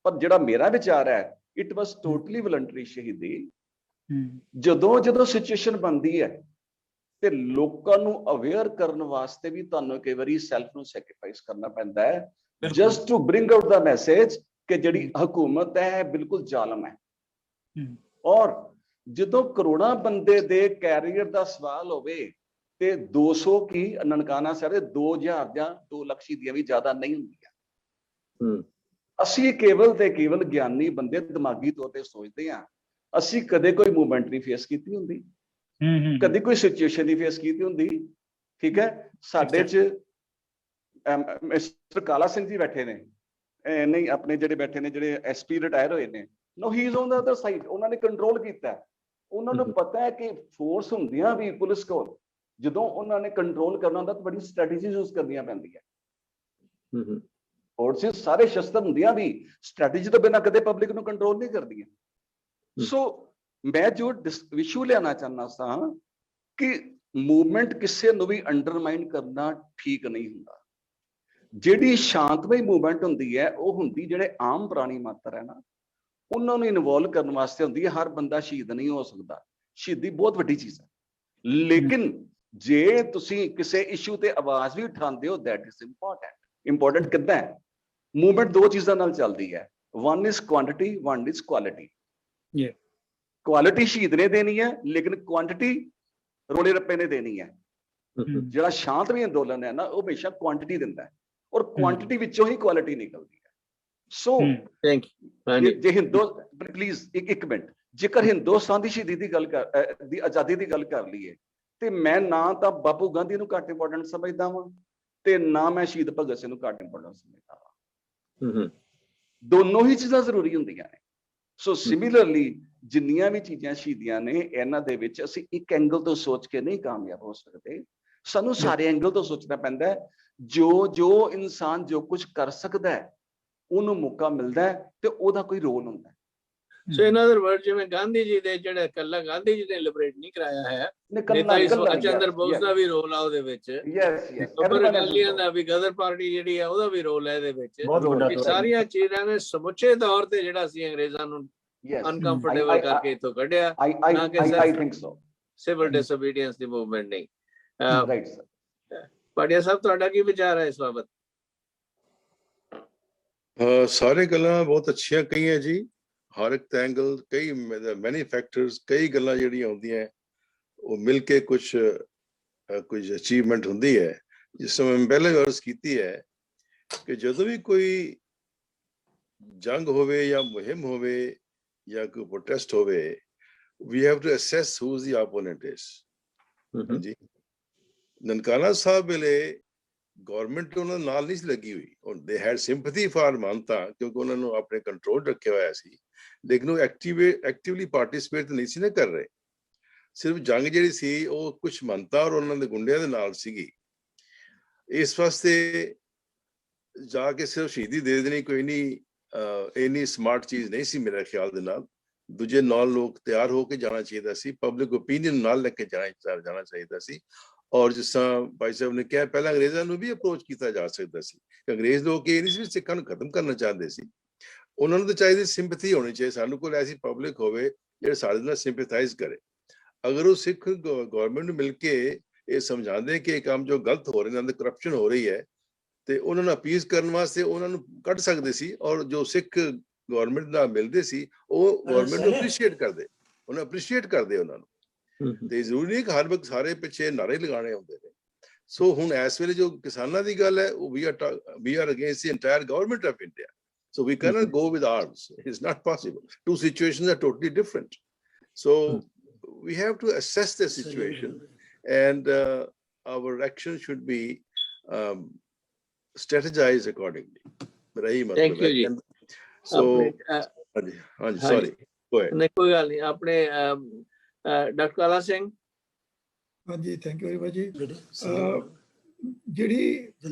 ਪਰ ਜਿਹੜਾ ਮੇਰਾ ਵਿਚਾਰ ਹੈ ਇਟ ਵਾਸ ਟੋਟਲੀ ਵੋਲੰਟਰੀ ਸ਼ਹੀਦੀ। ਜਦੋਂ ਸਿਚੁਏਸ਼ਨ ਬਣਦੀ ਹੈ ਤੇ ਲੋਕਾਂ ਨੂੰ ਅਵੇਅਰ ਕਰਨ ਵਾਸਤੇ ਵੀ ਤੁਹਾਨੂੰ ਕਈ ਵਾਰੀ ਸੈਲਫ ਨੂੰ ਸੈਕਰੀਫਾਈਸ ਕਰਨਾ ਪੈਂਦਾ ਹੈ, just to bring out the message ਕਿ ਜਿਹੜੀ ਹਕੂਮਤ ਹੈ ਬਿਲਕੁਲ ਜ਼ਾਲਮ ਹੈ। ਔਰ ਜਦੋਂ ਕਰੋੜਾਂ ਬੰਦੇ ਦੇ ਕੈਰੀਅਰ ਦਾ ਸਵਾਲ ਹੋਵੇ ਤੇ 200 ਕੀ ਨਨਕਾਣਾ ਸਾਹਿਬ ਦੇ 2000 ਜਾਂ 2 ਲੱਖ ਸ਼ਹੀਦੀਆਂ ਵੀ ਜ਼ਿਆਦਾ ਨਹੀਂ ਹੁੰਦੀਆਂ। ਅਸੀਂ ਕੇਵਲ ਗਿਆਨੀ ਬੰਦੇ ਦਿਮਾਗੀ ਤੌਰ ਤੇ ਸੋਚਦੇ ਹਾਂ, ਅਸੀਂ ਕਦੇ ਕੋਈ ਮੂਵਮੈਂਟ ਨਹੀਂ ਫੇਸ ਕੀਤੀ ਹੁੰਦੀ, ਕਦੇ ਕੋਈ ਸਿਚੁਏਸ਼ਨ ਨਹੀਂ ਫੇਸ ਕੀਤੀ ਹੁੰਦੀ, ਠੀਕ ਹੈ। ਸਾਡੇ 'ਚ ਮਿਸਟਰ ਕਾਲਾ ਸਿੰਘ ਜੀ ਬੈਠੇ ਨੇ, ਨਹੀਂ ਆਪਣੇ ਜਿਹੜੇ ਬੈਠੇ ਨੇ ਜਿਹੜੇ ਐਸਪੀ ਰਿਟਾਇਰ ਹੋਏ ਨੇ, no he is on the other side. ਉਹਨਾਂ ਨੇ ਕੰਟਰੋਲ ਕੀਤਾ, ਉਹਨਾਂ ਨੂੰ ਪਤਾ ਹੈ ਕਿ ਫੋਰਸ ਹੁੰਦੀਆਂ ਵੀ ਪੁਲਿਸ ਕੋਲ, ਜਦੋਂ ਉਹਨਾਂ ਨੇ ਕੰਟਰੋਲ ਕਰਨਾ ਹੁੰਦਾ ਤਾਂ ਬੜੀ ਸਟ੍ਰੈਟਜੀ ਯੂਜ਼ ਕਰਨੀਆਂ ਪੈਂਦੀਆਂ। ਫੋਰਸਿਸ ਸਾਰੇ ਸ਼ਸਤਰ ਹੁੰਦੀਆਂ ਵੀ ਸਟ੍ਰੈਟਜੀ ਤੋਂ ਬਿਨਾਂ ਕਦੇ ਪਬਲਿਕ ਨੂੰ ਕੰਟਰੋਲ ਨਹੀਂ ਕਰਦੀਆਂ। ਸੋ ਮੈਂ ਜੋ ਵਿਸ਼ੂ ਲਿਆਣਾ ਚਾਹੁੰਦਾ ਸਾਂ ਕਿ ਮੂਵਮੈਂਟ ਕਿਸੇ ਨੂੰ ਵੀ ਅੰਡਰਮਾਈਨ ਕਰਨਾ ਠੀਕ ਨਹੀਂ ਹੁੰਦਾ। ਜਿਹੜੀ ਸ਼ਾਂਤਮਈ ਮੂਵਮੈਂਟ ਹੁੰਦੀ ਹੈ ਉਹ ਹੁੰਦੀ ਜਿਹੜੇ ਆਮ ਪ੍ਰਾਣੀ ਮਾਤਰ ਹੈ ਨਾ, ਉਹਨਾਂ ਨੂੰ ਇਨਵੋਲਵ ਕਰਨ ਵਾਸਤੇ ਹੁੰਦੀ ਹੈ। ਹਰ ਬੰਦਾ ਸ਼ਹੀਦ ਨਹੀਂ ਹੋ ਸਕਦਾ, ਸ਼ਹੀਦੀ ਬਹੁਤ ਵੱਡੀ ਚੀਜ਼ ਹੈ, ਲੇਕਿਨ ਜੇ ਤੁਸੀਂ ਕਿਸੇ ਇਸ਼ੂ ਤੇ ਆਵਾਜ਼ ਵੀ ਉਠਾਉਂਦੇ ਹੋ ਦੈਟ ਇਜ਼ ਇੰਪੋਰਟੈਂਟ। ਕਿੱਦਾਂ ਹੈ? ਮੂਵਮੈਂਟ 2 ਚੀਜ਼ਾਂ ਨਾਲ ਚੱਲਦੀ ਹੈ, one is quantity, one is quality. Quality ਸ਼ਹੀਦ ਨੇ ਦੇਣੀ ਹੈ, ਲੇਕਿਨ ਕੁਆਂਟੀਟੀ ਰੋਲੇ ਰੱਪੇ ਨੇ ਦੇਣੀ ਹੈ। ਜਿਹੜਾ ਸ਼ਾਂਤਮਈ ਅੰਦੋਲਨ ਹੈ ਨਾ ਉਹ ਹਮੇਸ਼ਾ ਕੁਆਂਟੀਟੀ ਦਿੰਦਾ ਹੈ, ਔਰ ਕੁਆਂਟੀਟੀ ਵਿੱਚੋਂ ਹੀ ਕੁਆਲਿਟੀ ਨਿਕਲਦੀ ਹੈ। ਸੋ ਜੇ ਪਲੀਜ਼ ਇੱਕ ਮਿੰਟ, ਜੇਕਰ ਹਿੰਦੁਸਤਾਨ ਦੀ ਸ਼ਹੀਦੀ ਦੀ ਗੱਲ ਦੀ ਆਜ਼ਾਦੀ ਦੀ ਗੱਲ ਕਰ ਲਈਏ ਤੇ ਮੈਂ ਨਾ ਤਾਂ ਬਾਪੂ ਗਾਂਧੀ ਨੂੰ ਘੱਟ ਇੰਪੋਰਟੈਂਟ ਸਮਝਦਾ ਵਾਂ ਤੇ ਨਾ ਮੈਂ ਸ਼ਹੀਦ ਭਗਤ ਸਿੰਘ ਨੂੰ ਘੱਟ ਇੰਪੋਰਟੈਂਟ ਸਮਝਦਾ ਵਾਂ। ਦੋਨੋਂ ਹੀ ਚੀਜ਼ਾਂ ਜ਼ਰੂਰੀ ਹੁੰਦੀਆਂ ਨੇ। ਸੋ ਸਿਮਿਲਰਲੀ ਜਿੰਨੀਆਂ ਵੀ ਚੀਜ਼ਾਂ ਸ਼ਹੀਦੀਆਂ ਨੇ, ਇਹਨਾਂ ਦੇ ਵਿੱਚ ਅਸੀਂ ਇੱਕ ਐਂਗਲ ਤੋਂ ਸੋਚ ਕੇ ਨਹੀਂ ਕਾਮਯਾਬ ਹੋ ਸਕਦੇ, ਸਾਨੂੰ ਸਾਰੇ ਐਂਗਲ ਤੋਂ ਸੋਚਣਾ ਪੈਂਦਾ ਹੈ। ਜੋ ਇਨਸਾਨ ਜੋ ਕੁਝ ਕਰ ਸਕਦਾ ਹੈ ਉਹਨੂੰ ਮੌਕਾ ਮਿਲਦਾ ਹੈ ਤੇ ਉਹਦਾ ਕੋਈ ਰੋਲ ਹੁੰਦਾ ਹੈ। ਸੋ ਇਨ ਅਦਰ ਵਰਡ, ਜਿਵੇਂ ਗਾਂਧੀ ਜੀ ਦੇ ਜਿਹੜਾ ਇਕੱਲਾ ਗਾਂਧੀ ਜੀ ਨੇ ਲਿਬਰੇਟ ਨਹੀਂ ਕਰਾਇਆ ਹੈ, ਨੇਤਾਜੀ ਸੁਭਾਸ਼ ਚੰਦਰ ਬੋਸ ਦਾ ਵੀ ਰੋਲ ਆ ਉਹਦੇ ਵਿੱਚ, ਅਕਾਲੀਆਂ ਦਾ ਵੀ, ਗਦਰ ਪਾਰਟੀ ਜਿਹੜੀ ਆ ਉਹਦਾ ਵੀ ਰੋਲ ਹੈ ਇਹਦੇ ਵਿੱਚ। ਸਾਰੀਆਂ ਚੀਜ਼ਾਂ ਨੇ ਸਮੁੱਚੇ ਤੌਰ ਤੇ ਜਿਹੜਾ ਸੀ ਅੰਗਰੇਜ਼ਾਂ ਨੂੰ ਅਨਕੰਫਰਟੇਬਲ ਕਰਕੇ ਇੱਥੋਂ ਕੱਢਿਆ, ਨਾ ਕਿ ਸਿਵਲ ਡਿਸਓਬੀਡੀਐਂਸ ਦੀ ਮੂਵਮੈਂਟ ਨਹੀਂ। ਪਾਟਿਆ ਸਾਹਿਬ, ਤੁਹਾਡਾ ਕੀ ਵਿਚਾਰ ਹੈ ਇਸ ਬਾਬਤ? ਸਾਰੇ ਗੱਲਾਂ ਬਹੁਤ ਅੱਛੀਆਂ ਕਹੀਆਂ ਜੀ, ਹਰ ਇੱਕ ਐਂਗਲ, ਕਈ ਮੈਨੀ ਫੈਕਟਰਸ, ਕਈ ਗੱਲਾਂ ਜਿਹੜੀਆਂ ਹੁੰਦੀਆਂ ਉਹ ਮਿਲ ਕੇ ਕੁਝ ਅਚੀਵਮੈਂਟ ਹੁੰਦੀ ਹੈ। ਜਿਸ ਤਰ੍ਹਾਂ ਮੈਂ ਪਹਿਲਾਂ ਅਰਜ਼ ਕੀਤੀ ਹੈ ਕਿ ਜਦੋਂ ਵੀ ਕੋਈ ਜੰਗ ਹੋਵੇ ਜਾਂ ਮੁਹਿੰਮ ਹੋਵੇ ਜਾਂ ਕੋਈ ਪ੍ਰੋਟੈਸਟ ਹੋਵੇ, we have to assess who the opponent is। ਜੀ ਨਨਕਾਣਾ ਸਾਹਿਬ ਵੇਲੇ ਗਵਰਨਮੈਂਟ ਉਹਨਾਂ ਨਾਲ ਨਹੀਂ ਸੀ ਲੱਗੀ ਹੋਈ। ਦੇ ਹੈਡ ਸਿੰਪਥੀ ਫਾਰ ਮਾਨਤਾ, ਕਿਉਂਕਿ ਉਹਨਾਂ ਨੂੰ ਆਪਣੇ ਕੰਟਰੋਲ ਰੱਖਿਆ ਹੋਇਆ ਸੀ, ਲੇਕਿਨ ਉਹ ਐਕਟਿਵਲੀ ਪਾਰਟਿਸਿਪੇਟ ਨਹੀਂ ਸੀ ਨਾ ਕਰ ਰਹੇ। ਸਿਰਫ ਜੰਗ ਜਿਹੜੀ ਸੀ ਉਹ ਕੁਛ ਮੰਨਤਾ ਔਰ ਉਹਨਾਂ ਦੇ ਗੁੰਡਿਆਂ ਦੇ ਨਾਲ ਸੀਗੀ। ਇਸ ਵਾਸਤੇ ਜਾ ਕੇ ਸਿਰਫ ਸ਼ਹੀਦੀ ਦੇ ਦੇਣੀ ਕੋਈ ਨਹੀਂ, ਇੰਨੀ ਸਮਾਰਟ ਚੀਜ਼ ਨਹੀਂ ਸੀ ਮੇਰੇ ਖਿਆਲ ਦੇ ਨਾਲ। ਦੂਜੇ ਨਾਲ ਲੋਕ ਤਿਆਰ ਹੋ ਕੇ ਜਾਣਾ ਚਾਹੀਦਾ ਸੀ, ਪਬਲਿਕ ਓਪੀਨੀਅਨ ਨਾਲ ਲੈ ਕੇ ਜਾਣਾ ਚਾਹੀਦਾ ਸੀ। ਔਰ ਜਿਸ ਤਰ੍ਹਾਂ ਭਾਈ ਸਾਹਿਬ ਨੇ ਕਿਹਾ, ਪਹਿਲਾਂ ਅੰਗਰੇਜ਼ਾਂ ਨੂੰ ਵੀ ਅਪਰੋਚ ਕੀਤਾ ਜਾ ਸਕਦਾ ਸੀ। ਅੰਗਰੇਜ਼ ਲੋਕ ਇਹ ਨਹੀਂ ਸੀ ਸਿੱਖਾਂ ਨੂੰ ਖਤਮ ਕਰਨਾ ਚਾਹੁੰਦੇ ਸੀ, ਉਹਨਾਂ ਨੂੰ ਤਾਂ ਚਾਹੀਦੀ ਸਿੰਪੈਥੀ ਹੋਣੀ ਚਾਹੀਦੀ। ਸਾਨੂੰ ਕੋਲ ਐਸੀ ਪਬਲਿਕ ਹੋਵੇ ਜਿਹੜੇ ਸਾਡੇ ਨਾਲ ਸਿੰਪੈਥਾਈਜ਼ ਕਰੇ। ਅਗਰ ਉਹ ਸਿੱਖ ਗਵਰਨਮੈਂਟ ਨੂੰ ਮਿਲ ਕੇ ਇਹ ਸਮਝਾਉਂਦੇ ਕਿ ਇਹ ਕੰਮ ਜੋ ਗਲਤ ਹੋ ਰਹੇ ਨੇ, ਅੰਦਰ ਕਰਪਸ਼ਨ ਹੋ ਰਹੀ ਹੈ, ਤੇ ਉਹਨਾਂ ਨੂੰ ਅਪੀਜ਼ ਕਰਨ ਵਾਸਤੇ ਉਹਨਾਂ ਨੂੰ ਕੱਢ ਸਕਦੇ ਸੀ। ਔਰ ਜੋ ਸਿੱਖ ਗਵਰਨਮੈਂਟ ਨਾਲ ਮਿਲਦੇ ਸੀ ਉਹ ਗਵਰਨਮੈਂਟ ਨੂੰ ਅਪਰੀਸ਼ੀਏਟ ਕਰਦੇ, ਉਹਨਾਂ ਨੂੰ। ਤੇ ਜ਼ਰੂਰੀ ਨਹੀਂ ਕਿ ਹਰ ਵਕਤ ਸਾਰੇ ਪਿੱਛੇ ਨਾਰੇ ਲਗਾਉਣੇ ਹੁੰਦੇ ਨੇ। ਸੋ ਹੁਣ ਇਸ ਵੇਲੇ ਜੋ ਕਿਸਾਨਾਂ ਦੀ ਗੱਲ ਹੈ, ਉਹ we are against the entire government of India. So we cannot go with arms. It's not possible. Two situations are totally different. So we have to assess the situation, and our action should be strategized accordingly. Thank you ji. So sorry, go ahead. नहीं कोई गल नहीं। अपने doctor काला सिंह। हाँ जी, thank you very much जी। ਜਿਹੜੀ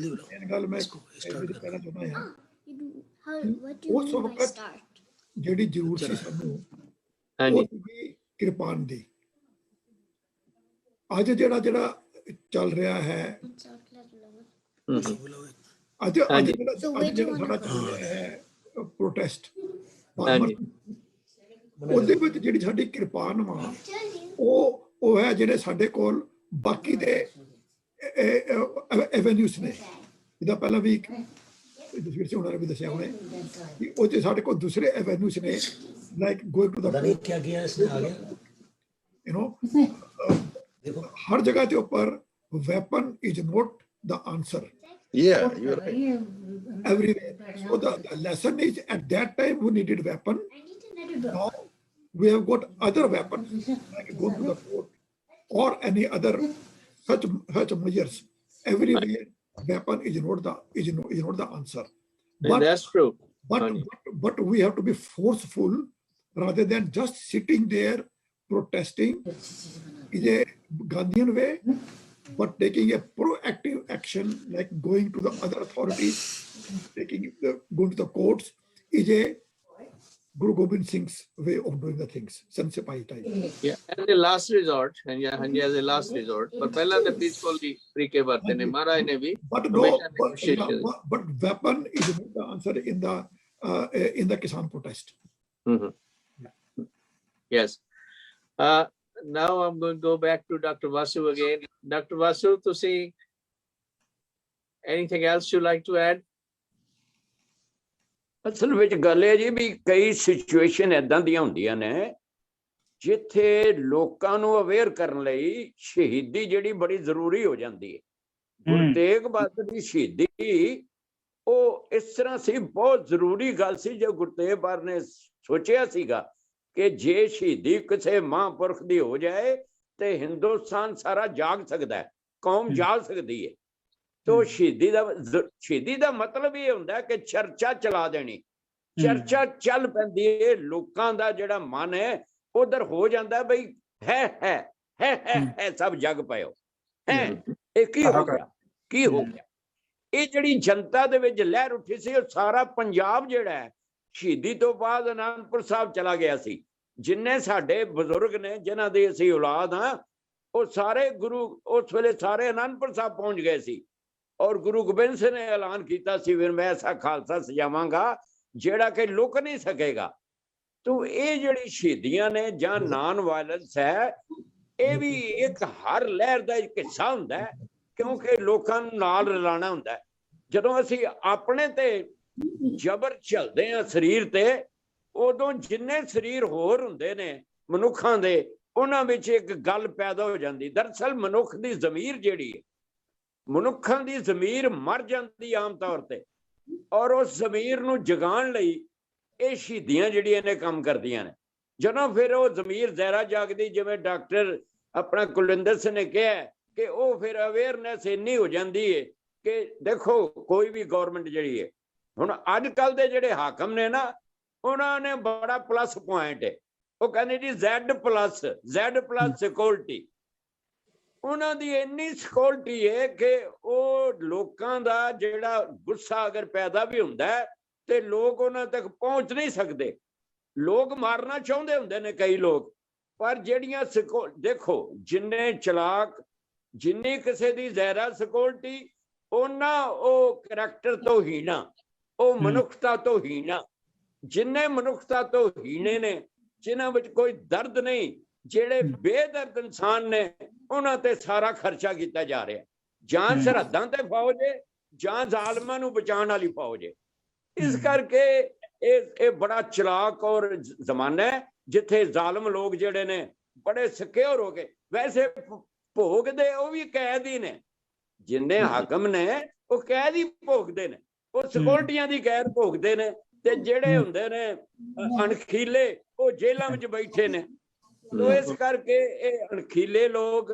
ਗੱਲ ਮੈਂ ਕਹਿਣਾ ਚਾਹੁੰਦਾ ਹਾਂ, ਉਸ ਵਕਤ ਜਿਹੜੀ ਜ਼ਰੂਰਤ ਸੀ ਸਾਨੂੰ, ਉਹ ਸੀਗੀ ਕਿਰਪਾਨ ਦੀ। ਅੱਜ ਜਿਹੜਾ ਚੱਲ ਰਿਹਾ ਹੈ, ਅੱਜ ਜਿਹੜਾ ਸਾਡਾ ਚੱਲ ਰਿਹਾ ਹੈ ਪ੍ਰੋਟੈਸਟ, ਉਹਦੇ ਵਿੱਚ ਜਿਹੜੀ ਸਾਡੀ ਕਿਰਪਾਨ ਵਾ, ਉਹ ਹੈ ਜਿਹੜੇ ਸਾਡੇ ਕੋਲ ਬਾਕੀ ਦੇ ਐਵੇਨਿਊਸ ਨੇ। ਜਿੱਦਾਂ ਪਹਿਲਾਂ ਵੀ ਜਸਵੀਰ ਸਿੰਘ ਉਹਨਾਂ ਨੇ ਵੀ ਦੱਸਿਆ ਹੁਣੇ ਕਿ ਉਹ 'ਚ ਸਾਡੇ ਕੋਲ ਦੂਸਰੇ ਐਵੇਨਿਊਸ ਨੇ, ਲਾਈਕ ਗੋਇੰਗ ਟੂ ਦਾ ਹਰ ਜਗ੍ਹਾ ਦੇ ਉੱਪਰ weapon is not the answer. Yeah, you're right. Everywhere. So the lesson is, at that time we needed weapon. Now we have got other weapons, like going to the court or any other such measures. Everywhere weapon is not the answer. But that's true. But we have to be forceful rather than just sitting there protesting in a Gandhian way. But taking a proactive action, like going to the other authorities, going to the courts, is a Guru Gobind Singh's way of doing the things. Sansepai type. Yeah, and the last resort, and as a last resort. But pehla the peacefully pre-ke barte ne Maharaj ne bhi. But no, but weapon is not the answer in the Kisan protest. Yes. Now I'm going to go back to Dr. Vasu again. Dr. Vasu, anything else you'd like to add? ਅਸਲ ਵਿੱਚ ਗੱਲ ਇਹ ਜੀ ਵੀ ਕਈ situation ਏਦਾਂ ਦੀਆਂ ਹੁੰਦੀਆਂ ਨੇ ਜਿੱਥੇ ਲੋਕਾਂ ਨੂੰ ਅਵੇਅਰ ਕਰਨ ਲਈ ਸ਼ਹੀਦੀ ਜਿਹੜੀ ਬੜੀ ਜ਼ਰੂਰੀ ਹੋ ਜਾਂਦੀ ਹੈ। ਗੁਰੂ ਤੇਗ ਬਹਾਦਰ ਦੀ ਸ਼ਹੀਦੀ ਉਹ ਇਸ ਤਰ੍ਹਾਂ ਸੀ, ਬਹੁਤ ਜ਼ਰੂਰੀ ਗੱਲ ਸੀ। ਜੋ ਗੁਰੂ ਤੇਗ ਬਹਾਦਰ ਨੇ ਸੋਚਿਆ ਸੀਗਾ ਕਿ ਜੇ ਸ਼ਹੀਦੀ ਕਿਸੇ ਮਹਾਂਪੁਰਖ ਦੀ ਹੋ ਜਾਏ ਤੇ ਹਿੰਦੁਸਤਾਨ ਸਾਰਾ ਜਾਗ ਸਕਦਾ ਹੈ, ਕੌਮ ਜਾਗ ਸਕਦੀ ਹੈ। ਤੋ ਸ਼ਹੀਦੀ ਦਾ ਮਤਲਬ ਇਹ ਹੁੰਦਾ ਕਿ ਚਰਚਾ ਚਲਾ ਦੇਣੀ। ਚਰਚਾ ਚੱਲ ਪੈਂਦੀ ਹੈ, ਲੋਕਾਂ ਦਾ ਜਿਹੜਾ ਮਨ ਹੈ ਉਧਰ ਹੋ ਜਾਂਦਾ ਬਈ ਹੈ ਸਭ ਜਗ ਪਇਓ ਹੈ, ਇਹ ਕੀ ਹੋ ਗਿਆ, ਕੀ ਹੋ ਗਿਆ। ਇਹ ਜਿਹੜੀ ਜਨਤਾ ਦੇ ਵਿੱਚ ਲਹਿਰ ਉੱਠੀ ਸੀ, ਉਹ ਸਾਰਾ ਪੰਜਾਬ ਜਿਹੜਾ ਹੈ ਸ਼ਹੀਦੀ ਤੋਂ ਬਾਅਦ ਅਨੰਦਪੁਰ ਸਾਹਿਬ ਚਲਾ ਗਿਆ ਸੀ। ਜਿੰਨੇ ਸਾਡੇ ਬਜ਼ੁਰਗ ਨੇ ਜਿਨ੍ਹਾਂ ਦੀ ਅਸੀਂ ਔਲਾਦ ਹਾਂ, ਉਹ ਸਾਰੇ ਗੁਰੂ ਉਸ ਵੇਲੇ ਸਾਰੇ ਅਨੰਦਪੁਰ ਸਾਹਿਬ ਪਹੁੰਚ ਗਏ ਸੀ। ਔਰ ਗੁਰੂ ਗੋਬਿੰਦ ਸਿੰਘ ਨੇ ਐਲਾਨ ਕੀਤਾ ਸੀ ਵੀ ਮੈਂ ਐਸਾ ਖਾਲਸਾ ਸਜਾਵਾਂਗਾ ਜਿਹੜਾ ਕਿ ਲੁਕ ਨਹੀਂ ਸਕੇਗਾ। ਤੋ ਇਹ ਜਿਹੜੀ ਸ਼ਹੀਦੀਆਂ ਨੇ ਜਾਂ ਨਾਨ ਵਾਇਲੈਂਸ ਹੈ, ਇਹ ਵੀ ਇੱਕ ਹਰ ਲਹਿਰ ਦਾ ਇੱਕ ਹਿੱਸਾ ਹੁੰਦਾ ਹੈ, ਕਿਉਂਕਿ ਲੋਕਾਂ ਨੂੰ ਨਾਲ ਰਲਾਣਾ ਹੁੰਦਾ। ਜਦੋਂ ਅਸੀਂ ਆਪਣੇ ਤੇ ਜ਼ਬਰ ਝੱਲਦੇ ਹਾਂ ਸਰੀਰ ਤੇ, ਉਦੋਂ ਜਿੰਨੇ ਸਰੀਰ ਹੋਰ ਹੁੰਦੇ ਨੇ ਮਨੁੱਖਾਂ ਦੇ, ਉਹਨਾਂ ਵਿੱਚ ਇੱਕ ਗੱਲ ਪੈਦਾ ਹੋ ਜਾਂਦੀ। ਦਰਅਸਲ ਮਨੁੱਖ ਦੀ ਜ਼ਮੀਰ ਜਿਹੜੀ ਹੈ, ਮਨੁੱਖਾਂ ਦੀ ਜ਼ਮੀਰ ਮਰ ਜਾਂਦੀ ਆਮ ਤੌਰ ਤੇ, ਔਰ ਉਸ ਜ਼ਮੀਰ ਨੂੰ ਜਗਾਉਣ ਲਈ ਇਹ ਸ਼ਹੀਦੀਆਂ ਜਿਹੜੀਆਂ ਨੇ ਕੰਮ ਕਰਦੀਆਂ ਨੇ। ਜਦੋਂ ਫਿਰ ਉਹ ਜ਼ਮੀਰ ਜ਼ਹਿਰਾ ਜਾਗਦੀ, ਜਿਵੇਂ ਡਾਕਟਰ ਆਪਣਾ ਕੁਲਵਿੰਦਰ ਸਿੰਘ ਨੇ ਕਿਹਾ कि वो फिर अवेयरनेस इन्नी हो जाती है कि देखो कोई भी गवर्नमेंट जी है हुण अजकल दे जिहड़े हाकम ने ना उन्होंने बड़ा प्लस पॉइंट है वो कहते जी Z प्लस सिक्योरिटी उन्हों की इन्नी सिक्योरिटी है कि वो लोगों का जिहड़ा गुस्सा अगर पैदा भी हुंदा है तो लोग उन्हां तक पहुंच नहीं सकते लोग मारना चाहते हुंदे ने कई लोग पर जिहड़ियां देखो जिन्ने चलाक जिन्नी किसी की ज़ाहिरा सिक्योरिटी उन्ना वो करैक्टर तो हीना वो मनुखता तो हीना जिन्ने मनुखता तो हीने ने जिन्हां विच कोई दर्द नहीं जेड़े बेदर्द इंसान ने उन्हां ते सारा खर्चा किया जा रहा है जां सरहदां ते फौज है जां जालमां नूं बचाउण वाली फौज है इस करके ये बड़ा चलाक और जमाना है जिथे जालम लोग जेड़े ने बड़े सिक्योर हो गए वैसे भोगदे वो भी कैद ही ने जिन्ने हाकम ने वो कैद ही भोगदे ने वो सिक्योरिटियां दी कैद भोगदे ने ते जेड़े हुंदे ने अणखीले वो जेलां विच बैठे ने तो इस करके ये अणखीले लोग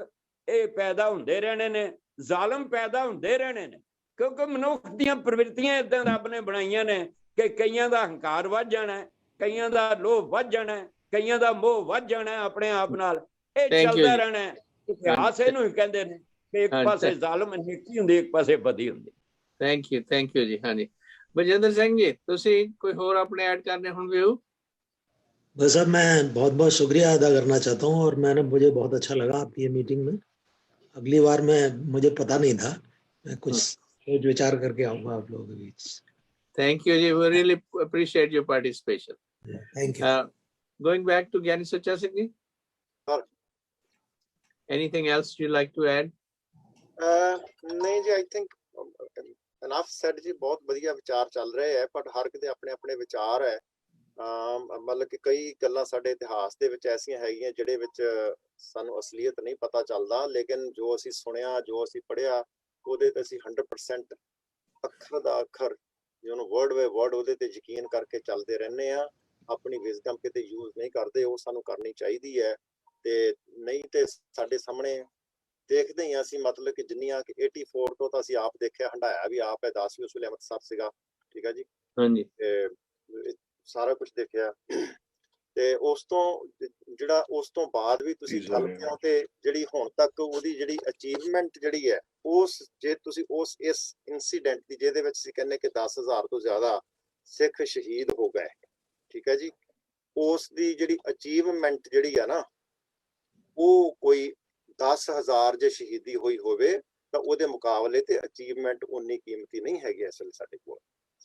ये पैदा हुंदे रहने ने जालम पैदा हुंदे रहने ने क्योंकि मनुख दीयां प्रवृत्तियां इदां रब ने बनाईयां ने कि कईयां दा हंकार वध जाना है कईयां दा लोभ वध जाना है कईयां दा मोह वध जाना है अपने आप नाल ये चलदा रहना है इतिहास इहनूं ही कहंदे ने कि एक पासे जालम नेकी हुंदी एक पासे बदी हुंदी थैंक यू जी हाँ जी बलजिंदर सिंह जी तुसीं कोई होर अपने ऐड करने हुण व्यू बस अब मैं बहुत बहुत शुक्रिया अदा करना चाहता हूँ और मुझे बहुत अच्छा लगा आपकी ये मीटिंग में अगली बार मुझे पता नहीं था मैं कुछ सोच विचार करके आऊंगा आप लोगों के बीच थैंक यू जी we really appreciate your participation thank you going back to Gyani Sachcha Singh ji anything else you like to add नहीं जी आई थिंक एनफ सेड जी बहुत बढ़िया विचार चल रहे हैं पर हर किते अपने अपने विचार है मतलब कि कई गल्लां साडे इतिहास दे विच ऐसियां हैगियां जिहड़े विच सानू असलीयत नहीं पता चलदा लेकिन जो असीं सुनिया जो असीं पढ़िया ਉਹਦੇ ਤੇ ਅਸੀਂ 100% ਅੱਖਰ ਦਾ ਅੱਖਰ ਜਿਹਨੂੰ ਵਰਡ ਬਾਈ ਵਰਡ ਉਹਦੇ ਤੇ ਯਕੀਨ ਕਰਕੇ ਚੱਲਦੇ ਰਹਿੰਦੇ ਆ ਆਪਣੀ ਵਿਜ਼ਡਮ ਕਿਤੇ ਯੂਜ਼ ਨਹੀਂ ਕਰਦੇ ਉਹ ਸਾਨੂੰ ਕਰਨੀ ਚਾਹੀਦੀ ਹੈ ਤੇ ਨਹੀਂ ਤੇ ਸਾਡੇ ਸਾਹਮਣੇ ਦੇਖਦੇ ਹੀ ਅਸੀਂ ਮਤਲਬ ਕਿ ਜਿੰਨੀਆਂ ਕਿ 84 ਤੋਂ ਤਾਂ ਅਸੀਂ ਆਪ ਦੇਖਿਆ ਹੰਡਾਇਆ ਵੀ ਆਪ ਹੈ 10 ਵੀ ਉਸ ਵੇਲੇ ਅੰਮ੍ਰਿਤਸਰ ਸੀਗਾ ਠੀਕ ਹੈ ਜੀ ਹਾਂਜੀ ਸਾਰਾ ਕੁਝ ਦੇਖਿਆ ਤੇ ਉਸ ਤੋਂ ਜਿਹੜਾ ਉਸ ਤੋਂ ਬਾਅਦ ਵੀ ਤੁਸੀਂ ਗੱਲ ਕਿਉਂ ਤੇ ਜਿਹੜੀ ਹੁਣ ਤੱਕ ਉਹਦੀ ਜਿਹੜੀ ਅਚੀਵਮੈਂਟ ਜਿਹੜੀ ਹੈ ਉਸ ਜੇ ਤੁਸੀਂ ਉਸ ਇਸ ਇਨਸੀਡੈਂਟ ਦੀ ਜਿਹਦੇ ਵਿੱਚ ਅਸੀਂ ਕਹਿੰਦੇ ਕਿ 10,000 ਤੋਂ ਜ਼ਿਆਦਾ ਸਿੱਖ ਸ਼ਹੀਦ ਹੋ ਗਏ ਠੀਕ ਹੈ ਜੀ ਉਸ ਦੀ ਜਿਹੜੀ ਅਚੀਵਮੈਂਟ ਜਿਹੜੀ ਹੈ ਨਾ ਉਹ ਕੋਈ 10,000 ਜੇ ਸ਼ਹੀਦੀ ਹੋਈ ਹੋਵੇ ਤਾਂ ਉਹਦੇ ਮੁਕਾਬਲੇ ਤੇ ਅਚੀਵਮੈਂਟ ਉਨੀ ਕੀਮਤੀ ਨਹੀਂ ਹੈਗੀ ਇਸ ਵੇਲੇ ਸਾਡੇ ਕੋਲ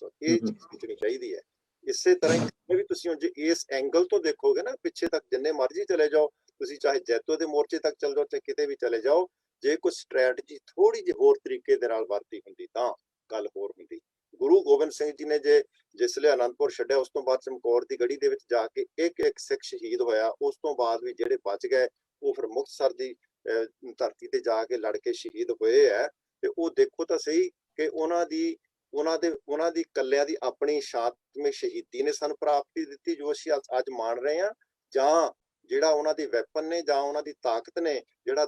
ਸੋ ਇਹ ਚੀਜ਼ ਸੋਚਣੀ ਚਾਹੀਦੀ ਹੈ ਇਸੇ ਤਰ੍ਹਾਂ ਹੀ ਵੀ ਤੁਸੀਂ ਜੇ ਇਸ ਐਂਗਲ ਤੋਂ ਦੇਖੋਗੇ ਨਾ ਪਿੱਛੇ ਤੱਕ ਜਿੰਨੇ ਮਰਜ਼ੀ ਚਲੇ ਜਾਓ ਤੁਸੀਂ ਚਾਹੇ ਜੈਤੋ ਦੇ ਮੋਰਚੇ ਤੱਕ ਚਲ ਜਾਓ ਚਾਹੇ ਕਿਤੇ ਵੀ ਚਲੇ ਜਾਓ ਜੇ ਕੋਈ ਸਟ੍ਰੈਟਜੀ ਥੋੜੀ ਜਿਹੀ ਹੋਰ ਤਰੀਕੇ ਦੇ ਨਾਲ ਵਰਤੀ ਹੁੰਦੀ ਤਾਂ ਗੱਲ ਹੋਰ ਹੁੰਦੀ ਗੁਰੂ ਗੋਬਿੰਦ ਸਿੰਘ ਜੀ ਨੇ ਜਿਸ ਲਈ ਅਨੰਦਪੁਰ ਛੱਡਿਆ ਉਸ ਤੋਂ ਬਾਅਦ ਚਮਕੌਰ ਦੀ ਗੜੀ ਦੇ ਵਿੱਚ ਜਾ ਕੇ ਇੱਕ ਸਿੱਖ ਸ਼ਹੀਦ ਹੋਇਆ ਉਸ ਤੋਂ ਬਾਅਦ ਵੀ ਜਿਹੜੇ ਬਚ ਗਏ ਉਹ ਫਿਰ ਮੁਕਤਸਰ ਦੀ ਧਰਤੀ ਤੇ ਜਾ ਕੇ ਲੜ ਕੇ ਸ਼ਹੀਦ ਹੋਏ ਹੈ ਤੇ ਉਹ ਦੇਖੋ ਤਾਂ ਸਹੀ ਕਿ ਉਹਨਾਂ ਦੀ ਕੱਲਿਆਂ ਦੀ ਆਪਣੀ ਸ਼ਾਂਤਮਈ ਸ਼ਹੀਦੀ ਨੇ ਸਾਨੂੰ ਪ੍ਰਾਪਤੀ ਦਿੱਤੀ ਜੋ ਅਸੀਂ ਅੱਜ ਮਾਣ ਰਹੇ ਹਾਂ ਜਾਂ ਜਿਹੜਾ ਉਹਨਾਂ ਦੇ ਵੈਪਨ ਨੇ ਜਾਂ ਉਹਨਾਂ ਦੀ ਤਾਕਤ ਨੇ ਜਿਹੜਾ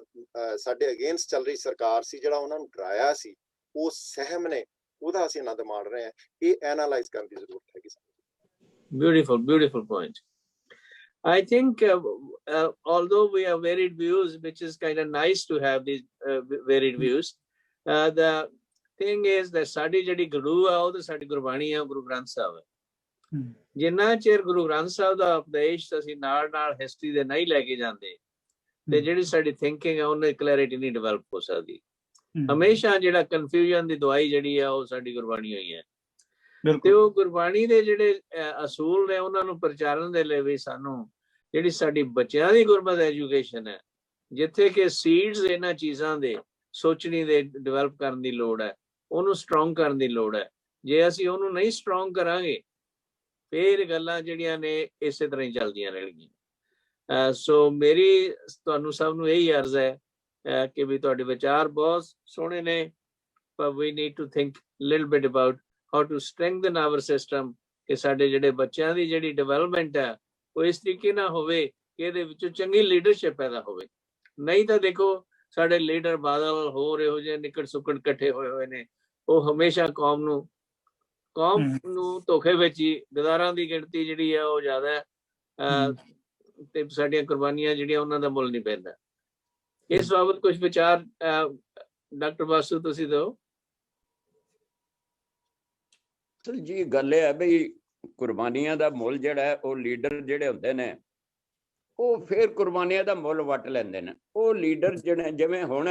ਸਾਡੇ ਅਗੇਂਸਟ ਚੱਲ ਰਹੀ ਸਰਕਾਰ ਸੀ ਜਿਹੜਾ ਉਹਨਾਂ ਨੂੰ ਡਰਾਇਆ ਸੀ ਉਹ ਸਹਿਮ ਨੇ ਉਹਦਾ ਅਸੀਂ ਆਨੰਦ ਮਾਣ ਰਹੇ ਹਾਂ ਇਹ ਐਨਾਲਾਈਜ਼ ਕਰਨ ਦੀ ਜ਼ਰੂਰਤ ਹੈਗੀ ਸਾਨੂੰ beautiful point I think although we have varied views which is kind of nice to have these varied views the thing is that ਸਾਡੀ ਜਿਹੜੀ ਗੁਰੂ ਆ ਉਹ ਤੇ ਸਾਡੀ ਗੁਰਬਾਣੀ ਆ ਗੁਰੂ ਗ੍ਰੰਥ ਸਾਹਿਬ ਹੈ ਜਿੰਨਾ ਚਿਰ ਗੁਰੂ ਗ੍ਰੰਥ ਸਾਹਿਬ ਦਾ ਉਪਦੇਸ਼ ਅਸੀਂ ਨਾਲ ਹਿਸਟਰੀ ਦੇ ਨਹੀਂ ਲੈ ਕੇ ਜਾਂਦੇ ਤੇ ਜਿਹੜੀ ਸਾਡੀ ਥਿੰਕਿੰਗ ਹੈ ਉਹਨੇ ਕਲੈਰਿਟੀ ਨਹੀਂ ਡਿਵੈਲਪ ਹੋ ਸਕਦੀ ਹਮੇਸ਼ਾ ਜਿਹੜਾ ਕਨਫਿਊਜ਼ਨ ਦੀ ਦਵਾਈ ਜਿਹੜੀ ਆ ਉਹ ਸਾਡੀ ਗੁਰਬਾਣੀ ਹੋਈ ਹੈ ਤੇ ਉਹ ਗੁਰਬਾਣੀ ਦੇ ਜਿਹੜੇ ਅਸੂਲ ਨੇ ਉਹਨਾਂ ਨੂੰ ਪ੍ਰਚਾਰਨ ਦੇ ਲਈ ਵੀ ਸਾਨੂੰ ਜਿਹੜੀ ਸਾਡੀ ਬੱਚਿਆਂ ਦੀ ਗੁਰਮਤਿ ਐਜੂਕੇਸ਼ਨ ਹੈ ਜਿੱਥੇ ਕਿ ਸੀਡਸ ਇਹਨਾਂ ਚੀਜ਼ਾਂ ਦੇ ਸੋਚਣੀ ਦੇ ਡਿਵੈਲਪ ਕਰਨ ਦੀ ਲੋੜ ਹੈ ਉਹਨੂੰ ਸਟਰੋਂਗ ਕਰਨ ਦੀ ਲੋੜ ਹੈ ਜੇ ਅਸੀਂ ਉਹਨੂੰ ਨਹੀਂ ਸਟਰੋਂਗ ਕਰਾਂਗੇ ਫਿਰ ਗੱਲਾਂ ਜਿਹੜੀਆਂ ਨੇ ਇਸੇ ਤਰ੍ਹਾਂ ਹੀ ਚੱਲਦੀਆਂ ਰਹਿਣਗੀਆਂ ਸੋ ਮੇਰੀ ਤੁਹਾਨੂੰ ਸਭ ਨੂੰ ਇਹੀ ਅਰਜ਼ ਹੈ ਕਿ ਵੀ ਤੁਹਾਡੇ ਵਿਚਾਰ ਬਹੁਤ ਸੋਹਣੇ ਨੇ ਪਰ we need to think little bit about how to strengthen our system ਕਿ ਸਾਡੇ ਜਿਹੜੇ ਬੱਚਿਆਂ ਦੀ ਜਿਹੜੀ ਡਿਵੈਲਪਮੈਂਟ ਹੈ ਉਹ ਇਸ ਤਰੀਕੇ ਨਾਲ ਹੋਵੇ ਕਿ ਇਹਦੇ ਵਿੱਚੋਂ ਚੰਗੀ ਲੀਡਰਸ਼ਿਪ ਪੈਦਾ ਹੋਵੇ ਨਹੀਂ ਤਾਂ ਦੇਖੋ ਸਾਡੇ ਲੀਡਰ ਬਾਦਲ ਹੋਰ ਇਹੋ ਜਿਹੇ ਨਿਕਟ ਸੁਕੜ ਇਕੱਠੇ ਹੋਏ ਨੇ, ਉਹ ਹਮੇਸ਼ਾ ਕੌਮ ਨੂੰ ਧੋਖੇ ਵਿੱਚ ਹੀ, ਗਦਾਰਾਂ ਦੀ ਗਿਣਤੀ ਜਿਹੜੀ ਆ ਉਹ ਜ਼ਿਆਦਾ ਹੈ, ਤੇ ਸਾਡੀਆਂ ਕੁਰਬਾਨੀਆਂ ਜਿਹੜੀਆਂ ਉਹਨਾਂ ਦਾ ਮੁੱਲ ਨਹੀਂ ਪੈਂਦਾ। ਇਸ ਬਾਬਤ ਕੁਝ ਵਿਚਾਰ ਡਾਕਟਰ ਬਾਸੂ ਤੁਸੀਂ ਦਿਓ। ਜੀ ਗੱਲ ਇਹ ਹੈ ਬਈ ਕੁਰਬਾਨੀਆਂ ਦਾ ਮੁੱਲ ਜਿਹੜਾ ਉਹ ਲੀਡਰ ਜਿਹੜੇ ਹੁੰਦੇ ਨੇ ਉਹ ਫਿਰ ਕੁਰਬਾਨੀਆਂ ਦਾ ਮੁੱਲ ਵੱਟ ਲੈਂਦੇ ਨੇ। ਉਹ ਲੀਡਰ ਜਿਹੜੇ ਜਿਵੇਂ ਹੁਣ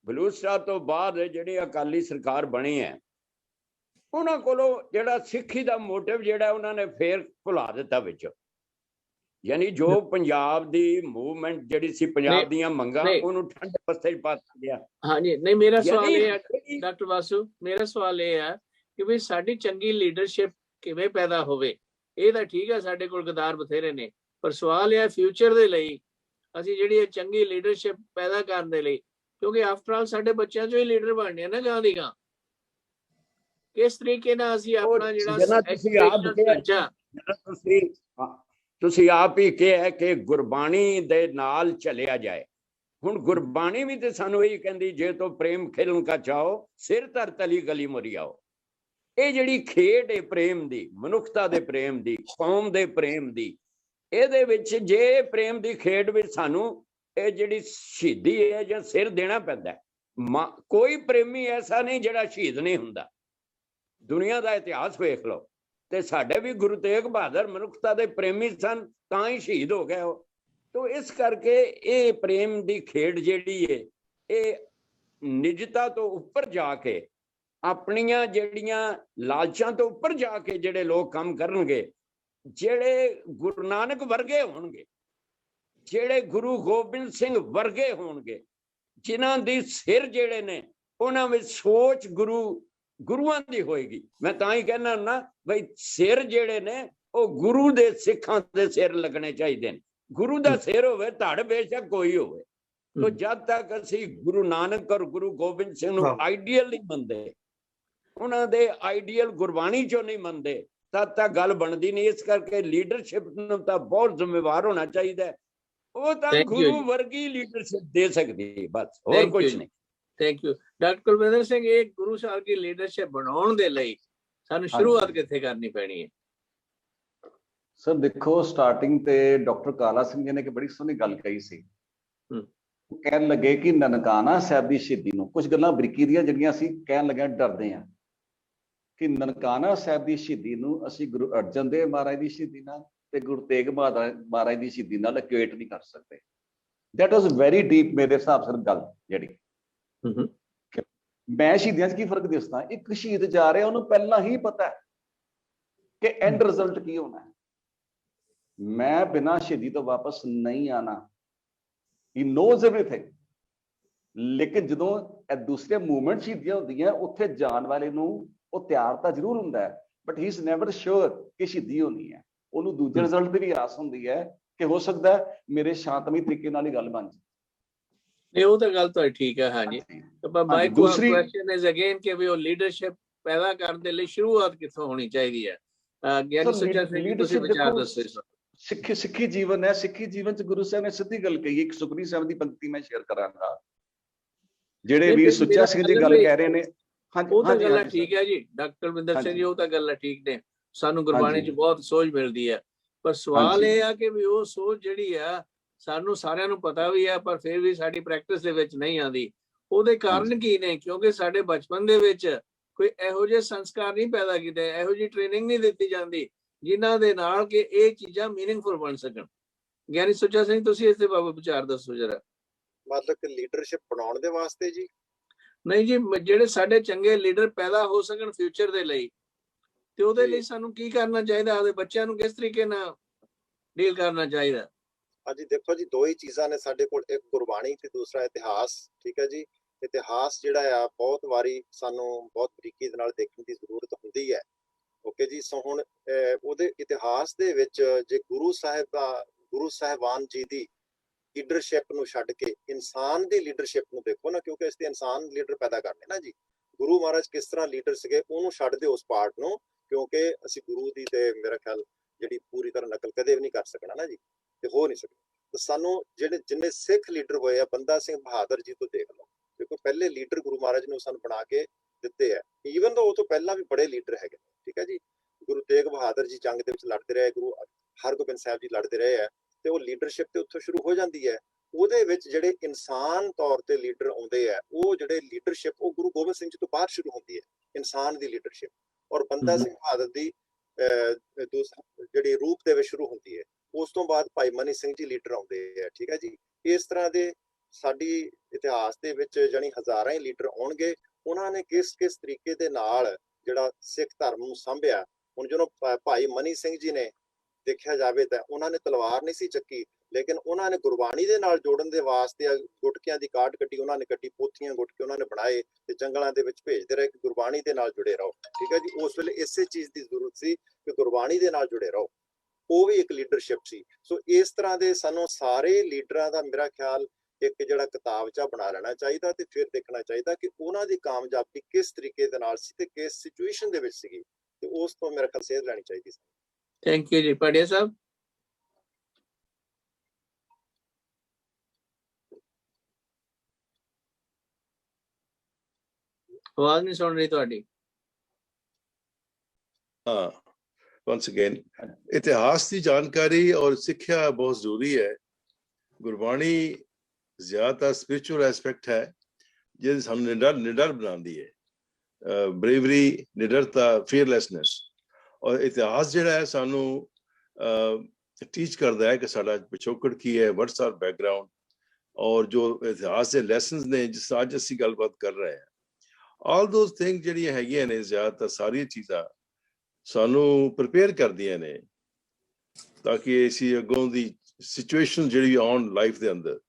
ਬਲੂਚਿਸਤਾਨ ਤੋਂ ਬਾਅਦ ਜਿਹੜੀ ਅਕਾਲੀ ਸਰਕਾਰ ਬਣੀ ਹੈ, ਉਹਨਾਂ ਕੋਲੋਂ ਜਿਹੜਾ ਸਿੱਖੀ ਦਾ ਮੋਟਿਵ ਜਿਹੜਾ ਉਹਨਾਂ ਨੇ ਫੇਰ ਭੁਲਾ ਦਿੱਤਾ ਵਿੱਚ। ਯਾਨੀ ਜੋ ਪੰਜਾਬ ਦੀ ਮੂਵਮੈਂਟ ਜਿਹੜੀ ਸੀ, ਪੰਜਾਬ ਦੀਆਂ ਮੰਗਾਂ, ਉਹਨੂੰ ਠੰਡੇ ਪੱਤੇ ਪਾ ਦਿੱਤਾ। ਹਾਂਜੀ, ਨਹੀਂ ਮੇਰਾ ਸਵਾਲ ਇਹ ਹੈ ਡਾਕਟਰ ਬਾਸੂ, ਮੇਰਾ ਸਵਾਲ ਇਹ ਹੈ ਕਿ ਵੀ ਸਾਡੀ ਚੰਗੀ ਲੀਡਰਸ਼ਿਪ ਕਿਵੇਂ ਪੈਦਾ ਹੋਵੇ। ਇਹ ਤਾਂ ਠੀਕ ਹੈ ਸਾਡੇ ਕੋਲ ਗਦਾਰ ਬਥੇਰੇ ਨੇ, ਪਰ ਸਵਾਲ ਇਹ ਹੈ ਫਿਊਚਰ ਦੇ ਲਈ ਅਸੀਂ ਜਿਹੜੀ ਇਹ ਚੰਗੀ ਲੀਡਰਸ਼ਿਪ ਪੈਦਾ ਕਰਨ ਦੇ ਲਈ, ਕਿਉਂਕਿ ਆਫਟਰ ਆਲ ਸਾਡੇ ਬੱਚਿਆਂ ਚੋਂ ਹੀ ਲੀਡਰ ਬਣਨੇ ਆ ਨਾ ਗਾਂ ਦੀ ਗਾਂ। ਕਿਸ ਤਰੀਕੇ ਨਾਲ ਅਸੀਂ ਆਪਣਾ ਜਿਹੜਾ ਤੁਸੀਂ ਆਪ ਹੀ ਕਿਹਾ ਕਿ ਗੁਰਬਾਣੀ ਦੇ ਨਾਲ ਚਲਿਆ ਜਾਏ। ਹੁਣ ਗੁਰਬਾਣੀ ਵੀ ਤੇ ਸਾਨੂੰ ਇਹੀ ਕਹਿੰਦੀ, ਜੇ ਤੋਂ ਪ੍ਰੇਮ ਖਿਲਣ ਕਾ ਚਾਹੋ ਸਿਰ ਧਰ ਤਲੀ ਗਲੀ ਮੁਰੀਆਓ। ਇਹ ਜਿਹੜੀ ਖੇਡ ਹੈ ਪ੍ਰੇਮ ਦੀ, ਮਨੁੱਖਤਾ ਦੇ ਪ੍ਰੇਮ ਦੀ, ਕੌਮ ਦੇ ਪ੍ਰੇਮ ਦੀ, ਇਹਦੇ ਵਿੱਚ ਜੇ ਪ੍ਰੇਮ ਦੀ ਖੇਡ ਵਿੱਚ ਸਾਨੂੰ ਇਹ ਜਿਹੜੀ ਸ਼ਹੀਦੀ ਹੈ ਜਾਂ ਸਿਰ ਦੇਣਾ ਪੈਂਦਾ। ਕੋਈ ਪ੍ਰੇਮੀ ਐਸਾ ਨਹੀਂ ਜਿਹੜਾ ਸ਼ਹੀਦ ਨਹੀਂ ਹੁੰਦਾ। ਦੁਨੀਆ ਦਾ ਇਤਿਹਾਸ ਵੇਖ ਲਓ ਤੇ ਸਾਡੇ ਵੀ ਗੁਰੂ ਤੇਗ ਬਹਾਦਰ ਮਨੁੱਖਤਾ ਦੇ ਪ੍ਰੇਮੀ ਸਨ, ਤਾਂ ਹੀ ਸ਼ਹੀਦ ਹੋ ਗਏ ਉਹ। ਤੋ ਇਸ ਕਰਕੇ ਇਹ ਪ੍ਰੇਮ ਦੀ ਖੇਡ ਜਿਹੜੀ ਹੈ ਇਹ ਨਿਜਤਾ ਤੋਂ ਉੱਪਰ ਜਾ ਕੇ, ਆਪਣੀਆਂ ਜਿਹੜੀਆਂ ਲਾਲਚਾਂ ਤੋਂ ਉੱਪਰ ਜਾ ਕੇ ਜਿਹੜੇ ਲੋਕ ਕੰਮ ਕਰਨਗੇ, ਜਿਹੜੇ ਗੁਰੂ ਨਾਨਕ ਵਰਗੇ ਹੋਣਗੇ, ਜਿਹੜੇ ਗੁਰੂ ਗੋਬਿੰਦ ਸਿੰਘ ਵਰਗੇ ਹੋਣਗੇ, ਜਿਨ੍ਹਾਂ ਦੀ ਸਿਰ ਜਿਹੜੇ ਨੇ ਉਹਨਾਂ ਵਿੱਚ ਸੋਚ ਗੁਰੂਆਂ ਦੀ ਹੋਏਗੀ। ਮੈਂ ਤਾਂ ਹੀ ਕਹਿੰਦਾ ਨਾ ਬਈ ਸਿਰ ਜਿਹੜੇ ਨੇ ਉਹ ਗੁਰੂ ਦੇ, ਸਿੱਖਾਂ ਦੇ ਸਿਰ ਲੱਗਣੇ ਚਾਹੀਦੇ ਨੇ। ਗੁਰੂ ਦਾ ਸਿਰ ਹੋਵੇ, ਧੜ ਬੇਸ਼ੱਕ ਕੋਈ ਹੋਵੇ। ਤੋ ਜਦ ਤੱਕ ਅਸੀਂ ਗੁਰੂ ਨਾਨਕ ਔਰ ਗੁਰੂ ਗੋਬਿੰਦ ਸਿੰਘ ਨੂੰ ਆਈਡੀਅਲ ਨਹੀਂ ਮੰਨਦੇ, ਉਹਨਾਂ ਦੇ ਆਈਡੀਅਲ ਗੁਰਬਾਣੀ ਚੋਂ ਨਹੀਂ ਮੰਨਦੇ, ਤਦ ਤੱਕ ਗੱਲ ਬਣਦੀ ਨਹੀਂ। ਇਸ ਕਰਕੇ ਲੀਡਰਸ਼ਿਪ ਨੂੰ ਤਾਂ ਬਹੁਤ ਜ਼ਿੰਮੇਵਾਰ ਹੋਣਾ ਚਾਹੀਦਾ। ਉਹ ਤਾਂ ਗੁਰੂ ਵਰਗੀ ਲੀਡਰਸ਼ਿਪ ਦੇ ਸਕਦੀ, ਬਸ ਹੋਰ ਕੁਝ ਨਹੀਂ। Thank you doctor Kulwinder Singh. ਇਹ ਗੁਰੂ ਸਾਹਿਬ ਦੀ ਲੀਡਰਸ਼ਿਪ ਬਣਾਉਣ ਦੇ ਲਈ ਸਾਨੂੰ ਸ਼ੁਰੂਆਤ ਕਿੱਥੇ ਕਰਨੀ ਪੈਣੀ ਹੈ? ਸਰ ਦੇਖੋ, ਸਟਾਰਟਿੰਗ ਤੇ ਡਾਕਟਰ ਕਾਲਾ ਸਿੰਘ ਜੀ ਨੇ ਇੱਕ ਬੜੀ ਸੋਹਣੀ ਗੱਲ ਕਹੀ ਸੀ। ਕਹਿਣ ਲੱਗੇ ਕਿ ਨਨਕਾਣਾ ਸਾਹਿਬ ਦੀ ਸ਼ਹੀਦੀ ਨੂੰ, ਕੁਝ ਗੱਲਾਂ ਬਰੀਕੀ ਦੀਆਂ ਜਿਹੜੀਆਂ ਅਸੀਂ ਕਹਿਣ ਲੱਗੇ ਡਰਦੇ ਹਾਂ, ਕਿ ਨਨਕਾਣਾ ਸਾਹਿਬ ਦੀ ਸ਼ਹੀਦੀ ਨੂੰ ਅਸੀਂ ਗੁਰੂ ਅਰਜਨ ਦੇਵ ਮਹਾਰਾਜ ਦੀ ਸ਼ਹੀਦੀ ਨਾਲ ਤੇ ਗੁਰੂ ਤੇਗ ਬਹਾਦਰ ਮਹਾਰਾਜ ਦੀ ਸ਼ਹੀਦੀ ਨਾਲ ਇਕੁਏਟ ਨਹੀਂ ਕਰ ਸਕਦੇ। ਦੈਟ ਵਾਸ ਵੈਰੀ ਡੀਪ ਮੇਰੇ ਹਿਸਾਬ ਨਾਲ ਗੱਲ ਜਿਹੜੀ। ਮੈਂ ਸ਼ਹੀਦੀਆਂ 'ਚ ਕੀ ਫਰਕ ਦਿਸਦਾ? ਇੱਕ ਸ਼ਹੀਦ ਜਾ ਰਿਹਾ, ਉਹਨੂੰ ਪਹਿਲਾਂ ਹੀ ਪਤਾ ਹੈ ਕਿ ਐਂਡ ਰਿਜ਼ਲਟ ਕੀ ਹੋਣਾ ਹੈ। ਮੈਂ ਬਿਨਾਂ ਸ਼ਹੀਦੀ ਤੋਂ ਵਾਪਸ ਨਹੀਂ ਆਣਾ। ਹੀ ਨੋਜ਼ ਐਵਰੀਥਿੰਗ। ਲੇਕਿਨ ਜਦੋਂ ਦੂਸਰੇ ਮੂਵਮੈਂਟ ਸ਼ਹੀਦੀਆਂ ਹੁੰਦੀਆਂ, ਉੱਥੇ ਜਾਣ ਵਾਲੇ ਨੂੰ ਉਹ ਤਿਆਰ ਤਾਂ ਜ਼ਰੂਰ ਹੁੰਦਾ ਹੈ, ਬਟ ਹੀ ਇਜ਼ ਨੈਵਰ ਸ਼ੋਰ ਕਿ ਸ਼ਹੀਦੀ ਹੋਣੀ ਹੈ। ਉਹਨੂੰ ਦੂਜੇ ਰਿਜ਼ਲਟ ਦੀ ਵੀ ਆਸ ਹੁੰਦੀ ਹੈ ਕਿ ਹੋ ਸਕਦਾ ਹੈ ਮੇਰੇ ਸ਼ਾਂਤਮਈ ਤਰੀਕੇ ਨਾਲ ਹੀ ਗੱਲ ਬਣ ਜਾਏ। ਨਹੀਂ, ਉਹ ਤਾਂ ਗੱਲ ਤਾਂ ਠੀਕ ਹੈ। ਹਾਂਜੀ, ਪਰ ਮਾਈ ਕੁਐਸਚਨ ਇਜ਼ ਅਗੇਨ ਕਿ ਵੀ ਉਹ ਲੀਡਰਸ਼ਿਪ ਪੈਦਾ ਕਰਨ ਦੇ ਲਈ ਸ਼ੁਰੂਆਤ ਕਿੱਥੋਂ ਹੋਣੀ ਚਾਹੀਦੀ ਹੈ? ਗਿਆਨੀ ਸੁੱਚਾ ਸਿੰਘ ਤੁਸੀਂ ਵਿਚਾਰ ਦੱਸੋ। ਸਿੱਖੀ ਜੀਵਨ ਹੈ। ਸਿੱਖੀ ਜੀਵਨ 'ਚ ਗੁਰੂ ਸਾਹਿਬ ਨੇ ਸਿੱਧੀ ਗੱਲ ਕਹੀ। ਇੱਕ ਸੁਖਮਨੀ ਸਾਹਿਬ ਦੀ ਪੰਕਤੀ ਮੈਂ ਸ਼ੇਅਰ ਕਰਾਂਗਾ, ਜਿਹੜੇ ਵੀਰ ਸੁੱਚਾ ਸਿੰਘ ਜੀ ਗੱਲ ਕਹਿ ਰਹੇ ਨੇ। ਉਹ ਤਾਂ ਗੱਲਾਂ ਠੀਕ ਹੈ ਜੀ ਡਾਕਟਰ ਕੁਲਵਿੰਦਰ ਸਿੰਘ ਜੀ, ਉਹ ਤਾਂ ਗੱਲਾਂ ਠੀਕ ਨੇ, ਸਾਨੂੰ ਗੁਰਬਾਣੀ 'ਚ ਬਹੁਤ ਸੋਝ ਮਿਲਦੀ ਹੈ। ਪਰ ਸਵਾਲ ਇਹ ਆ ਕਿ ਵੀ ਉਹ ਸੋਚ ਜਿਹੜੀ ਆ ਸਾਨੂੰ ਸਾਰਿਆਂ ਨੂੰ ਪਤਾ ਵੀ ਆ, ਪਰ ਫਿਰ ਵੀ ਸਾਡੀ ਪ੍ਰੈਕਟਿਸ ਦੇ ਵਿੱਚ ਨਹੀਂ ਆਉਂਦੀ। ਉਹਦੇ ਕਾਰਨ ਕੀ ਨੇ? ਕਿਉਂਕਿ ਸਾਡੇ ਬਚਪਨ ਦੇ ਵਿੱਚ ਕੋਈ ਇਹੋ ਜਿਹੇ ਸੰਸਕਾਰ ਨਹੀਂ ਪੈਦਾ ਕੀਤੇ, ਇਹੋ ਜਿਹੀ ਟ੍ਰੇਨਿੰਗ ਨਹੀਂ ਦਿੱਤੀ ਜਾਂਦੀ ਜਿਨ੍ਹਾਂ ਦੇ ਨਾਲ ਕਿ ਇਹ ਚੀਜ਼ਾਂ ਮੀਨਿੰਗਫੁਲ ਬਣ ਸਕਣ। ਗਿਆਨੀ ਸੁੱਚਾ ਸਿੰਘ ਤੁਸੀਂ ਇਸ ਦੇ ਬਾਬਤ ਵਿਚਾਰ ਦੱਸੋ ਜਰਾ। ਮਤਲਬ ਕਿ ਲੀਡਰਸ਼ਿਪ ਬਣਾਉਣ ਦੇ ਵਾਸਤੇ ਜੀ? ਨਹੀਂ ਜੀ, ਜਿਹੜੇ ਸਾਡੇ ਚੰਗੇ ਲੀਡਰ ਪੈਦਾ ਹੋ ਸਕਣ ਫਿਊਚਰ ਦੇ ਲਈ, ਤੇ ਉਹਦੇ ਲਈ ਸਾਨੂੰ ਕੀ ਕਰਨਾ ਚਾਹੀਦਾ? ਆਪਦੇ ਬੱਚਿਆਂ ਨੂੰ ਕਿਸ ਤਰੀਕੇ ਨਾਲ ਡੀਲ ਕਰਨਾ ਚਾਹੀਦਾ? ਹਾਂਜੀ ਦੇਖੋ ਜੀ, ਦੋ ਹੀ ਚੀਜ਼ਾਂ ਨੇ ਸਾਡੇ ਕੋਲ, ਇੱਕ ਗੁਰਬਾਣੀ ਤੇ ਦੂਸਰਾ ਇਤਿਹਾਸ। ਠੀਕ ਹੈ ਜੀ, ਇਤਿਹਾਸ ਜਿਹੜਾ ਆ ਬਹੁਤ ਵਾਰੀ ਸਾਨੂੰ ਬਹੁਤ ਬਰੀਕੀ ਦੇ ਨਾਲ ਦੇਖਣ ਦੀ ਜ਼ਰੂਰਤ ਹੁੰਦੀ ਹੈ। ਓਕੇ ਜੀ, ਸੋ ਹੁਣ ਉਹਦੇ ਇਤਿਹਾਸ ਦੇ ਵਿੱਚ ਜੇ ਗੁਰੂ ਸਾਹਿਬਾਨ ਜੀ ਦੀ ਲੀਡਰਸ਼ਿਪ ਨੂੰ ਛੱਡ ਕੇ ਇਨਸਾਨ ਦੀ ਲੀਡਰਸ਼ਿਪ ਨੂੰ ਦੇਖੋ ਨਾ, ਕਿਉਂਕਿ ਇਸ ਤੇ ਇਨਸਾਨ ਲੀਡਰ ਪੈਦਾ ਕਰਨੇ ਨਾ ਜੀ। ਗੁਰੂ ਮਹਾਰਾਜ ਕਿਸ ਤਰ੍ਹਾਂ ਲੀਡਰ ਸੀਗੇ ਉਹਨੂੰ ਛੱਡ ਦਿਓ ਉਸ ਪਾਰਟ ਨੂੰ, ਕਿਉਂਕਿ ਅਸੀਂ ਗੁਰੂ ਦੀ ਤੇ ਮੇਰਾ ਖਿਆਲ ਜਿਹੜੀ ਪੂਰੀ ਤਰ੍ਹਾਂ ਨਕਲ ਕਦੇ ਵੀ ਨਹੀਂ ਕਰ ਸਕਣਾ ਨਾ ਜੀ, ਤੇ ਹੋ ਨਹੀਂ ਸਕਦਾ। ਸਾਨੂੰ ਜਿਹੜੇ ਜਿੰਨੇ ਸਿੱਖ ਲੀਡਰ ਹੋਏ ਆ, ਬੰਦਾ ਸਿੰਘ ਬਹਾਦਰ ਜੀ ਤੋਂ ਦੇਖ ਲਓ, ਦੇਖੋ ਪਹਿਲੇ ਲੀਡਰ ਗੁਰੂ ਮਹਾਰਾਜ ਨੇ ਸਾਨੂੰ ਬਣਾ ਕੇ ਦਿੱਤੇ ਆ। ਈਵਨ ਤੋਂ ਉਹ ਤੋਂ ਪਹਿਲਾਂ ਵੀ ਬੜੇ ਲੀਡਰ ਹੈਗੇ, ਠੀਕ ਹੈ ਜੀ। ਗੁਰੂ ਤੇਗ ਬਹਾਦਰ ਜੀ ਜੰਗ ਦੇ ਵਿੱਚ ਲੜਦੇ ਰਹੇ, ਗੁਰੂ ਹਰਗੋਬਿੰਦ ਸਾਹਿਬ ਜੀ ਲੜਦੇ ਰਹੇ ਆ, ਤੇ ਉਹ ਲੀਡਰਸ਼ਿਪ ਤੇ ਉੱਥੋਂ ਸ਼ੁਰੂ ਹੋ ਜਾਂਦੀ ਹੈ। ਉਹਦੇ ਵਿੱਚ ਜਿਹੜੇ ਇਨਸਾਨ ਤੌਰ ਤੇ ਲੀਡਰ ਆਉਂਦੇ ਆ, ਉਹ ਜਿਹੜੇ ਲੀਡਰਸ਼ਿਪ ਉਹ ਗੁਰੂ ਗੋਬਿੰਦ ਸਿੰਘ ਜੀ ਤੋਂ ਬਾਅਦ ਸ਼ੁਰੂ ਹੁੰਦੀ ਹੈ, ਇਨਸਾਨ ਦੀ ਲੀਡਰਸ਼ਿਪ। ਔਰ ਬੰਦਾ ਸਿੰਘ ਬਹਾਦਰ ਦੀ ਜਿਹੜੀ ਰੂਪ ਦੇ ਵਿੱਚ ਸ਼ੁਰੂ ਹੁੰਦੀ ਹੈ। ਉਸ ਤੋਂ ਬਾਅਦ ਭਾਈ ਮਨੀ ਸਿੰਘ ਜੀ ਲੀਡਰ ਆਉਂਦੇ ਆ, ਠੀਕ ਹੈ ਜੀ। ਇਸ ਤਰ੍ਹਾਂ ਦੇ ਸਾਡੀ ਇਤਿਹਾਸ ਦੇ ਵਿੱਚ ਜਾਣੀ ਹਜ਼ਾਰਾਂ ਹੀ ਲੀਡਰ ਆਉਣਗੇ। ਉਹਨਾਂ ਨੇ ਕਿਸ ਕਿਸ ਤਰੀਕੇ ਦੇ ਨਾਲ ਜਿਹੜਾ ਸਿੱਖ ਧਰਮ ਨੂੰ ਸਾਂਭਿਆ। ਹੁਣ ਜਦੋਂ ਭਾਈ ਮਨੀ ਸਿੰਘ ਜੀ ਨੇ ਦੇਖਿਆ ਜਾਵੇ ਤਾਂ ਉਹਨਾਂ ਨੇ ਤਲਵਾਰ ਨਹੀਂ ਸੀ ਚੱਕੀ, ਲੇਕਿਨ ਉਹਨਾਂ ਨੇ ਗੁਰਬਾਣੀ ਦੇ ਨਾਲ ਜੋੜਨ ਦੇ ਵਾਸਤੇ ਗੁਟਕਿਆਂ ਦੀ ਕਾਢ ਕੱਢੀ, ਉਹਨਾਂ ਨੇ ਕੱਢੀ, ਪੋਥੀਆਂ ਗੁਟਕੇ ਉਹਨਾਂ ਨੇ ਬਣਾਏ ਤੇ ਜੰਗਲਾਂ ਦੇ ਵਿੱਚ ਭੇਜਦੇ ਰਹੇ ਕਿ ਗੁਰਬਾਣੀ ਦੇ ਨਾਲ ਜੁੜੇ ਰਹੋ, ਠੀਕ ਹੈ ਜੀ। ਉਸ ਵੇਲੇ ਇਸੇ ਚੀਜ਼ ਦੀ ਜ਼ਰੂਰਤ ਸੀ ਕਿ ਗੁਰਬਾਣੀ ਦੇ ਨਾਲ ਜੁੜੇ ਰਹੋ। ਉਹ ਵੀ ਇੱਕ ਲੀਡਰਸ਼ਿਪ ਸੀ। ਸੋ ਇਸ ਤਰ੍ਹਾਂ ਦੇ ਸਾਨੂੰ ਸਾਰੇ ਲੀਡਰਾਂ ਦਾ ਮੇਰਾ ਖਿਆਲ ਇੱਕ ਜਿਹੜਾ ਕਿਤਾਬਚਾ ਬਣਾ ਲੈਣਾ ਚਾਹੀਦਾ, ਤੇ ਫਿਰ ਦੇਖਣਾ ਚਾਹੀਦਾ ਕਿ ਉਹਨਾਂ ਦੀ ਕਾਮਯਾਬੀ ਕਿਸ ਤਰੀਕੇ ਦੇ ਨਾਲ ਸੀ ਤੇ ਕਿਸ ਸਿਚੁਏਸ਼ਨ ਦੇ ਵਿੱਚ ਸੀਗੀ, ਤੇ ਉਸ ਤੋਂ ਮੇਰਾ ਖਿਆਲ ਸੇਧ ਲੈਣੀ ਚਾਹੀਦੀ ਸੀ। ਥੈਂਕ ਯੂ ਜੀ। ਪਾਡੀਆ ਸਾਹਿਬ, ਆਵਾਜ਼ ਨਹੀਂ ਸੁਣ ਰਹੀ ਤੁਹਾਡੀ। हाँ, once again, इतिहास की जानकारी और सिक्ख्या बहुत जरूरी है। गुरबाणी ज्यादा स्पिरिचुअल एस्पेक्ट है जिस हम निडर बनाती है, ब्रेवरी, निडरता, फियरलैसनेस। और इतिहास जिहड़ा है सानू टीच करता है कि साडा पिछोकड़ की है, व्हाट्स आवर बैकग्राउंड, और जो इतिहास के लैसन्स ने जिस अज असीं गलबात कर रहे हैं, ऑल दोज थिंग जिहड़ियां हैगियां ने, ज्यादातर सारी चीज़ां सानू प्रिपेयर करदियां ने ताकि असीं अगों दी सिचुएशन जिहड़ी आउण लाइफ दे अंदर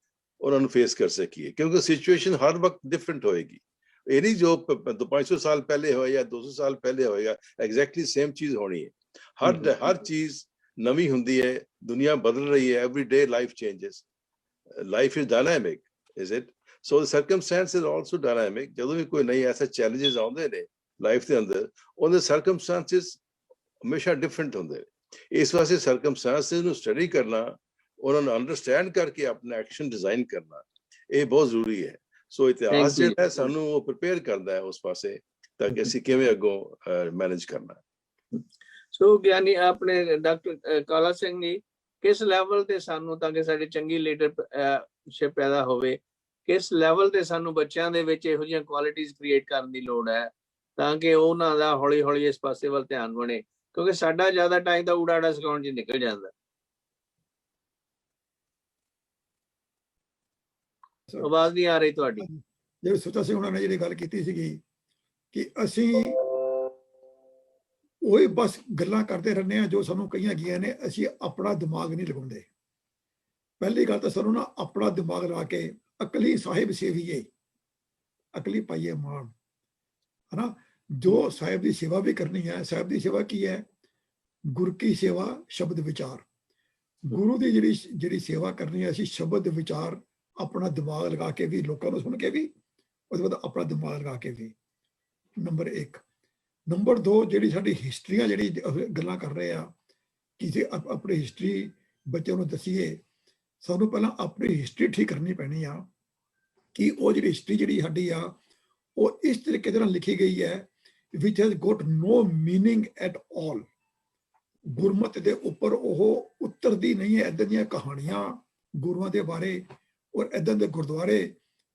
उन्हां नूं फेस कर सकीए, क्योंकि सिचुएशन हर वक्त डिफरेंट होएगी। ये नहीं जो 500 साल पहले हो या 200 साल पहले होएगा, एग्जैक्टली सेम चीज होनी है। हर चीज नवी हुंदी है, दुनिया बदल रही है, every day life changes, life is dynamic, is it? So the circumstance is also dynamic. जदों भी कोई नई ऐसे चैलेंजेस आउंदे ने लाइफ दे अंदर, उहदे सर्कमस्टेंसेस हमेशा डिफरेंट हुंदे। इस वास्ते सर्कमस्टेंसेस नूं स्टडी करना, उन्हां नूं अंडरस्टैंड करके अपना एक्शन डिजाइन करना, ये बहुत जरूरी है। सो इतिहास जिहड़ा है सानू वो प्रिपेयर करदा है उस पासे ताकि असीं किवें अगों मैनेज करना। सो ज्ञानी अपने डॉक्टर काला सिंह जी, किस लेवल ते सानू ताकि साडी चंगी लीडरशिप पैदा होवे, किस लेवल ते सानू बच्चों दे विच इहो जिहियां क्वालिटीज क्रिएट करन दी लोड़ है ताकि उन्हां दा हौली हौली इस पासे वल ध्यान बने, क्योंकि साडा ज्यादा टाइम तां उड़ाड़ा सिखाउण च निकल जांदा। आवाज नहीं आ रही ਤੁਹਾਡੀ। ਜਿਹੜੇ ਸੁੱਚਾ ਸਿੰਘ ਉਹਨਾਂ ਨੇ ਜਿਹੜੀ ਗੱਲ ਕੀਤੀ ਸੀਗੀ ਕਿ ਅਸੀਂ ਉਹੀ ਬਸ ਗੱਲਾਂ ਕਰਦੇ ਰਹਿੰਦੇ ਆ ਜੋ ਸਾਨੂੰ ਕਹੀਆਂ ਗਈਆਂ ਨੇ, ਅਸੀਂ ਆਪਣਾ ਦਿਮਾਗ ਨਹੀਂ ਲਗਾਉਂਦੇ। ਪਹਿਲੀ ਗੱਲ ਤਾਂ ਸਾਨੂੰ ਨਾ ਆਪਣਾ ਦਿਮਾਗ ਲਾ ਕੇ ਅਕਲੀ ਸਾਹਿਬ ਸੇਵੀਏ, ਅਕਲੀ ਪਾਈਏ ਮਾਣ, ਹਨਾ। ਜੋ ਸਾਹਿਬ ਦੀ ਸੇਵਾ ਵੀ ਕਰਨੀ ਹੈ, ਸਾਹਿਬ ਦੀ ਸੇਵਾ ਕੀ ਹੈ? ਗੁਰ ਕੀ ਸੇਵਾ ਸ਼ਬਦ ਵਿਚਾਰ। ਗੁਰੂ ਦੀ ਜਿਹੜੀ ਸੇਵਾ ਕਰਨੀ ਹੈ, ਅਸੀਂ ਸ਼ਬਦ ਵਿਚਾਰ अपना दिमाग लगा के भी, लोगों को सुन के भी, उसके बाद अपना दिमाग लगा के भी। नंबर 1। नंबर 2, जी साडी हिस्टरियां जी गल्लां कर रहे हैं कि अपनी हिस्टरी बच्चों को दसीए, सानू पहला अपनी हिस्टरी ठीक करनी पैनी आ कि वो जी हिस्टरी जी साडी आ वो इस तरीके से लिखी गई है which has got no meaning at all. Gurmat के उपर वो उतरती नहीं है। इदां दीयां कहानियां गुरुआं दे बारे और इदां दे गुरुद्वारे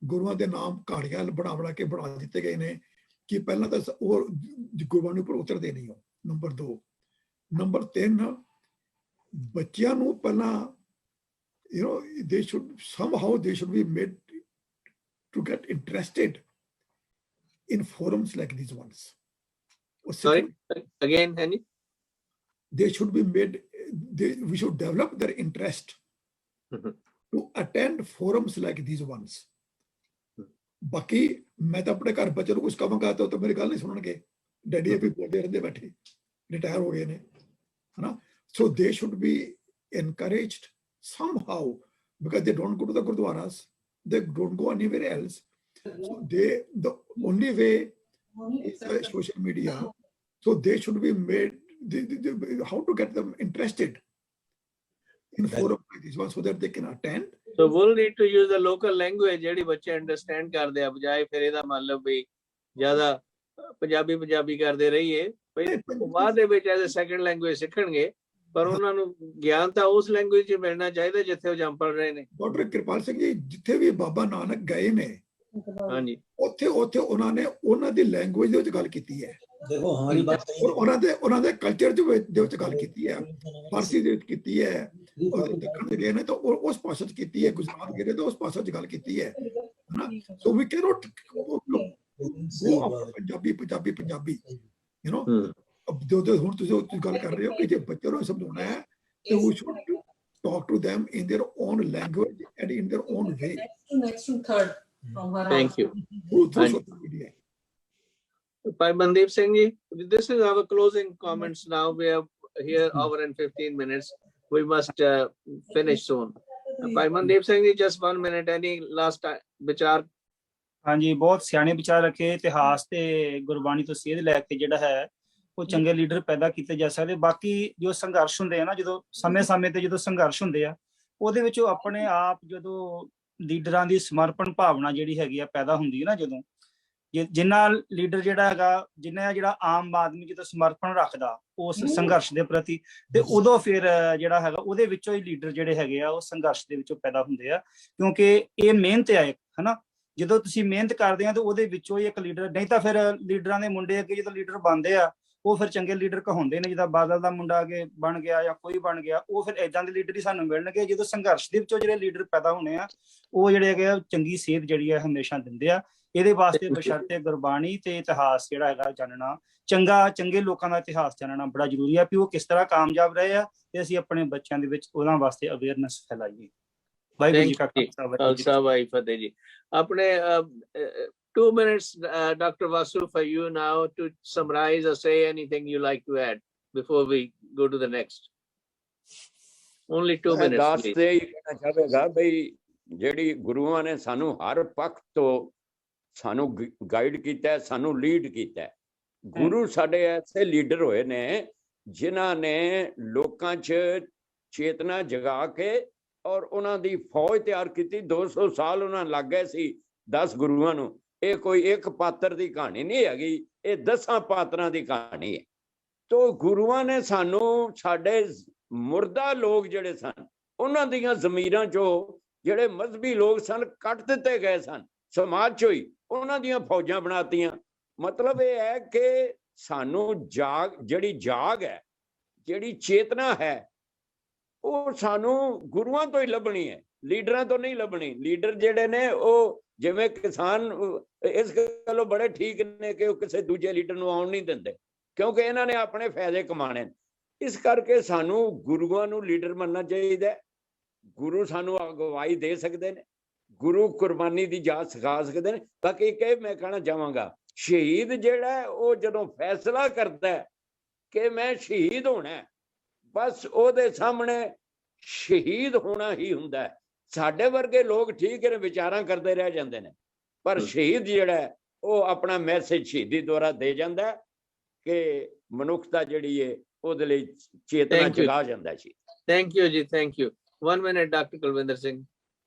गुरुआं दे नाम कहानियां बना के बना दिते गए ने कि पहला तो वो गुरबाणी उपर उतरते नहीं हो। नंबर 2। नंबर 3, बच्चों नूं पहला they should somehow they should be made to get interested in forums like these ones. Sorry, again, Henry? They should be made, we should develop their interest to attend forums like these ones. बाकी मैं तो अपने घर बच्चों को कुछ कहूँगा तो मेरी गल नहीं सुनेंगे, डैडी अभी बोलते रहते बैठे, रिटायर हो गए ने, है ना। So they should be encouraged somehow because they don't go to the gurdwaras, they don't go anywhere else. So the only way is social media. So they should be made how to get them interested in forum like this one so that they can attend. So we'll need to use the local language ਜਿਹੜੀ ਬੱਚੇ understand ਕਰਦੇ ਆ, ਬਜਾਏ ਫਿਰ ਇਹਦਾ ਮਤਲਬ ਵੀ ਜ਼ਿਆਦਾ ਪੰਜਾਬੀ ਕਰਦੇ ਰਹੀਏ। ਬਾਅਦ ਦੇ ਵਿੱਚ ਐਜ਼ ਅ ਸੈਕੰਡ ਲੈਂਗੁਏਜ ਸਿੱਖਣਗੇ, ਪਰ ਉਹਨਾਂ ਨੂੰ ਗਿਆਨ ਤਾਂ ਉਸ ਲੈਂਗੁਏਜ 'ਚ ਮਿਲਣਾ ਚਾਹੀਦਾ ਜਿੱਥੇ ਉਹ ਜੰਮ ਪੜ ਰਹੇ ਨੇ। ਡਾਕਟਰ ਕਿਰਪਾਲ ਸਿੰਘ ਜੀ, ਜਿੱਥੇ ਵੀ ਬਾਬਾ ਨਾਨਕ ਗਏ ਨੇ, ਹਾਂਜੀ, ਉੱਥੇ ਉਹਨਾਂ ਨੇ ਉਹਨਾਂ ਦੀ ਲੈਂਗੁਏਜ ਦੇ ਵਿੱਚ ਗੱਲ ਕੀਤੀ ਹੈ। देखो हमारी बात सही है। ਉਹਨਾਂ ਦੇ ਕਲਚਰ ਦੇ ਵਿੱਚ ਗੱਲ ਕੀਤੀ ਹੈ, ਫਾਰਸੀ ਦੇ ਵਿੱਚ ਕੀਤੀ ਹੈ, ਦੱਖਣ ਦੇ ਗਏ ਨੇ ਤਾਂ ਉਸ ਭਾਸ਼ਾ 'ਚ ਕੀਤੀ ਹੈ, ਗੁਜਰਾਤ ਗਏ ਨੇ ਤਾਂ ਉਸ ਭਾਸ਼ਾ 'ਚ ਗੱਲ ਕੀਤੀ ਹੈ ਨਾ। ਸੋ ਵੀ ਕੈਨੋਟ ਪੰਜਾਬੀ ਯੂ ਨੋ। ਜੋ ਹੁਣ ਤੁਸੀਂ ਗੱਲ ਕਰ ਰਹੇ ਹੋ ਕਿ ਜੇ ਬੱਚੇ ਨੂੰ ਸਮਝਾਉਣਾ ਹੈ ਤੇ we should talk to them in their own language and in their own way. Next to third from her. Thank you. Through social media. Bhai Mandeep Singh ji, this is our closing comments now. We are here hour and 15 minutes. We must finish soon. Bhai Mandeep Singh ji, just 1 minute. Any last ਵਿਚਾਰ? ਹਾਂਜੀ, ਬਹੁਤ ਸਿਆਣੇ ਵਿਚਾਰ ਰੱਖੇ। ਇਤਿਹਾਸ ਤੇ ਗੁਰਬਾਣੀ ਤੋਂ ਸੇਧ ਲੈ ਕੇ ਜਿਹੜਾ ਹੈ ਉਹ ਚੰਗੇ ਲੀਡਰ ਪੈਦਾ ਕੀਤੇ ਜਾ ਸਕਦੇ। ਬਾਕੀ ਜੋ ਸੰਘਰਸ਼ ਹੁੰਦੇ ਆ ਨਾ, ਜਦੋਂ ਸਮੇਂ ਤੇ ਜਦੋਂ ਸੰਘਰਸ਼ ਹੁੰਦੇ ਆ, ਉਹਦੇ ਵਿੱਚ ਉਹ ਆਪਣੇ ਆਪ ਜਦੋਂ ਲੀਡਰਾਂ ਦੀ ਸਮਰਪਣ ਭਾਵਨਾ ਜਿਹੜੀ ਹੈਗੀ ਆ ਪੈਦਾ ਹੁੰਦੀ ਹੈ ਨਾ, ਜਦੋਂ ਜਿੰਨਾ ਲੀਡਰ ਜਿਹੜਾ ਹੈਗਾ, ਜਿਹੜਾ ਆਮ ਆਦਮੀ ਜਦੋਂ ਸਮਰਪਣ ਰੱਖਦਾ ਉਸ ਸੰਘਰਸ਼ ਦੇ ਪ੍ਰਤੀ, ਤੇ ਉਦੋਂ ਫਿਰ ਜਿਹੜਾ ਹੈਗਾ ਉਹਦੇ ਵਿੱਚੋਂ ਹੀ ਲੀਡਰ ਜਿਹੜੇ ਹੈਗੇ ਆ ਉਹ ਸੰਘਰਸ਼ ਦੇ ਵਿੱਚੋਂ ਪੈਦਾ ਹੁੰਦੇ ਆ। ਕਿਉਂਕਿ ਇਹ ਮਿਹਨਤ ਆ ਇੱਕ, ਹਨਾ। ਜਦੋਂ ਤੁਸੀਂ ਮਿਹਨਤ ਕਰਦੇ ਆ ਤਾਂ ਉਹਦੇ ਵਿੱਚੋਂ ਹੀ ਇੱਕ ਲੀਡਰ, ਨਹੀਂ ਤਾਂ ਫਿਰ ਲੀਡਰਾਂ ਦੇ ਮੁੰਡੇ ਅੱਗੇ ਜਦੋਂ ਲੀਡਰ ਬਣਦੇ ਆ ਉਹ ਫਿਰ ਚੰਗੇ ਲੀਡਰ ਕਹਾਉਂਦੇ ਨੇ। ਜਿੱਦਾਂ ਬਾਦਲ ਦਾ ਮੁੰਡਾ ਅੱਗੇ ਬਣ ਗਿਆ ਜਾਂ ਕੋਈ ਬਣ ਗਿਆ, ਉਹ ਫਿਰ ਏਦਾਂ ਦੇ ਲੀਡਰ ਹੀ ਸਾਨੂੰ ਮਿਲਣਗੇ। ਜਦੋਂ ਸੰਘਰਸ਼ ਦੇ ਵਿੱਚੋਂ ਜਿਹੜੇ ਲੀਡਰ ਪੈਦਾ ਹੋਣੇ ਆ ਉਹ ਜਿਹੜੇ ਹੈਗੇ ਆ ਚੰਗੀ ਸੇਧ ਜਿਹੜੀ ਆ ਹਮੇਸ਼ਾ ਦਿੰਦੇ ਆ। ਇਹਦੇ ਵਾਸਤੇ ਬਸ਼ਰਤੇ ਗੁਰਬਾਣੀ ਤੇ ਇਤਿਹਾਸ ਜਿਹੜਾ ਹੈਗਾ ਜਾਣਨਾ, ਚੰਗੇ ਲੋਕਾਂ ਦਾ ਇਤਿਹਾਸ ਜਾਣਨਾ ਬੜਾ ਜ਼ਰੂਰੀ ਆ, ਵੀ ਉਹ ਕਿਸ ਤਰ੍ਹਾਂ ਕਾਮਯਾਬ ਰਹੇ ਆ, ਤੇ ਅਸੀਂ ਆਪਣੇ ਬੱਚਿਆਂ ਦੇ ਵਿੱਚ ਉਹਨਾਂ ਵਾਸਤੇ ਅਵੇਅਰਨੈਸ ਫੈਲਾਈਏ। ਵਾਹਿਗੁਰੂ ਜੀ ਕਾ ਖਾਲਸਾ, ਵਾਹਿਗੁਰੂ ਫਤਿਹ ਜੀ। ਆਪਣੇ 2 minutes, Dr. Vasu, for you now to summarize or say anything you like to add before we go to the next. Only 2 minutes. ਦਾਸ ਤੇ ਹੀ ਕਹਿਣਾ ਚਾਹਾਂਗਾ ਬਈ ਜਿਹੜੀ ਗੁਰੂਆਂ ਨੇ ਸਾਨੂੰ ਹਰ ਪੱਖ ਤੋਂ ਸਾਨੂੰ ਗਾਈਡ ਕੀਤਾ, ਸਾਨੂੰ ਲੀਡ ਕੀਤਾ। ਗੁਰੂ ਸਾਡੇ ਐਸੇ ਲੀਡਰ ਹੋਏ ਨੇ ਜਿਨ੍ਹਾਂ ਨੇ ਲੋਕਾਂ 'ਚ ਚੇਤਨਾ ਜਗਾ ਕੇ ਔਰ ਉਹਨਾਂ ਦੀ ਫੌਜ ਤਿਆਰ ਕੀਤੀ। 200 ਸਾਲ ਉਹਨਾਂ ਲੱਗ ਗਏ ਸੀ 10 ਗੁਰੂਆਂ ਨੂੰ। ਇਹ ਕੋਈ ਇੱਕ ਪਾਤਰ ਦੀ ਕਹਾਣੀ ਨਹੀਂ ਹੈਗੀ, ਇਹ 10 ਪਾਤਰਾਂ ਦੀ ਕਹਾਣੀ ਹੈ। ਤੋ ਗੁਰੂਆਂ ਨੇ ਸਾਨੂੰ, ਸਾਡੇ ਮੁਰਦਾ ਲੋਕ ਜਿਹੜੇ ਸਨ ਉਹਨਾਂ ਦੀਆਂ ਜ਼ਮੀਰਾਂ 'ਚੋਂ ਜਿਹੜੇ ਮਜ਼ਹਬੀ ਲੋਕ ਸਨ ਕੱਟ ਦਿੱਤੇ ਗਏ ਸਨ ਸਮਾਜ 'ਚੋਂ ਹੀ, ਉਹਨਾਂ ਦੀਆਂ ਫੌਜਾਂ ਬਣਾਤੀਆਂ। ਮਤਲਬ ਇਹ ਹੈ ਕਿ ਸਾਨੂੰ ਜਿਹੜੀ ਜਾਗ ਹੈ, ਜਿਹੜੀ ਚੇਤਨਾ ਹੈ, ਉਹ ਸਾਨੂੰ ਗੁਰੂਆਂ ਤੋਂ ਹੀ ਲੱਭਣੀ ਹੈ, ਲੀਡਰਾਂ ਤੋਂ ਨਹੀਂ ਲੱਭਣੀ। ਲੀਡਰ ਜਿਹੜੇ ਨੇ ਉਹ ਜਿਵੇਂ ਕਿਸਾਨ ਇਸ ਗੱਲੋਂ ਬੜੇ ਠੀਕ ਨੇ ਕਿ ਉਹ ਕਿਸੇ ਦੂਜੇ ਲੀਡਰ ਨੂੰ ਆਉਣ ਨਹੀਂ ਦਿੰਦੇ, ਕਿਉਂਕਿ ਇਹਨਾਂ ਨੇ ਆਪਣੇ ਫਾਇਦੇ ਕਮਾਣੇ। ਇਸ ਕਰਕੇ ਸਾਨੂੰ ਗੁਰੂਆਂ ਨੂੰ ਲੀਡਰ ਮੰਨਣਾ ਚਾਹੀਦਾ। ਗੁਰੂ ਸਾਨੂੰ ਅਗਵਾਈ ਦੇ ਸਕਦੇ ਨੇ, ਗੁਰੂ ਕੁਰਬਾਨੀ ਦੀ ਜਾਚ ਸਿਖਾ ਸਕਦੇ ਨੇ। ਬਾਕੀ ਕਿ ਮੈਂ ਕਹਿਣਾ ਚਾਹਾਂਗਾ, ਸ਼ਹੀਦ ਜਿਹੜਾ ਉਹ ਜਦੋਂ ਫੈਸਲਾ ਕਰਦਾ ਕਿ ਮੈਂ ਸ਼ਹੀਦ ਹੋਣਾ, ਬਸ ਉਹਦੇ ਸਾਹਮਣੇ ਸ਼ਹੀਦ ਹੋਣਾ ਹੀ ਹੁੰਦਾ। ਸਾਡੇ ਵਰਗੇ ਲੋਕ ਠੀਕ ਨੇ, ਵਿਚਾਰਾਂ ਕਰਦੇ ਰਹਿ ਜਾਂਦੇ ਨੇ, ਪਰ ਸ਼ਹੀਦ ਜਿਹੜਾ ਉਹ ਆਪਣਾ ਮੈਸੇਜ ਸ਼ਹੀਦੀ ਦੁਆਰਾ ਦੇ ਜਾਂਦਾ ਕਿ ਮਨੁੱਖਤਾ ਜਿਹੜੀ ਹੈ ਉਹਦੇ ਲਈ ਚੇਤਨਾ ਜਗਾ ਜਾਂਦਾ ਸੀ। ਥੈਂਕ ਯੂ ਜੀ, thank you. 1 minute, doctor Kulwinder Singh.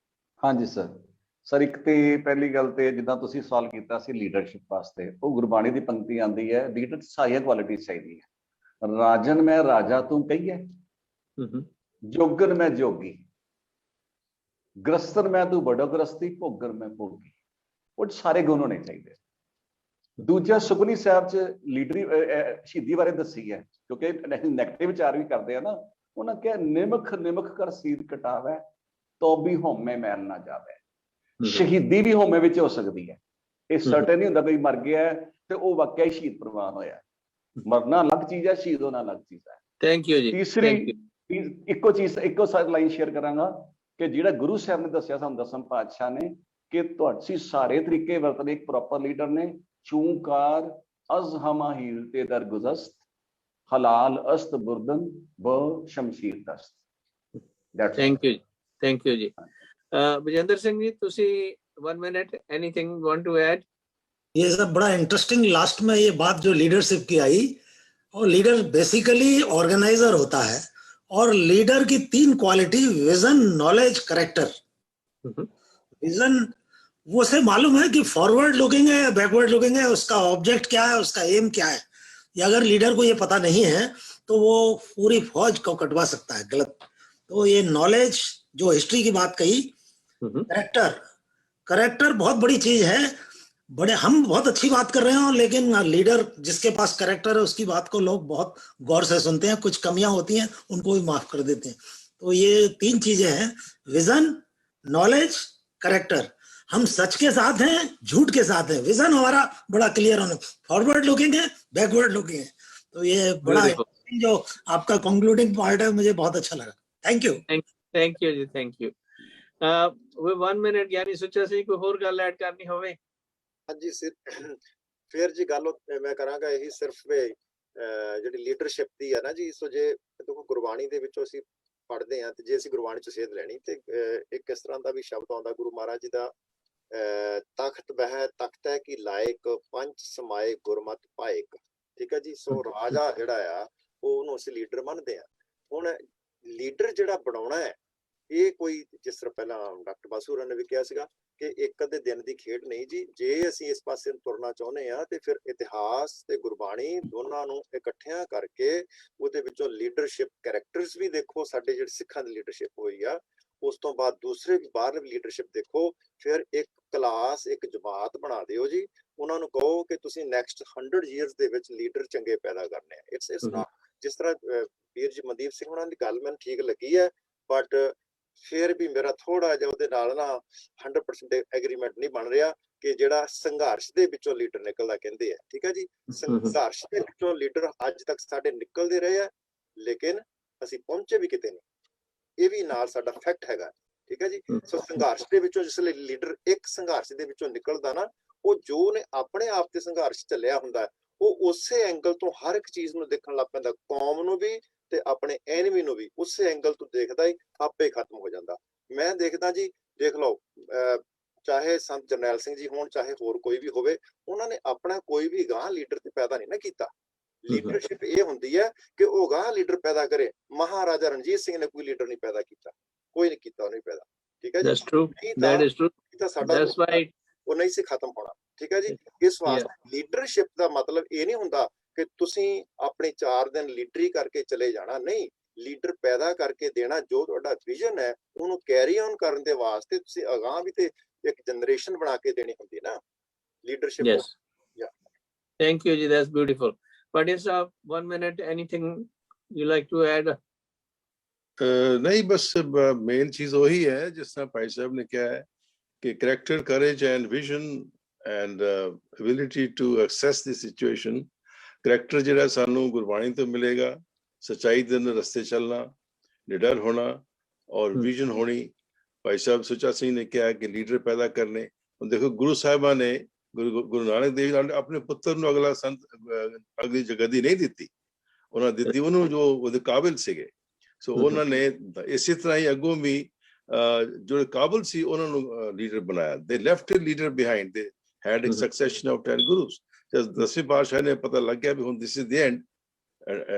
ਹਾਂਜੀ ਸਰ, ਇੱਕ ਤੇ ਪਹਿਲੀ ਗੱਲ ਤੇ ਜਿੱਦਾਂ ਤੁਸੀਂ ਸਵਾਲ ਕੀਤਾ ਸੀ ਲੀਡਰਸ਼ਿਪ ਵਾਸਤੇ, ਉਹ ਗੁਰਬਾਣੀ ਦੀ ਪੰਕਤੀ ਆਉਂਦੀ ਹੈ, ਲੀਡਰ ਸਾਰੀਆਂ ਕੁਆਲਿਟੀ ਚਾਹੀਦੀ ਹੈ। ਰਾਜਨ ਮੈਂ ਰਾਜਾ ਤੂੰ ਕਹੀਏ, ਜੋਗਨ ਮੈਂ ਜੋਗੀ, ਗ੍ਰਸਤਨ ਮੈਂ ਤੂੰ ਬੜਾ ਗ੍ਰਸਤੀ, ਭੋਗਨ ਮੈਂ ਭੋਗੀ। ਉਹ ਸਾਰੇ ਗੁਣ ਹੋਣੇ ਚਾਹੀਦੇ। ਦੂਜਾ ਸੁਖਮਨੀ ਸਾਹਿਬ ਚ ਲੀਡਰੀ ਸ਼ਹੀਦੀ ਬਾਰੇ ਦੱਸੀ ਹੈ, ਕਿਉਂਕਿ ਨੈਗੇਟਿਵ ਵਿਚਾਰ ਵੀ ਕਰਦੇ ਆ ਨਾ। ਉਹਨਾਂ ਕਿਹਾ ਨਿਮਖ ਕਰ ਸੀਤ ਕਟਾਵੇ, ਤੋ ਵੀ ਹੋਮੇ ਮੈਲ ਨਾ ਜਾਵੇ। ਸ਼ਹੀਦੀ ਵੀ ਹੋਮੇ ਵਿੱਚ ਹੋ ਸਕਦੀ ਹੈ। ਇਹ ਸਰਟਨ ਨਹੀਂ ਹੁੰਦਾ ਕੋਈ ਮਰ ਗਿਆ ਤੇ ਉਹ ਵਾਕਿਆ ਹੀ ਸ਼ਹੀਦ ਪ੍ਰਵਾਨ ਹੋਇਆ। ਮਰਨਾ ਅਲੱਗ ਚੀਜ਼ ਹੈ, ਸ਼ਹੀਦ ਹੋਣਾ ਅਲੱਗ ਚੀਜ਼ ਹੈ। ਥੈਂਕ ਯੂ ਜੀ। ਤੀਸਰੀ ਇੱਕੋ ਲਾਈਨ ਸ਼ੇਅਰ ਕਰਾਂਗਾ ਕਿ ਜਿਹੜਾ ਗੁਰੂ ਸਾਹਿਬ ਨੇ ਦੱਸਿਆ ਸਾਨੂੰ 10ਵੇਂ ਪਾਤਸ਼ਾਹ ਨੇ ਕਿ ਤੁਹਾਡੇ ਸਾਰੇ ਤਰੀਕੇ ਵਰਤਣੇ ਇੱਕ ਪ੍ਰੋਪਰ ਲੀਡਰ ਨੇ। ਚੂੰਕਾਰ ਅਜ਼ ਹਮਾ ਹੀਲ ਤੇ ਦਰ ਗੁਜ਼ਸਤ, ਹਲਾਲ ਅਸਤ ਬੁਰਦਨ ਬ ਸ਼ਮਸ਼ੀਰ ਦਸਤ। ਥੈਂਕ ਯੂ ਜੀ। ਵਿਜੇਂਦਰ ਸਿੰਘ ਜੀ, ਤੁਸੀਂ 1 minute, anything you want to add? ये सब बड़ा इंटरेस्टिंग लास्ट में ये बात जो लीडरशिप की आई, और लीडर बेसिकली ऑर्गेनाइजर होता है, और लीडर की 3 quality, vision, knowledge, character. Vision, वो से मालूम है कि फॉरवर्ड लुकिंग है या बैकवर्ड लुकिंग है, उसका ऑब्जेक्ट क्या है, उसका एम क्या है। या अगर लीडर को ये पता नहीं है तो वो पूरी फौज को कटवा सकता है गलत। तो ये नॉलेज, जो हिस्ट्री की बात कही, कैरेक्टर बहुत बड़ी चीज है। बड़े हम बहुत अच्छी बात कर रहे हो, लेकिन लीडर जिसके पास कैरेक्टर है उसकी बात को लोग बहुत गौर से सुनते हैं, कुछ कमियां होती हैं उनको भी माफ कर देते हैं। तो ये 3 चीजें हैं, विजन, नॉलेज, कैरेक्टर। हम सच के साथ हैं, झूठ के साथ हैं। विजन हमारा बड़ा क्लियर होना, फॉरवर्ड लुकिंग है, बैकवर्ड लुकिंग है। तो ये बड़ा जो आपका कंक्लूडिंग पार्ट है, मुझे बहुत अच्छा लगा। Thank you. थैंक यू जी, थैंक यू। वो 1 मिनट यानी सुचा सी कोई होर गल ऐड करनी होवे। हाँ जी सिर, फिर जी गल मैं करांगा यही सिर्फ ਜਿਹੜੀ ਲੀਡਰਸ਼ਿਪ ਦੀ ਹੈ ਨਾ ਜੀ। ਸੋ ਜੇ ਦੇਖੋ ਗੁਰਬਾਣੀ ਦੇ ਵਿੱਚੋਂ ਅਸੀਂ ਪੜ੍ਹਦੇ ਹਾਂ ਤੇ ਜੇ ਅਸੀਂ ਗੁਰਬਾਣੀ ਚ ਸੇਧ ਲੈਣੀ ਤੇ ਇੱਕ ਇਸ ਤਰ੍ਹਾਂ ਦਾ ਵੀ ਸ਼ਬਦ ਆਉਂਦਾ ਗੁਰੂ ਮਹਾਰਾਜ ਜੀ ਦਾ, ਤਖਤ ਬਹਿ ਤਖਤ ਹੈ ਕਿ ਲਾਇਕ ਪੰਜ ਸਮਾਏ ਗੁਰਮਤਿ ਪਾਇਕ। ਠੀਕ ਹੈ ਜੀ। ਸੋ ਰਾਜਾ ਜਿਹੜਾ ਆ ਉਹਨੂੰ ਅਸੀਂ ਲੀਡਰ ਮੰਨਦੇ ਆ। ਹੁਣ ਲੀਡਰ ਜਿਹੜਾ ਬਣਾਉਣਾ ਹੈ ਇਹ ਕੋਈ, ਜਿਸ ਤਰ੍ਹਾਂ ਪਹਿਲਾਂ ਡਾਕਟਰ ਬਾਸੂ ਹੋਰਾਂ ਨੇ ਵੀ ਕਿਹਾ ਸੀਗਾ ਕਿ ਇੱਕ ਅੱਧੇ ਦਿਨ ਦੀ ਖੇਡ ਨਹੀਂ ਜੀ। ਜੇ ਅਸੀਂ ਇਸ ਪਾਸੇ ਨੂੰ ਤੁਰਨਾ ਚਾਹੁੰਦੇ ਆ ਤੇ ਫਿਰ ਇਤਿਹਾਸ ਤੇ ਗੁਰਬਾਣੀ ਦੋਨਾਂ ਨੂੰ ਇਕੱਠਿਆਂ ਕਰਕੇ ਉਹਦੇ ਵਿੱਚੋਂ ਲੀਡਰਸ਼ਿਪ ਕੈਰੈਕਟਰਸ ਵੀ ਦੇਖੋ। ਸਾਡੇ ਜਿਹੜੇ ਸਿੱਖਾਂ ਦੀ ਲੀਡਰਸ਼ਿਪ ਹੋਈ ਆ, ਉਸ ਤੋਂ ਬਾਅਦ ਦੂਸਰੇ ਵੀ ਬਾਹਰਲੇ ਲੀਡਰਸ਼ਿਪ ਦੇਖੋ। ਫਿਰ ਇੱਕ ਕਲਾਸ, ਇੱਕ ਜਮਾਤ ਬਣਾ ਦਿਓ ਜੀ। ਉਹਨਾਂ ਨੂੰ ਕਹੋ ਕਿ ਤੁਸੀਂ ਨੈਕਸਟ 100 years ਦੇ ਵਿੱਚ ਲੀਡਰ ਚੰਗੇ ਪੈਦਾ ਕਰਨੇ ਆ। ਇਟਸ ਨਾਟ, ਜਿਸ ਤਰ੍ਹਾਂ ਵੀਰ ਜੀ ਮਨਦੀਪ ਸਿੰਘ ਉਹਨਾਂ ਦੀ ਗੱਲ ਮੈਨੂੰ ਠੀਕ ਲੱਗੀ ਹੈ, ਬਟ ਫਿਰ ਵੀ ਮੇਰਾ ਥੋੜਾ ਜਿਹਾ ਉਹਦੇ ਨਾਲ ਨਾ 100% ਐਗਰੀਮੈਂਟ ਨਹੀਂ ਬਣ ਰਿਹਾ ਕਿ ਜਿਹੜਾ ਸੰਘਰਸ਼ ਦੇ ਵਿੱਚੋਂ ਲੀਡਰ ਨਿਕਲਦਾ ਕਹਿੰਦੇ ਆ। ਠੀਕ ਹੈ ਜੀ। ਸੰਘਰਸ਼ ਦੇ ਵਿੱਚੋਂ ਲੀਡਰ ਅੱਜ ਤੱਕ ਸਾਡੇ ਨਿਕਲਦੇ ਰਹੇ ਆ, ਲੇਕਿਨ ਅਸੀਂ ਪਹੁੰਚੇ ਵੀ ਕਿਤੇ ਨਹੀਂ। ਇਹ ਵੀ ਨਾਲ ਸਾਡਾ ਫੈਕਟ ਹੈਗਾ। ਠੀਕ ਹੈ ਜੀ। ਸੋ ਸੰਘਰਸ਼ ਦੇ ਵਿੱਚੋਂ ਜਿਸ ਲਈ ਲੀਡਰ ਇੱਕ ਸੰਘਰਸ਼ ਦੇ ਵਿੱਚੋਂ ਨਿਕਲਦਾ ਨਾ, ਉਹ ਜੋ ਨੇ ਆਪਣੇ ਆਪ ਤੇ ਸੰਘਰਸ਼ ਚੱਲਿਆ ਹੁੰਦਾ, ਉਹ ਉਸੇ ਐਂਗਲ ਤੋਂ ਹਰ ਇੱਕ ਚੀਜ਼ ਨੂੰ ਦੇਖਣ ਲੱਗ ਪੈਂਦਾ, ਕੌਮ ਨੂੰ ਵੀ ਤੇ ਆਪਣੇ ਐਨਮੀ ਨੂੰ ਵੀ ਉਸੇ ਐਂਗਲ ਤੋਂ ਦੇਖਦਾ ਹੀ ਆਪੇ ਖਤਮ ਹੋ ਜਾਂਦਾ। ਮੈਂ ਦੇਖਦਾ ਜੀ, ਦੇਖ ਲਓ ਚਾਹੇ ਸੰਤ ਜਰਨੈਲ ਸਿੰਘ ਜੀ ਹੋਣ, ਚਾਹੇ ਹੋਰ ਕੋਈ ਵੀ ਹੋਵੇ, ਉਹਨਾਂ ਨੇ ਆਪਣਾ ਕੋਈ ਵੀ ਗਾਂ ਲੀਡਰ ਤੇ ਪੈਦਾ ਨਹੀਂ ਨਾ ਕੀਤਾ। ਲੀਡਰਸ਼ਿਪ ਇਹ ਹੁੰਦੀ ਹੈ ਕਿ ਉਹ ਗਾਂ ਲੀਡਰ ਪੈਦਾ ਕਰੇ। ਮਹਾਰਾਜਾ ਰਣਜੀਤ ਸਿੰਘ ਨੇ ਕੋਈ ਲੀਡਰ ਨਹੀਂ ਪੈਦਾ ਕੀਤਾ, ਕੋਈ ਨਹੀਂ ਕੀਤਾ, ਉਹਨੇ ਪੈਦਾ। ਠੀਕ ਹੈ ਜੀ। ਸਾਡਾ ਉਹ ਨਹੀਂ ਸੀ ਖਤਮ ਹੋਣਾ। ਠੀਕ ਹੈ ਜੀ। ਇਸ ਵਾਸਤੇ ਲੀਡਰਸ਼ਿਪ ਦਾ ਮਤਲਬ ਇਹ ਨਹੀਂ ਹੁੰਦਾ ਕਿ ਤੁਸੀਂ ਆਪਣੇ 4 ਦਿਨ ਲੀਡਰੀ ਕਰਕੇ ਚਲੇ ਜਾਣਾ। ਨਹੀਂ, ਲੀਡਰ ਪੈਦਾ ਕਰਕੇ ਦੇਣਾ। ਜੋ ਤੁਹਾਡਾ ਵਿਜ਼ਨ ਹੈ ਉਹਨੂੰ ਕੈਰੀ ਆਨ ਕਰਨ ਦੇ ਵਾਸਤੇ ਤੁਸੀਂ ਅਗਾਂਹ ਵੀ ਤੇ ਇੱਕ ਜਨਰੇਸ਼ਨ ਬਣਾ ਕੇ ਦੇਣੀ ਹੁੰਦੀ ਨਾ ਲੀਡਰਸ਼ਿਪ। ਥੈਂਕ ਯੂ ਜੀ, that's beautiful. But is 1 minute, anything you like to add? नहीं, बस मेन चीज वही है जिस तरह भाई साहब ने किया है कि character, courage and vision and ability to access the situation. Character जिहड़ा सानू गुरबाणी तो मिलेगा, सच्चाई दे रस्ते चलना, निडर होना, और विजन होनी। भाई साहब सुचा सिंह ने कहा कि लीडर पैदा करने। देखो गुरु साहिबा ने, गुरु नानक देव जी ने अपने पुत्र ਨੂੰ ਅਗਲਾ ਸੰਤ ਅਗਲੀ ਜਗਦੀ ਨਹੀਂ ਦਿੱਤੀ, ਉਹਨਾਂ ਦਿੱਤੀ ਉਹਨੂੰ ਜੋ ਉਹਦੇ ਕਾਬਿਲ ਸੀਗੇ। ਸੋ ਉਹਨਾਂ ਨੇ ਇਸੇ ਤਰ੍ਹਾਂ ਹੀ ਅੱਗੋਂ ਵੀ ਜੋ ਕਾਬਿਲ ਸੀ ਉਹਨਾਂ ਨੂੰ ਲੀਡਰ ਬਣਾਇਆ। ਦੇ ਲੈਫਟ ਲੀਡਰ ਬਿਹਾਈਂਡ, ਦੇ had a secession of 10 gurus. ਜਦ 10ਵੇਂ ਪਾਤਸ਼ਾਹ ਨੇ ਪਤਾ ਲੱਗ ਗਿਆ ਵੀ ਹੁਣ ਦਿਸ ਇਜ਼ ਦ ਐਂਡ,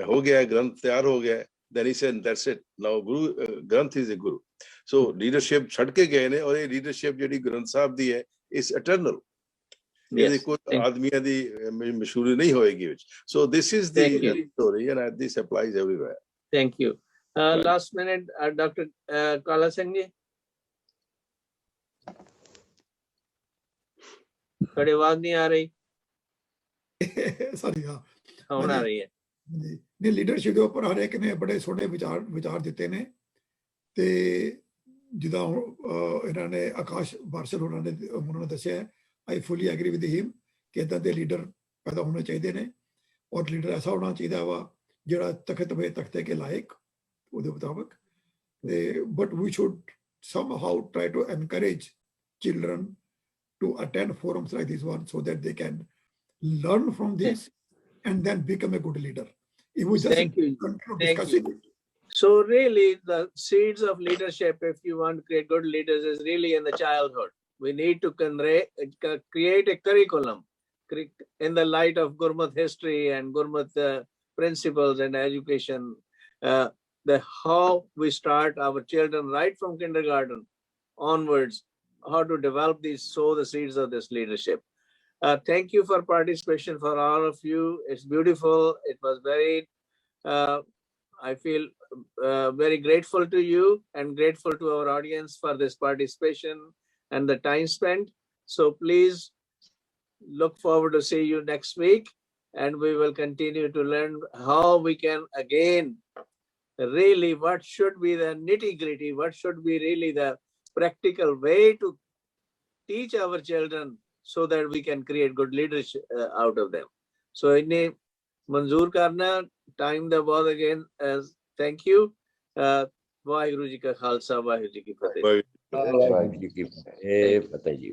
ਹੋ ਗਿਆ ਗ੍ਰੰਥ ਤਿਆਰ ਹੋ ਗਿਆ, then he said that's it, now guru Granth is a guru। So leadership ਛੱਡ ਕੇ ਗਏ ਨੇ, ਔਰ ਇਹ ਲੀਡਰਸ਼ਿਪ ਜਿਹੜੀ ਗ੍ਰੰਥ ਸਾਹਿਬ ਦੀ ਹੈ ਇਸ ਇਟਰਨਲ। ਇਹਦੀ ਕੋਈ ਆਦਮੀਆਂ ਦੀ ਮਸ਼ਹੂਰੀ ਨਹੀਂ ਹੋਏਗੀ ਵਿੱਚ। So this is the story and this applies everywhere. Thank you. Last minute doctor Kala Singh ਜੀ, ਤੁਹਾਡੀ ਆਵਾਜ਼ ਨਹੀਂ ਆ ਰਹੀ। ਸਾਰੀ ਹੁਣ ਆ ਰਹੀ ਹੈ ਨੇ। ਲੀਡਰਸ਼ਿਪ ਦੇ ਉੱਪਰ ਹਰ ਇੱਕ ਨੇ ਬੜੇ ਸੋਹਣੇ ਵਿਚਾਰ ਦਿੱਤੇ ਨੇ। ਤੇ ਜਿੱਦਾਂ ਇਹਨਾਂ ਨੇ ਆਕਾਸ਼ ਬਾਰਸਲ ਉਹਨਾਂ ਨੇ ਦੱਸਿਆ, I fully agree with him ਕਿ ਇੱਦਾਂ ਦੇ ਲੀਡਰ ਪੈਦਾ ਹੋਣੇ ਚਾਹੀਦੇ ਨੇ। ਔਰ ਲੀਡਰ ਐਸਾ ਹੋਣਾ ਚਾਹੀਦਾ ਵਾ ਜਿਹੜਾ ਤਖਤ ਵੇ ਤਖਤੇ ਕੇ ਲਾਇਕ ਉਹਦੇ ਮੁਤਾਬਕ। ਤੇ but we should somehow try to encourage children to attend forums like this one so that they can learn from this and then become a good leader. It was just discussing it. So really the seeds of leadership, if you want to create good leaders, is really in the childhood. We need to create a curriculum in the light of Gurmat history and Gurmat principles and education. the how we start our children right from kindergarten onwards, how to develop these, sow the seeds of this leadership. Thank you for participation for all of you. It's beautiful. It was very, I feel very grateful to you and grateful to our audience for this participation and the time spent. So please look forward to see you next week, and we will continue to learn how we can again really what should be the nitty-gritty, what should be really the practical way to teach our children so that we can create good leadership out of them. So inne manzoor karna time da bahut again thank you. Vaheguru ji ka khalsa, Vaheguru ji ki fateh. Waheguru ji ਕੀ ਫਤਿਹ ਜੀ।